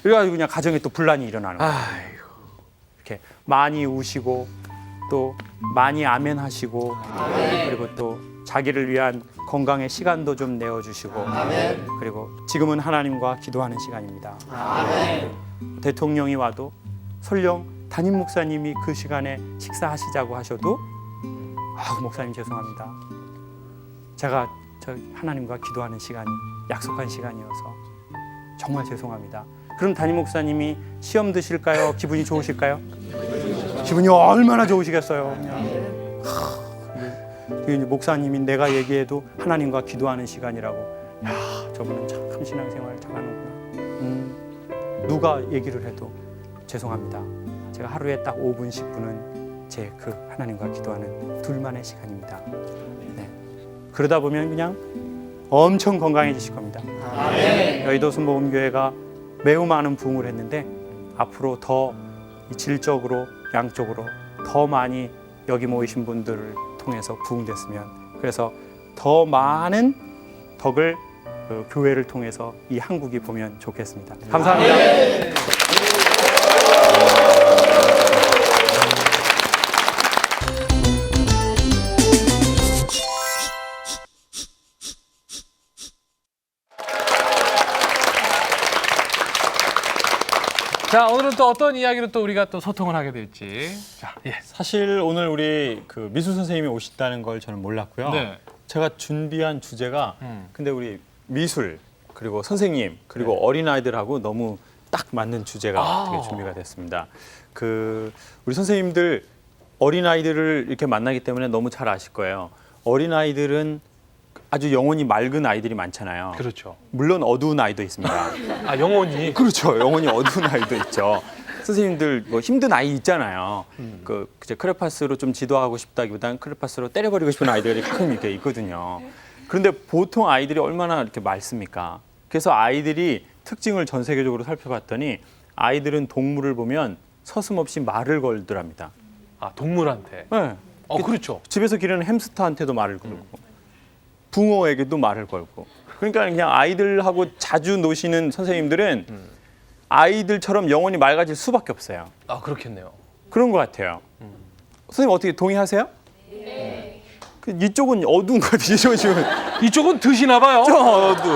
[SPEAKER 5] 그래가지고 그냥 가정에 또 분란이 일어나는 거예요. 이렇게 많이 우시고 또 많이 아멘하시고 그리고 또 자기를 위한 건강의 시간도 좀 내어주시고 그리고 지금은 하나님과 기도하는 시간입니다. 대통령이 와도 설령 담임 목사님이 그 시간에 식사하시자고 하셔도 목사님 죄송합니다. 제가 저 하나님과 기도하는 시간이 약속한 시간이어서 정말 죄송합니다. 그럼 담임 목사님이 시험 드실까요? 기분이 좋으실까요? 기분이 얼마나 좋으시겠어요. 이게 이제 목사님이 내가 얘기해도 하나님과 기도하는 시간이라고. 야, 저분은 참 신앙생활을 잘하는구나. 누가 얘기를 해도 죄송합니다. 제가 하루에 딱 5분, 10분은 제 그 하나님과 기도하는 둘만의 시간입니다. 네. 그러다 보면 그냥 엄청 건강해지실 겁니다. 여의도 순복음교회가 매우 많은 부흥을 했는데 앞으로 더 질적으로 양쪽으로 더 많이 여기 모이신 분들을 통해서 부흥됐으면, 그래서 더 많은 덕을 그 교회를 통해서 이 한국이 보면 좋겠습니다. 감사합니다.
[SPEAKER 1] 자, 오늘은 또 어떤 이야기로 또 우리가 또 소통을 하게 될지. 자, 예.
[SPEAKER 7] 사실 오늘 우리 그 미술 선생님이 오신다는 걸 저는 몰랐고요.
[SPEAKER 1] 네.
[SPEAKER 7] 제가 준비한 주제가 근데 우리 미술 그리고 선생님 그리고 어린아이들하고 너무 딱 맞는 주제가 되게 준비가 됐습니다. 그 우리 선생님들 어린아이들을 이렇게 만나기 때문에 너무 잘 아실 거예요. 어린아이들은 아주 영혼이 맑은 아이들이 많잖아요.
[SPEAKER 1] 그렇죠.
[SPEAKER 7] 물론 어두운 아이도 있습니다.
[SPEAKER 1] 아, 영혼이.
[SPEAKER 7] 그렇죠. 영혼이 어두운 아이도 있죠. 선생님들 뭐 힘든 아이 있잖아요. 그 이제 크레파스로 좀 지도하고 싶다기보다는 크레파스로 때려버리고 싶은 아이들이 가끔 이렇게 있거든요. 그런데 보통 아이들이 얼마나 이렇게 맑습니까? 그래서 아이들이 특징을 전 세계적으로 살펴봤더니 아이들은 동물을 보면 서슴없이 말을 걸더랍니다.
[SPEAKER 1] 아, 동물한테.
[SPEAKER 7] 네.
[SPEAKER 1] 그렇죠.
[SPEAKER 7] 집에서 기르는 햄스터한테도 말을 걸고 붕어에게도 말을 걸고. 그러니까 그냥 아이들하고 자주 노시는 선생님들은 아이들처럼 영혼이 맑아질 수밖에 없어요.
[SPEAKER 1] 아, 그렇겠네요.
[SPEAKER 7] 그런 것 같아요. 선생님 어떻게 동의하세요? 그 이쪽은 어두운 것 같아요. 이쪽은 지금
[SPEAKER 1] 이쪽은 드시나 봐요.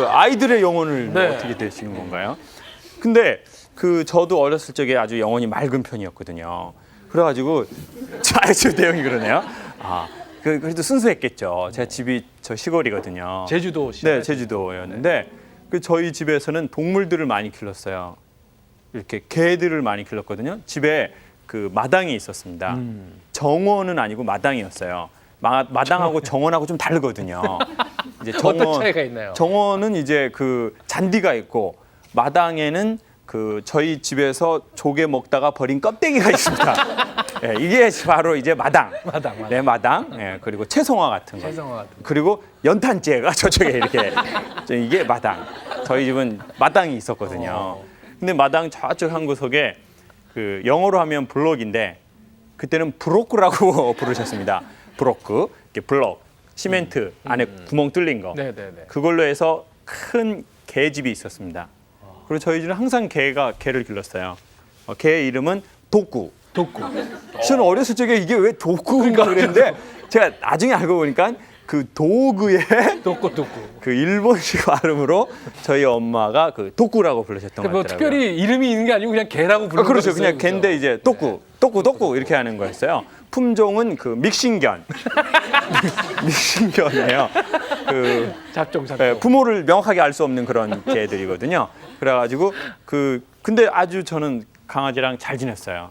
[SPEAKER 7] 아이들의 영혼을
[SPEAKER 1] 네.
[SPEAKER 7] 어떻게 되시는 건가요? 근데 그 저도 어렸을 적에 아주 영혼이 맑은 편이었거든요. 그래가지고 지금 대형이 그러네요. 아, 그래도 순수했겠죠. 제 집이 저 시골이거든요.
[SPEAKER 1] 제주도
[SPEAKER 7] 네, 제주도였는데 그 저희 집에서는 동물들을 많이 길렀어요. 이렇게 개들을 많이 길렀거든요. 집에 그 마당이 있었습니다. 정원은 아니고 마당이었어요. 마당하고 정원하고 좀 다르거든요. 이제
[SPEAKER 1] 어떤 차이가 있나요?
[SPEAKER 7] 정원은 이제 그 잔디가 있고 마당에는 그 저희 집에서 조개 먹다가 버린 껍데기가 있습니다. 예, 이게 바로 이제 마당. 네, 마당. 예, 그리고 채송화 같은 거.
[SPEAKER 1] 채송화 같은
[SPEAKER 7] 그리고 연탄재가 저쪽에 이렇게 이게 마당. 저희 집은 마당이 있었거든요. 근데 마당 저쪽 한 구석에 그 영어로 하면 블록인데 그때는 브로크라고 부르셨습니다. 브로크, 이렇게 블록, 시멘트 안에 구멍 뚫린 거.
[SPEAKER 1] 네네네.
[SPEAKER 7] 그걸로 해서 큰 개집이 있었습니다. 그리고 저희 집은 항상 개를 길렀어요. 개의 이름은 독구. 저는 어렸을 적에 이게 왜 독구인가 그랬는데 제가 나중에 알고 보니까 그 도구의
[SPEAKER 1] 독구.
[SPEAKER 7] 그 일본식 발음으로 저희 엄마가 그 독구라고 부르셨던 것
[SPEAKER 1] 뭐
[SPEAKER 7] 같더라고요.
[SPEAKER 1] 특별히 이름이 있는 게 아니고 그냥 개라고 부르는
[SPEAKER 7] 그렇죠.
[SPEAKER 1] 거였어요,
[SPEAKER 7] 그냥
[SPEAKER 1] 그죠?
[SPEAKER 7] 개인데 이제 독구 이렇게 하는 거였어요. 품종은 그 믹싱견. 믹싱견이에요. 그
[SPEAKER 1] 잡종.
[SPEAKER 7] 부모를 명확하게 알 수 없는 그런 개들이거든요. 그래가지고 근데 아주 저는 강아지랑 잘 지냈어요.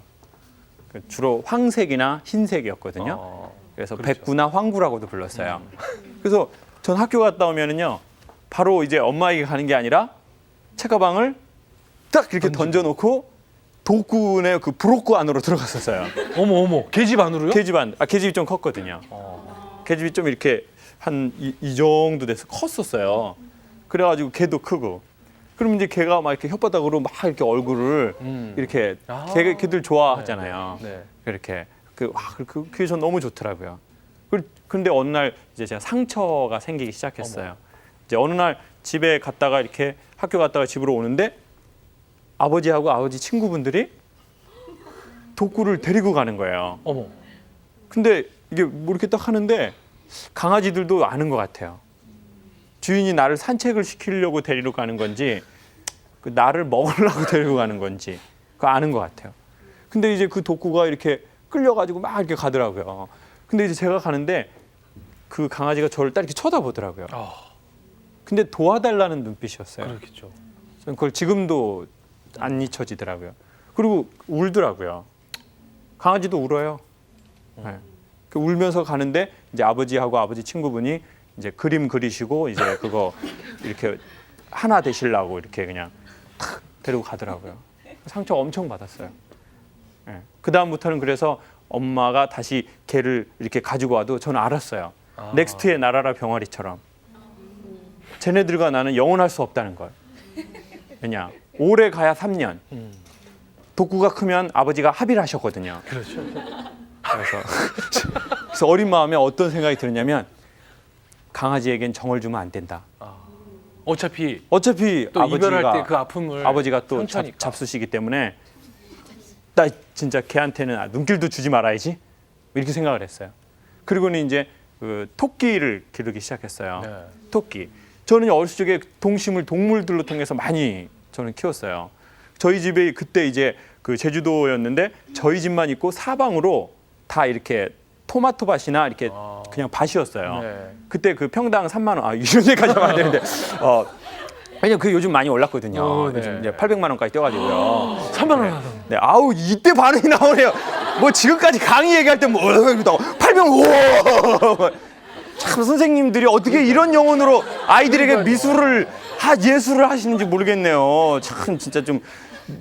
[SPEAKER 7] 주로 황색이나 흰색이었거든요. 그래서 백구나 황구라고도 불렀어요. 그래서 전 학교 갔다 오면은요, 바로 이제 엄마에게 가는 게 아니라 책가방을 딱 이렇게 던져놓고 독구의 그 브로크 안으로 들어갔었어요.
[SPEAKER 1] 어머. 계집 안으로요?
[SPEAKER 7] 계집이 좀 컸거든요. 계집이 좀 이렇게 한 이 정도 돼서 컸었어요. 그래가지고 개도 크고. 그럼 이제 개가 막 이렇게 혓바닥으로 막 이렇게 얼굴을 이렇게 개들 좋아하잖아요.
[SPEAKER 1] 네.
[SPEAKER 7] 이렇게 그게 전 너무 좋더라고요. 그런데 어느 날 이제 제가 상처가 생기기 시작했어요. 이제 어느 날 집에 갔다가 이렇게 학교 갔다가 집으로 오는데 아버지하고 아버지 친구분들이 독구를 데리고 가는 거예요.
[SPEAKER 1] 어머.
[SPEAKER 7] 근데 이게 뭐 이렇게 딱 하는데 강아지들도 아는 것 같아요. 주인이 나를 산책을 시키려고 데리러 가는 건지 나를 먹으려고 데리고 가는 건지 그거 아는 것 같아요. 근데 이제 그 독구가 이렇게 끌려가지고 막 이렇게 가더라고요. 근데 이제 제가 가는데 그 강아지가 저를 딱 이렇게 쳐다보더라고요.
[SPEAKER 1] 아,
[SPEAKER 7] 근데 도와달라는 눈빛이었어요.
[SPEAKER 1] 그렇겠죠.
[SPEAKER 7] 저는 그걸 지금도 안 잊혀지더라고요. 그리고 울더라고요. 강아지도 울어요. 네. 그 울면서 가는데 이제 아버지하고 아버지 친구분이 이제 그림 그리시고 이제 그거 이렇게 하나 되시려고 이렇게 그냥 탁 데리고 가더라고요. 상처 엄청 받았어요. 네. 그 다음부터는 그래서 엄마가 다시 개를 이렇게 가지고 와도 저는 알았어요. 넥스트의 나라라 병아리처럼 쟤네들과 나는 영원할 수 없다는 걸. 왜냐? 오래 가야 3년. 독구가 크면 아버지가 합의를 하셨거든요.
[SPEAKER 1] 그렇죠.
[SPEAKER 7] 그래서 어린 마음에 어떤 생각이 들었냐면 강아지에겐 정을 주면 안 된다.
[SPEAKER 1] 어차피
[SPEAKER 7] 어차피
[SPEAKER 1] 또 이별할
[SPEAKER 7] 아버지가
[SPEAKER 1] 때 그 아픔을
[SPEAKER 7] 아버지가 또
[SPEAKER 1] 상처니까.
[SPEAKER 7] 잡수시기 때문에 나 진짜 걔한테는 눈길도 주지 말아야지 이렇게 생각을 했어요. 그리고는 이제 그 토끼를 기르기 시작했어요.
[SPEAKER 1] 네.
[SPEAKER 7] 토끼. 저는 어렸을 적에 동심을 동물들로 통해서 많이 저는 키웠어요. 저희 집에 그때 이제 그 제주도였는데 저희 집만 있고 사방으로 다 이렇게 토마토 밭이나 이렇게 그냥 밭이었어요.
[SPEAKER 1] 네.
[SPEAKER 7] 그때 그 평당 3만 원, 이런 얘기까지 하면 안 되는데, 왜냐면 그 요즘 많이 올랐거든요.
[SPEAKER 1] 네.
[SPEAKER 7] 요즘 이제 800만 원까지 뛰어가지고요.
[SPEAKER 1] 3만 원 하던.
[SPEAKER 7] 네, 아우 이때 반응이 나오네요. 뭐 지금까지 강의 얘기할 때 뭐 800, 우와. 참 선생님들이 어떻게 이런 영혼으로 아이들에게 미술을 예술을 하시는지 모르겠네요. 참 진짜 좀.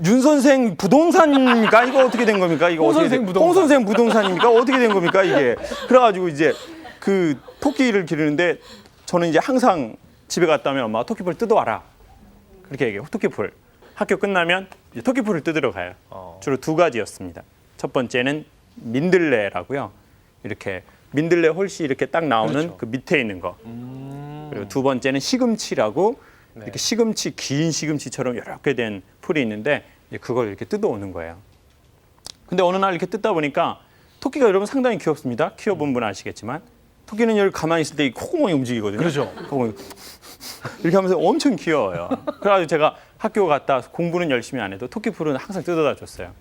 [SPEAKER 7] 윤 선생 부동산입니까? 이거 어떻게 된 겁니까? 이거
[SPEAKER 1] 홍 선생 부동산.
[SPEAKER 7] 홍 선생 부동산입니까? 어떻게 된 겁니까? 이게 그래가지고 이제 그 토끼를 기르는데 저는 이제 항상 집에 갔다 오면 엄마가 토끼풀 뜯어와라 그렇게 얘기해요. 토끼풀 학교 끝나면 이제 토끼풀을 뜯으러 가요. 주로 두 가지였습니다. 첫 번째는 민들레라고요. 이렇게 민들레 홀씨 이렇게 딱 나오는
[SPEAKER 1] 그렇죠.
[SPEAKER 7] 그 밑에 있는 거. 그리고 두 번째는 시금치라고.
[SPEAKER 1] 네.
[SPEAKER 7] 이렇게 시금치 긴 시금치처럼 이렇게 된 풀이 있는데 이제 그걸 이렇게 뜯어오는 거예요. 근데 어느 날 이렇게 뜯다 보니까 토끼가 여러분 상당히 귀엽습니다. 키워본 분은 아시겠지만 토끼는 여기 가만히 있을 때 이 콧구멍이 움직이거든요.
[SPEAKER 1] 그렇죠.
[SPEAKER 7] 콧구멍이 이렇게 하면서 엄청 귀여워요. 그래가지고 제가 학교 갔다 공부는 열심히 안 해도 토끼풀은 항상 뜯어다 줬어요.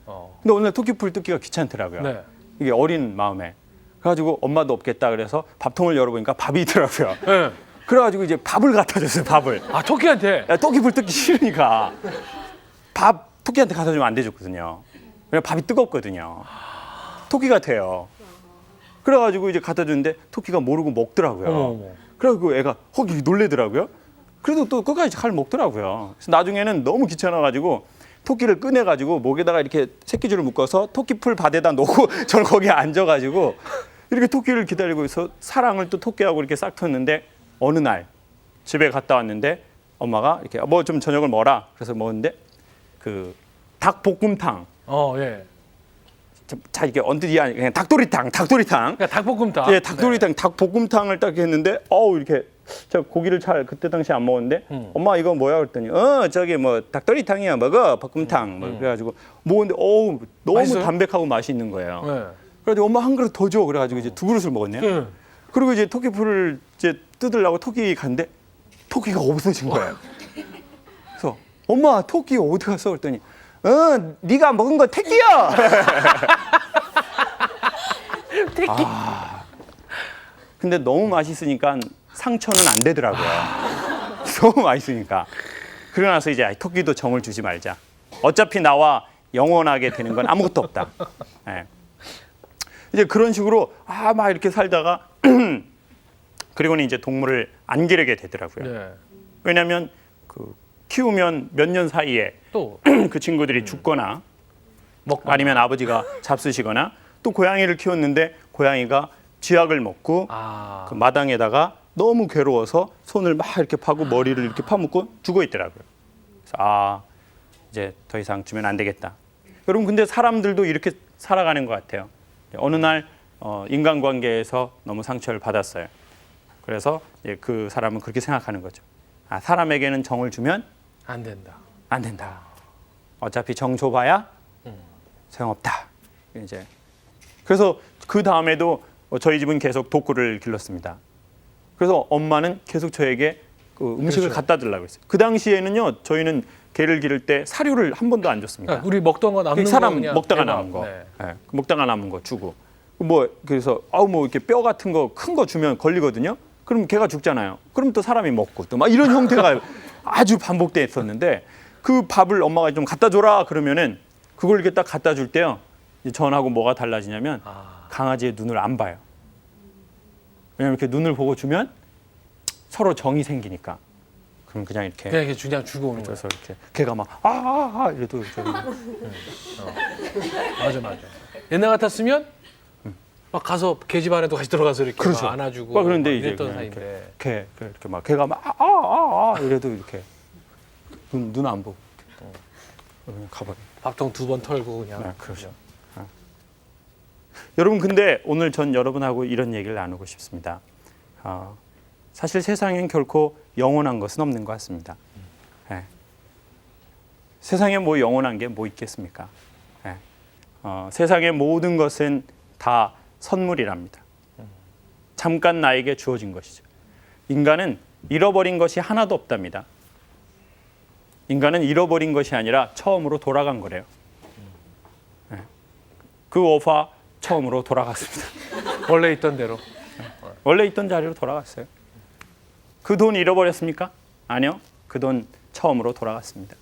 [SPEAKER 7] 근데 오늘 토끼풀 뜯기가 귀찮더라고요.
[SPEAKER 1] 네.
[SPEAKER 7] 이게 어린 마음에. 그래가지고 엄마도 없겠다 그래서 밥통을 열어보니까 밥이 있더라고요.
[SPEAKER 1] 네.
[SPEAKER 7] 그래가지고 이제 밥을 갖다 줬어요. 밥을.
[SPEAKER 1] 아, 토끼한테.
[SPEAKER 7] 야, 토끼풀 뜯기 싫으니까 밥 토끼한테 갖다 주면 안 되줬거든요. 왜냐면 밥이 뜨겁거든요. 토끼 같아요. 그래가지고 이제 갖다 줬는데 토끼가 모르고 먹더라고요.
[SPEAKER 1] 어머.
[SPEAKER 7] 그래가지고 애가 허기 놀래더라고요. 그래도 또 끝까지 잘 먹더라고요. 그래서 나중에는 너무 귀찮아가지고 토끼를 꺼내가지고 목에다가 이렇게 새끼줄을 묶어서 토끼풀 밭에다 놓고 저는 거기에 앉아가지고 이렇게 토끼를 기다리고 있어 사랑을 또 토끼하고 이렇게 싹 텄는데 어느 날 집에 갔다 왔는데 엄마가 이렇게 뭐 좀 저녁을 먹어라. 그래서 먹었는데 그 닭볶음탕.
[SPEAKER 1] 예.
[SPEAKER 7] 자 이게 언뜻이 아니 그냥 닭도리탕.
[SPEAKER 1] 그러니까 닭볶음탕.
[SPEAKER 7] 예, 닭도리탕, 닭볶음탕을 딱 했는데 이렇게 제가 고기를 잘 그때 당시에 안 먹었는데 엄마 이거 뭐야 그랬더니 저기 뭐 닭도리탕이야 먹어 볶음탕 뭐 그래가지고 먹었는데 너무
[SPEAKER 1] 맛있어요?
[SPEAKER 7] 담백하고 맛있는 거예요.
[SPEAKER 1] 네.
[SPEAKER 7] 그래가지고 엄마 한 그릇 더 줘. 그래가지고 이제 두 그릇을 먹었네요.
[SPEAKER 1] 네.
[SPEAKER 7] 그리고 이제 토끼풀을 이제 뜯으려고 토끼 갔는데 토끼가 없어진 거예요. 그래서 엄마 토끼 어디 갔어? 그랬더니 네가 먹은 거 토끼야.
[SPEAKER 1] 토끼.
[SPEAKER 7] 근데 너무 맛있으니까 상처는 안 되더라고요. 너무 맛있으니까. 그러고 나서 이제 토끼도 정을 주지 말자. 어차피 나와 영원하게 되는 건 아무것도 없다. 예. 이제 그런 식으로 막 이렇게 살다가 그리고는 이제 동물을 안 기르게 되더라고요.
[SPEAKER 1] 네.
[SPEAKER 7] 왜냐하면 그 키우면 몇 년 사이에
[SPEAKER 1] 또
[SPEAKER 7] 그 친구들이 죽거나
[SPEAKER 1] 먹고
[SPEAKER 7] 아니면 아버지가 잡수시거나 또 고양이를 키웠는데 고양이가 쥐약을 먹고 그 마당에다가 너무 괴로워서 손을 막 이렇게 파고 머리를 이렇게 파묻고 죽어 있더라고요. 그래서 이제 더 이상 주면 안 되겠다. 여러분 근데 사람들도 이렇게 살아가는 것 같아요. 어느 날 인간관계에서 너무 상처를 받았어요. 그래서 그 사람은 그렇게 생각하는 거죠. 사람에게는 정을 주면
[SPEAKER 1] 안 된다.
[SPEAKER 7] 안 된다. 어차피 정 줘봐야 소용없다. 이제 그래서 그 다음에도 저희 집은 계속 독구를 길렀습니다. 그래서 엄마는 계속 저에게 그 음식을
[SPEAKER 1] 그렇죠.
[SPEAKER 7] 갖다 주려고 했어요. 그 당시에는요, 저희는 개를 기를 때 사료를 한 번도 안 줬습니다.
[SPEAKER 1] 그러니까 우리 먹던 거 남는
[SPEAKER 7] 사람
[SPEAKER 1] 거 그냥
[SPEAKER 7] 먹다가
[SPEAKER 1] 대박.
[SPEAKER 7] 남은 거,
[SPEAKER 1] 네.
[SPEAKER 7] 먹다가 남은 거 주고 뭐 그래서 뭐 이렇게 뼈 같은 거 큰 거 주면 걸리거든요. 그럼 걔가 죽잖아요. 그럼 또 사람이 먹고 또 막 이런 형태가 아주 반복됐었는데 그 밥을 엄마가 좀 갖다 줘라 그러면은 그걸 이렇게 딱 갖다 줄 때요. 이제 전하고 뭐가 달라지냐면 강아지의 눈을 안 봐요. 왜냐면 이렇게 눈을 보고 주면 서로 정이 생기니까. 그럼 그냥 이렇게
[SPEAKER 1] 그냥 주고 오는 거야.
[SPEAKER 7] 그래서 이렇게 걔가 막 이래도 이렇게
[SPEAKER 1] 맞아. 옛날 같았으면 막 가서 걔 집 안에도 같이 들어가서 이렇게
[SPEAKER 7] 그렇죠.
[SPEAKER 1] 막 안아주고
[SPEAKER 7] 막 그런데
[SPEAKER 1] 막
[SPEAKER 7] 이제
[SPEAKER 1] 이랬던
[SPEAKER 7] 그냥
[SPEAKER 1] 사이인데.
[SPEAKER 7] 이렇게 막 걔가 막 이래도 이렇게 눈 안 보고 그냥 가버려.
[SPEAKER 1] 밥통 2번 털고 그냥.
[SPEAKER 7] 네, 그렇죠. 여러분 근데 오늘 전 여러분하고 이런 얘기를 나누고 싶습니다. 사실 세상엔 결코 영원한 것은 없는 것 같습니다. 네. 세상에 뭐 영원한 게 뭐 있겠습니까? 네. 세상의 모든 것은 다 선물이랍니다. 잠깐 나에게 주어진 것이죠. 인간은 잃어버린 것이 하나도 없답니다. 인간은 잃어버린 것이 아니라 처음으로 돌아간 거래요. 네. 그 오파 처음으로 돌아갔습니다.
[SPEAKER 1] 원래 있던 대로.
[SPEAKER 7] 원래 있던 자리로 돌아갔어요. 그 돈 잃어버렸습니까? 아니요. 그 돈 처음으로 돌아갔습니다.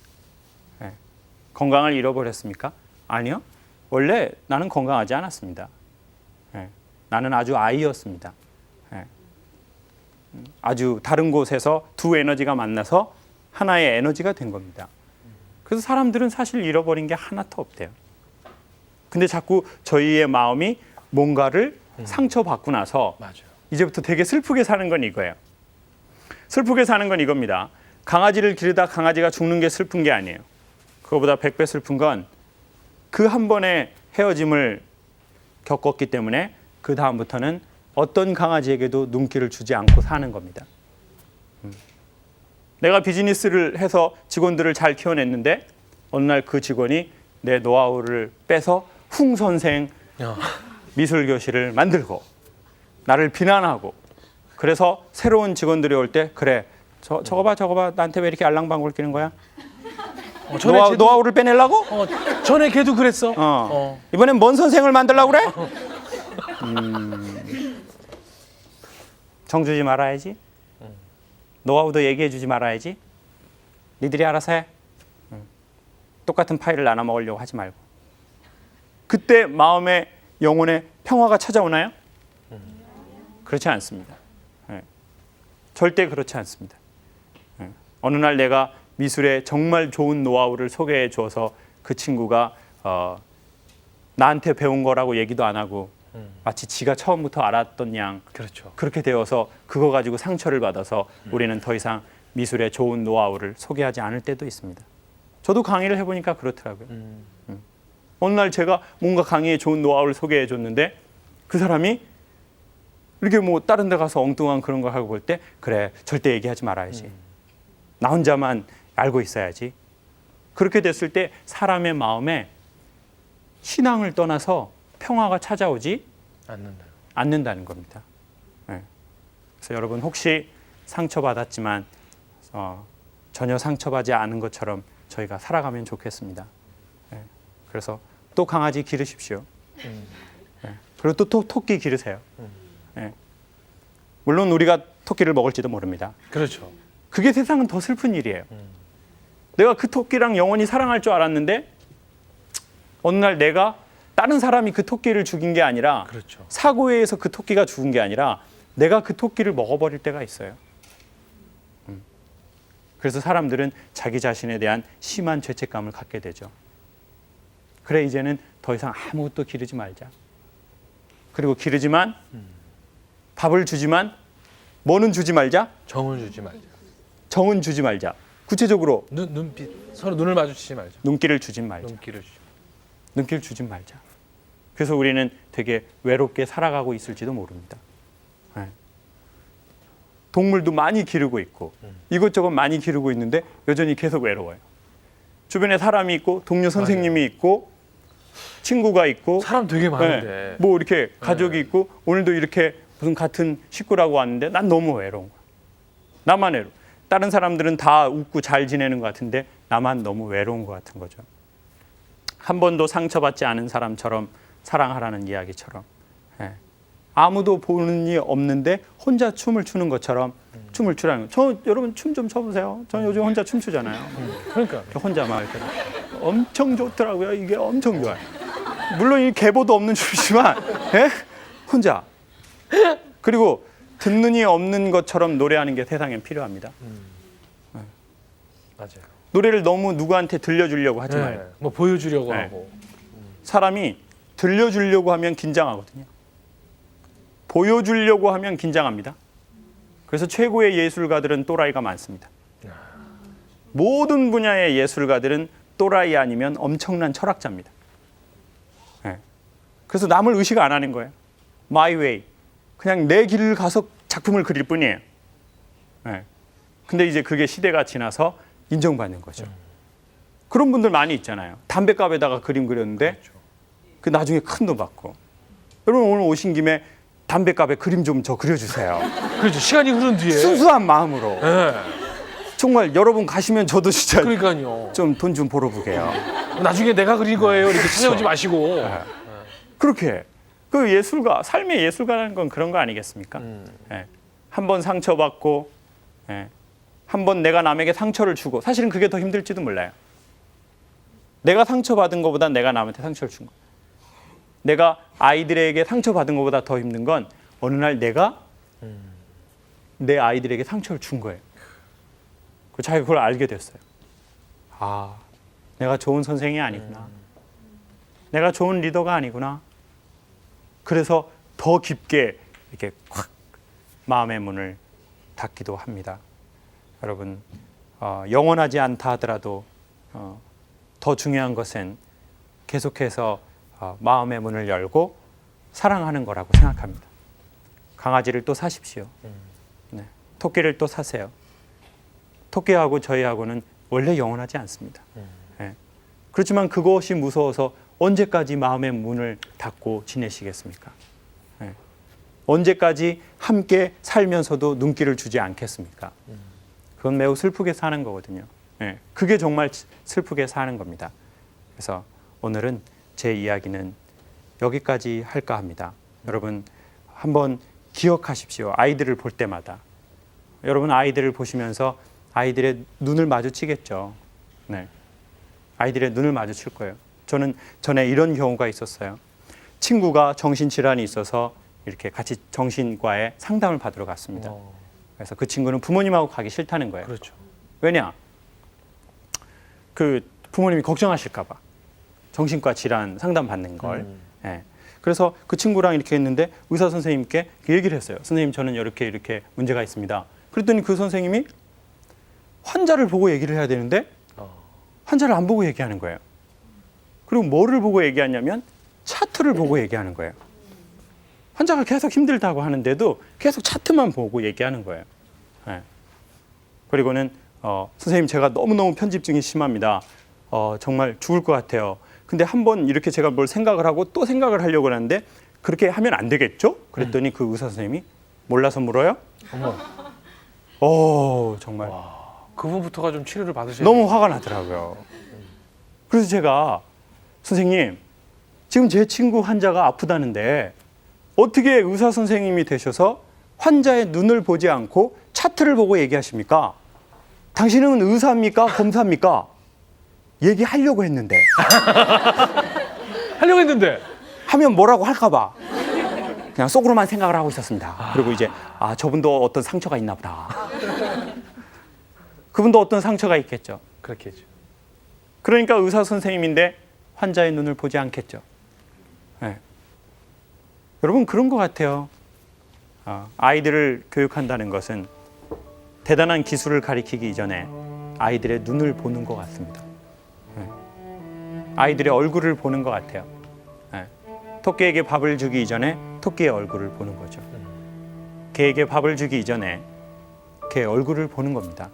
[SPEAKER 7] 네. 건강을 잃어버렸습니까? 아니요. 원래 나는 건강하지 않았습니다. 네. 나는 아주 아이였습니다. 네. 아주 다른 곳에서 두 에너지가 만나서 하나의 에너지가 된 겁니다. 그래서 사람들은 사실 잃어버린 게 하나도 없대요. 근데 자꾸 저희의 마음이 뭔가를 상처받고 나서
[SPEAKER 1] 맞아요.
[SPEAKER 7] 이제부터 되게 슬프게 사는 건 이거예요. 슬프게 사는 건 이겁니다. 강아지를 기르다 강아지가 죽는 게 슬픈 게 아니에요. 그거보다 100배 슬픈 건 그 한 번의 헤어짐을 겪었기 때문에 그 다음부터는 어떤 강아지에게도 눈길을 주지 않고 사는 겁니다. 내가 비즈니스를 해서 직원들을 잘 키워냈는데 어느 날 그 직원이 내 노하우를 빼서 흥 선생 미술 교실을 만들고 나를 비난하고 그래서 새로운 직원들이 올 때 그래 저거 봐 나한테 왜 이렇게 알랑방울 끼는 거야? 노하우를 빼내려고?
[SPEAKER 1] 전에 걔도 그랬어.
[SPEAKER 7] 이번엔 뭔 선생을 만들려고 그래? 정 주지 말아야지. 노하우도 얘기해 주지 말아야지. 니들이 알아서 해. 똑같은 파일을 나눠 먹으려고 하지 말고. 그때 마음에 영혼에 평화가 찾아오나요? 그렇지 않습니다. 네. 절대 그렇지 않습니다. 네. 어느 날 내가 미술에 정말 좋은 노하우를 소개해 줘서 그 친구가 나한테 배운 거라고 얘기도 안 하고 마치 지가 처음부터 알았던 양
[SPEAKER 1] 그렇죠.
[SPEAKER 7] 그렇게 되어서 그거 가지고 상처를 받아서 우리는 더 이상 미술의 좋은 노하우를 소개하지 않을 때도 있습니다. 저도 강의를 해보니까 그렇더라고요. 어느 날 제가 뭔가 강의에 좋은 노하우를 소개해 줬는데 그 사람이 이렇게 뭐 다른 데 가서 엉뚱한 그런 거 하고 볼 때 그래 절대 얘기하지 말아야지. 나 혼자만 알고 있어야지. 그렇게 됐을 때 사람의 마음에 신앙을 떠나서 평화가 찾아오지 않는다는 겁니다. 네. 그래서 여러분 혹시 상처받았지만 전혀 상처받지 않은 것처럼 저희가 살아가면 좋겠습니다. 네. 그래서 또 강아지 기르십시오. 네. 그리고 또 토끼 기르세요. 네. 물론 우리가 토끼를 먹을지도 모릅니다.
[SPEAKER 1] 그렇죠.
[SPEAKER 7] 그게 세상은 더 슬픈 일이에요. 내가 그 토끼랑 영원히 사랑할 줄 알았는데 어느 날 내가 다른 사람이 그 토끼를 죽인 게 아니라
[SPEAKER 1] 그렇죠.
[SPEAKER 7] 사고에 의해서 그 토끼가 죽은 게 아니라 내가 그 토끼를 먹어버릴 때가 있어요. 그래서 사람들은 자기 자신에 대한 심한 죄책감을 갖게 되죠. 그래 이제는 더 이상 아무것도 기르지 말자. 그리고 기르지만 밥을 주지만 뭐는 주지 말자?
[SPEAKER 1] 정을 주지 말자.
[SPEAKER 7] 정은 주지 말자. 구체적으로
[SPEAKER 1] 눈빛 서로 눈을 마주치지 말자.
[SPEAKER 7] 눈길을 주진 말자.
[SPEAKER 1] 눈길을 주지.
[SPEAKER 7] 눈길 주진 말자. 그래서 우리는 되게 외롭게 살아가고 있을지도 모릅니다. 네. 동물도 많이 기르고 있고 이것저것 많이 기르고 있는데 여전히 계속 외로워요. 주변에 사람이 있고 동료 선생님이 있고 친구가 있고
[SPEAKER 1] 사람 되게 많은데.
[SPEAKER 7] 네. 뭐 이렇게 가족이 있고 오늘도 이렇게 무슨 같은 식구라고 왔는데 난 너무 외로운 거야. 나만 외로워. 다른 사람들은 다 웃고 잘 지내는 것 같은데 나만 너무 외로운 것 같은 거죠. 한 번도 상처받지 않은 사람처럼 사랑하라는 이야기처럼
[SPEAKER 5] 예. 아무도 보는 이 없는데 혼자 춤을 추는 것처럼 춤을 추라는 거. 여러분 춤 좀 춰보세요. 저 요즘 혼자 춤 추잖아요.
[SPEAKER 1] 그러니까
[SPEAKER 5] 혼자 막 이렇게 엄청 좋더라고요. 이게 엄청 좋아요. 물론 이 계보도 없는 춤이지만 예? 혼자. 그리고 듣는 이 없는 것처럼 노래하는 게 세상엔 필요합니다.
[SPEAKER 1] 맞아요.
[SPEAKER 5] 노래를 너무 누구한테 들려주려고 하지 말고.
[SPEAKER 1] 뭐 보여주려고
[SPEAKER 5] 네.
[SPEAKER 1] 하고.
[SPEAKER 5] 사람이 들려주려고 하면 긴장하거든요. 보여주려고 하면 긴장합니다. 그래서 최고의 예술가들은 또라이가 많습니다. 모든 분야의 예술가들은 또라이 아니면 엄청난 철학자입니다. 네. 그래서 남을 의식 안 하는 거예요. My way. 그냥 내 길을 가서 작품을 그릴 뿐이에요. 네. 근데 이제 그게 시대가 지나서 인정받는 거죠. 그런 분들 많이 있잖아요. 담뱃갑에다가 그림 그렸는데 그 나중에 큰 돈 받고. 여러분 오늘 오신 김에 담뱃갑에 그림 좀 저 그려주세요.
[SPEAKER 1] 그렇죠. 시간이 흐른 뒤에.
[SPEAKER 5] 순수한 마음으로.
[SPEAKER 1] 네.
[SPEAKER 5] 정말 여러분 가시면 저도 진짜
[SPEAKER 1] 그러니까요.
[SPEAKER 5] 좀 돈 좀 벌어보게요.
[SPEAKER 1] 나중에 내가 그린 거예요. 이렇게 찾아오지 마시고.
[SPEAKER 5] 그렇게 그 예술가, 삶의 예술가라는 건 그런 거 아니겠습니까? 예. 한번 상처받고, 예. 한번 내가 남에게 상처를 주고, 사실은 그게 더 힘들지도 몰라요. 내가 상처받은 것보다 내가 남한테 상처를 준 거. 내가 아이들에게 상처받은 것보다 더 힘든 건 어느 날 내가 내 아이들에게 상처를 준 거예요. 그 자기가 그걸 알게 됐어요. 아, 내가 좋은 선생이 아니구나. 내가 좋은 리더가 아니구나. 그래서 더 깊게 이렇게 확 마음의 문을 닫기도 합니다. 여러분, 영원하지 않다 하더라도 더 중요한 것은 계속해서 마음의 문을 열고 사랑하는 거라고 생각합니다. 강아지를 또 사십시오. 네. 토끼를 또 사세요. 토끼하고 저희하고는 원래 영원하지 않습니다. 네. 그렇지만 그것이 무서워서 언제까지 마음의 문을 닫고 지내시겠습니까? 네. 언제까지 함께 살면서도 눈길을 주지 않겠습니까? 그건 매우 슬프게 사는 거거든요. 네. 그게 정말 슬프게 사는 겁니다. 그래서 오늘은 제 이야기는 여기까지 할까 합니다. 여러분 한번 기억하십시오. 아이들을 볼 때마다. 여러분 아이들을 보시면서 아이들의 눈을 마주치겠죠. 네. 아이들의 눈을 마주칠 거예요. 저는 전에 이런 경우가 있었어요. 친구가 정신질환이 있어서 이렇게 같이 정신과에 상담을 받으러 갔습니다. 그래서 그 친구는 부모님하고 가기 싫다는 거예요.
[SPEAKER 1] 그렇죠.
[SPEAKER 5] 왜냐? 그 부모님이 걱정하실까 봐. 정신과 질환 상담 받는 걸. 예. 그래서 그 친구랑 이렇게 했는데 의사 선생님께 얘기를 했어요. 선생님 저는 이렇게 문제가 있습니다. 그랬더니 그 선생님이 환자를 보고 얘기를 해야 되는데 환자를 안 보고 얘기하는 거예요. 그리고 뭐를 보고 얘기하냐면 차트를 보고 얘기하는 거예요. 환자가 계속 힘들다고 하는데도 계속 차트만 보고 얘기하는 거예요. 예. 그리고는 선생님 제가 너무너무 편집증이 심합니다. 정말 죽을 것 같아요. 근데 한번 이렇게 제가 뭘 생각을 하고 또 생각을 하려고 하는데 그렇게 하면 안 되겠죠? 그랬더니 그 의사 선생님이 몰라서 물어요? 어머. 정말
[SPEAKER 1] 그분부터가 좀 치료를 받으셔야
[SPEAKER 5] 너무 화가 나더라고요. 그래서 제가 선생님 지금 제 친구 환자가 아프다는데 어떻게 의사 선생님이 되셔서 환자의 눈을 보지 않고 차트를 보고 얘기하십니까? 당신은 의사입니까? 검사입니까? 얘기하려고 했는데
[SPEAKER 1] 하려고 했는데
[SPEAKER 5] 하면 뭐라고 할까 봐 그냥 속으로만 생각을 하고 있었습니다. 그리고 이제 저분도 어떤 상처가 있나 보다. 그분도 어떤 상처가 있겠죠.
[SPEAKER 1] 그렇겠죠.
[SPEAKER 5] 그러니까 의사 선생님인데 환자의 눈을 보지 않겠죠. 네. 여러분 그런 것 같아요. 아이들을 교육한다는 것은 대단한 기술을 가리키기 이전에 아이들의 눈을 보는 것 같습니다. 네. 아이들의 얼굴을 보는 것 같아요. 네. 토끼에게 밥을 주기 이전에 토끼의 얼굴을 보는 거죠. 개에게 밥을 주기 이전에 개의 얼굴을 보는 겁니다.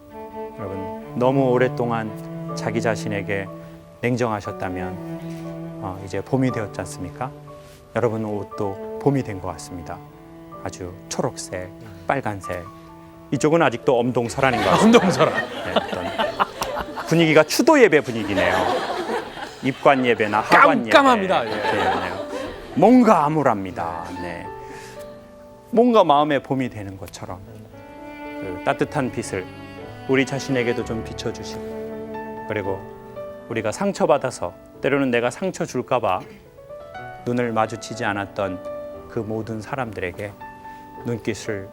[SPEAKER 5] 여러분 너무 오랫동안 자기 자신에게 냉정하셨다면 이제 봄이 되었지 않습니까? 여러분 옷도 봄이 된 것 같습니다. 아주 초록색, 빨간색. 이쪽은 아직도 엄동설한인 것 같습니다.
[SPEAKER 1] 운동설아.
[SPEAKER 5] 네, 어떤 분위기가 추도 예배 분위기네요. 입관 예배나 하관 예배.
[SPEAKER 1] 깜깜합니다.
[SPEAKER 5] 이렇게 있네요. 뭔가 암울합니다. 네. 뭔가 마음에 봄이 되는 것처럼 그 따뜻한 빛을 우리 자신에게도 좀 비춰주시고, 그리고 우리가 상처받아서 때로는 내가 상처 줄까봐 눈을 마주치지 않았던 그 모든 사람들에게 눈빛을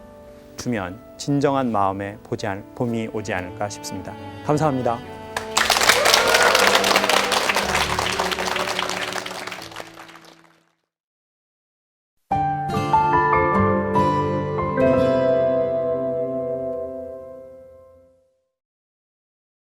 [SPEAKER 5] 주면 진정한 마음에 봄이 오지 않을까 싶습니다. 감사합니다.